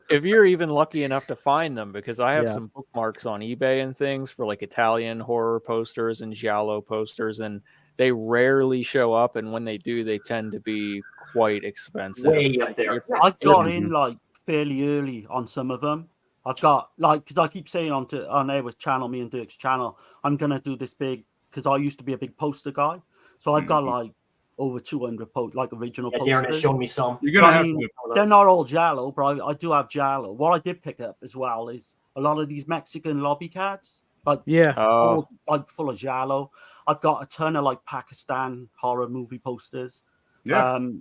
If you're even lucky enough to find them, because I have some bookmarks on eBay and things for like Italian horror posters and giallo posters, and they rarely show up, and when they do, they tend to be quite expensive. Way up there. I got in like fairly early on some of them. I've got because I keep saying on there with me and Dirk's channel, I'm gonna do this big, because I used to be a big poster guy, so I've got like over 200 original posters. Darren has shown me some. You're gonna they're not all giallo, but I do have giallo. What I did pick up as well is a lot of these Mexican lobby cards, all, full of giallo. I've got a ton of like Pakistan horror movie posters. So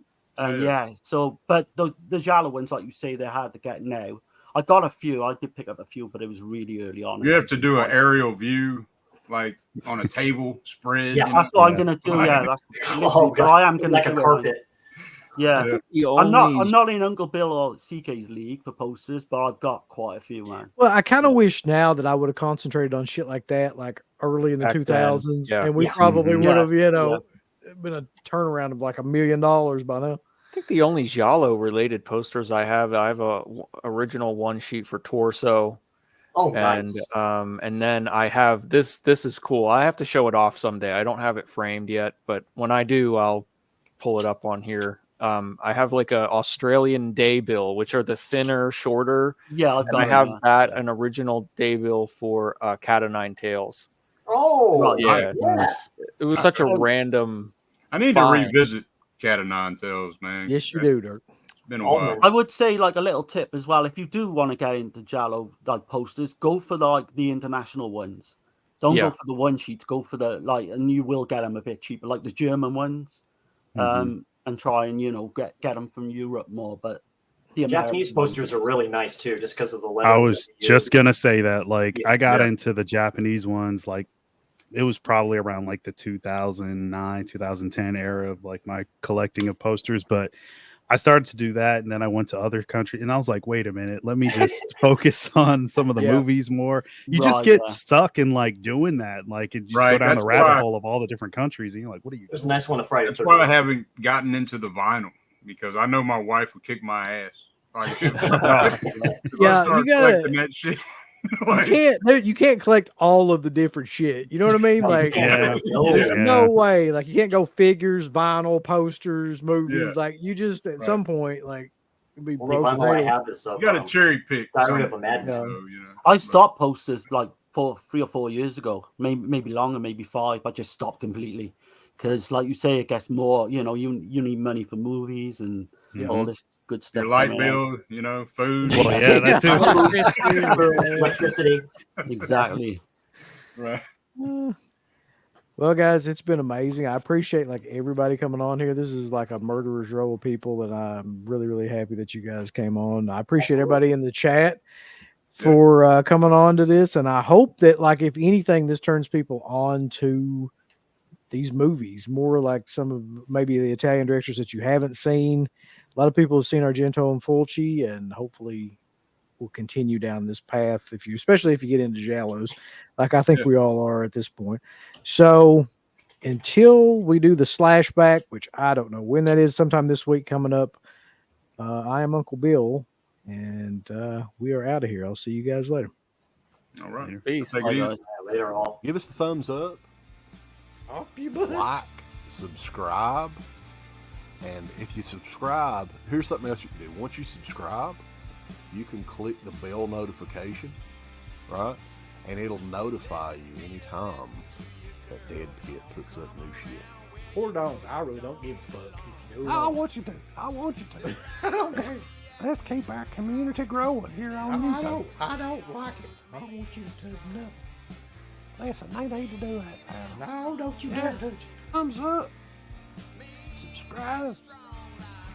but the giallo ones, like you say, they're hard to get now. I got a few. I did pick up a few, but it was really early on. You have to do an aerial view, like on a table spread. Yeah, that's what I'm gonna do. Yeah, that's what I am gonna like do. A carpet. Yeah. I'm not in Uncle Bill or CK's league for posters, but I've got quite a few, man. Well, I kind of wish now that I would have concentrated on shit like that, like early in the 2000s, and we probably would have, been a turnaround of like $1 million by now. I think the only giallo related posters I have a original one sheet for Torso. Oh, and nice. And then I have this. This is cool. I have to show it off someday. I don't have it framed yet, but when I do, I'll pull it up on here. I have like a Australian day bill, which are the thinner, shorter. Yeah, I have an original day bill for Cat o' Nine Tails. Oh, yeah. It was such a random. I need to revisit Cat o' Nine Tails, man. Yes, you do, Dirk. It's been a while. I would say like a little tip as well. If you do want to get into giallo like posters, go for like the international ones. Don't go for the one sheets. Go for the and you will get them a bit cheaper, like the German ones. And try and get them from Europe more. But Japanese posters are really nice too, just because of the letter. I was just gonna say that. Like, I got into the Japanese ones. Like, it was probably around like the 2009, 2010 era of like my collecting of posters. But I started to do that, and then I went to other countries, and I was like, wait a minute, let me just focus on some of the movies more. You just get stuck in like doing that, like it just go down the rabbit hole of all the different countries, and you're like, what are you? There's a nice one to Friday. That's why I haven't gotten into the vinyl, because I know my wife would kick my ass. Like, you gotta. That shit. You can't collect all of the different shit. You know what I mean? Like, there's no way. Like, you can't go figures, vinyl, posters, movies. Yeah. Like, you just at some point, like, be broke. I have is you got to cherry pick. I stopped posters like 3 or 4 years ago, maybe longer, maybe 5. I just stopped completely because, like you say, it gets more. You know, you need money for movies and all this good stuff. Your light bill, you know, food. Well, yeah, that too. Electricity. Exactly. Right. Well, guys, it's been amazing. I appreciate like everybody coming on here. This is like a murderer's row of people, and I'm really, really happy that you guys came on. I appreciate everybody in the chat for coming on to this, and I hope that, like, if anything, this turns people on to these movies more, like some of maybe the Italian directors that you haven't seen. A lot of people have seen Argento and Fulci, and hopefully will continue down this path, especially if you get into giallos, like I think we all are at this point. So until we do the Slashback, which I don't know when that is, sometime this week coming up, I am Uncle Bill, and we are out of here. I'll see you guys later. All right. Peace. Later all. Give us the thumbs up. Off you butts. Like, subscribe. And if you subscribe, here's something else you can do. Once you subscribe, you can click the bell notification, right? And it'll notify you anytime that Dead Pit puts up new shit. Or don't. I really don't give a fuck. I want you to. I don't care. Let's keep our community growing here on YouTube. I don't like it. I don't want you to do nothing. Listen, they need to do that now. No, don't you dare touch it. Thumbs up. Subscribe.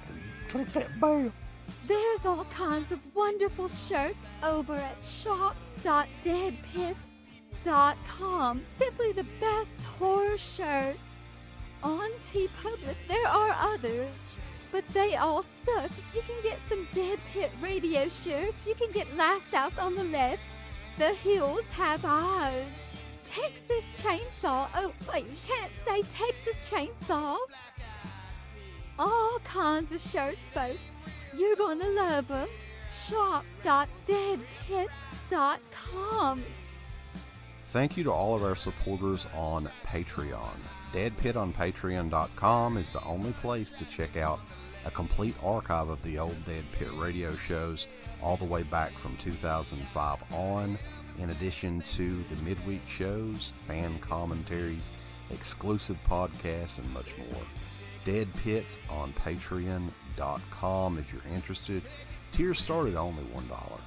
And click that bell. There's all kinds of wonderful shirts over at shop.deadpit.com. Simply the best horror shirts. On TeePublic, there are others, but they all suck. You can get some Dead Pit Radio shirts. You can get Last Out on the Left. The Hills Have Eyes. Texas Chainsaw. Oh, wait, you can't say Texas Chainsaw. All kinds of shirts, folks. You're gonna love them. Shop.deadpit.com. Thank you to all of our supporters on Patreon. Deadpit on Patreon.com is the only place to check out a complete archive of the old Dead Pit radio shows all the way back from 2005 on, in addition to the midweek shows, fan commentaries, exclusive podcasts, and much more. Dead Pit on Patreon.com if you're interested. Tiers start at only $1.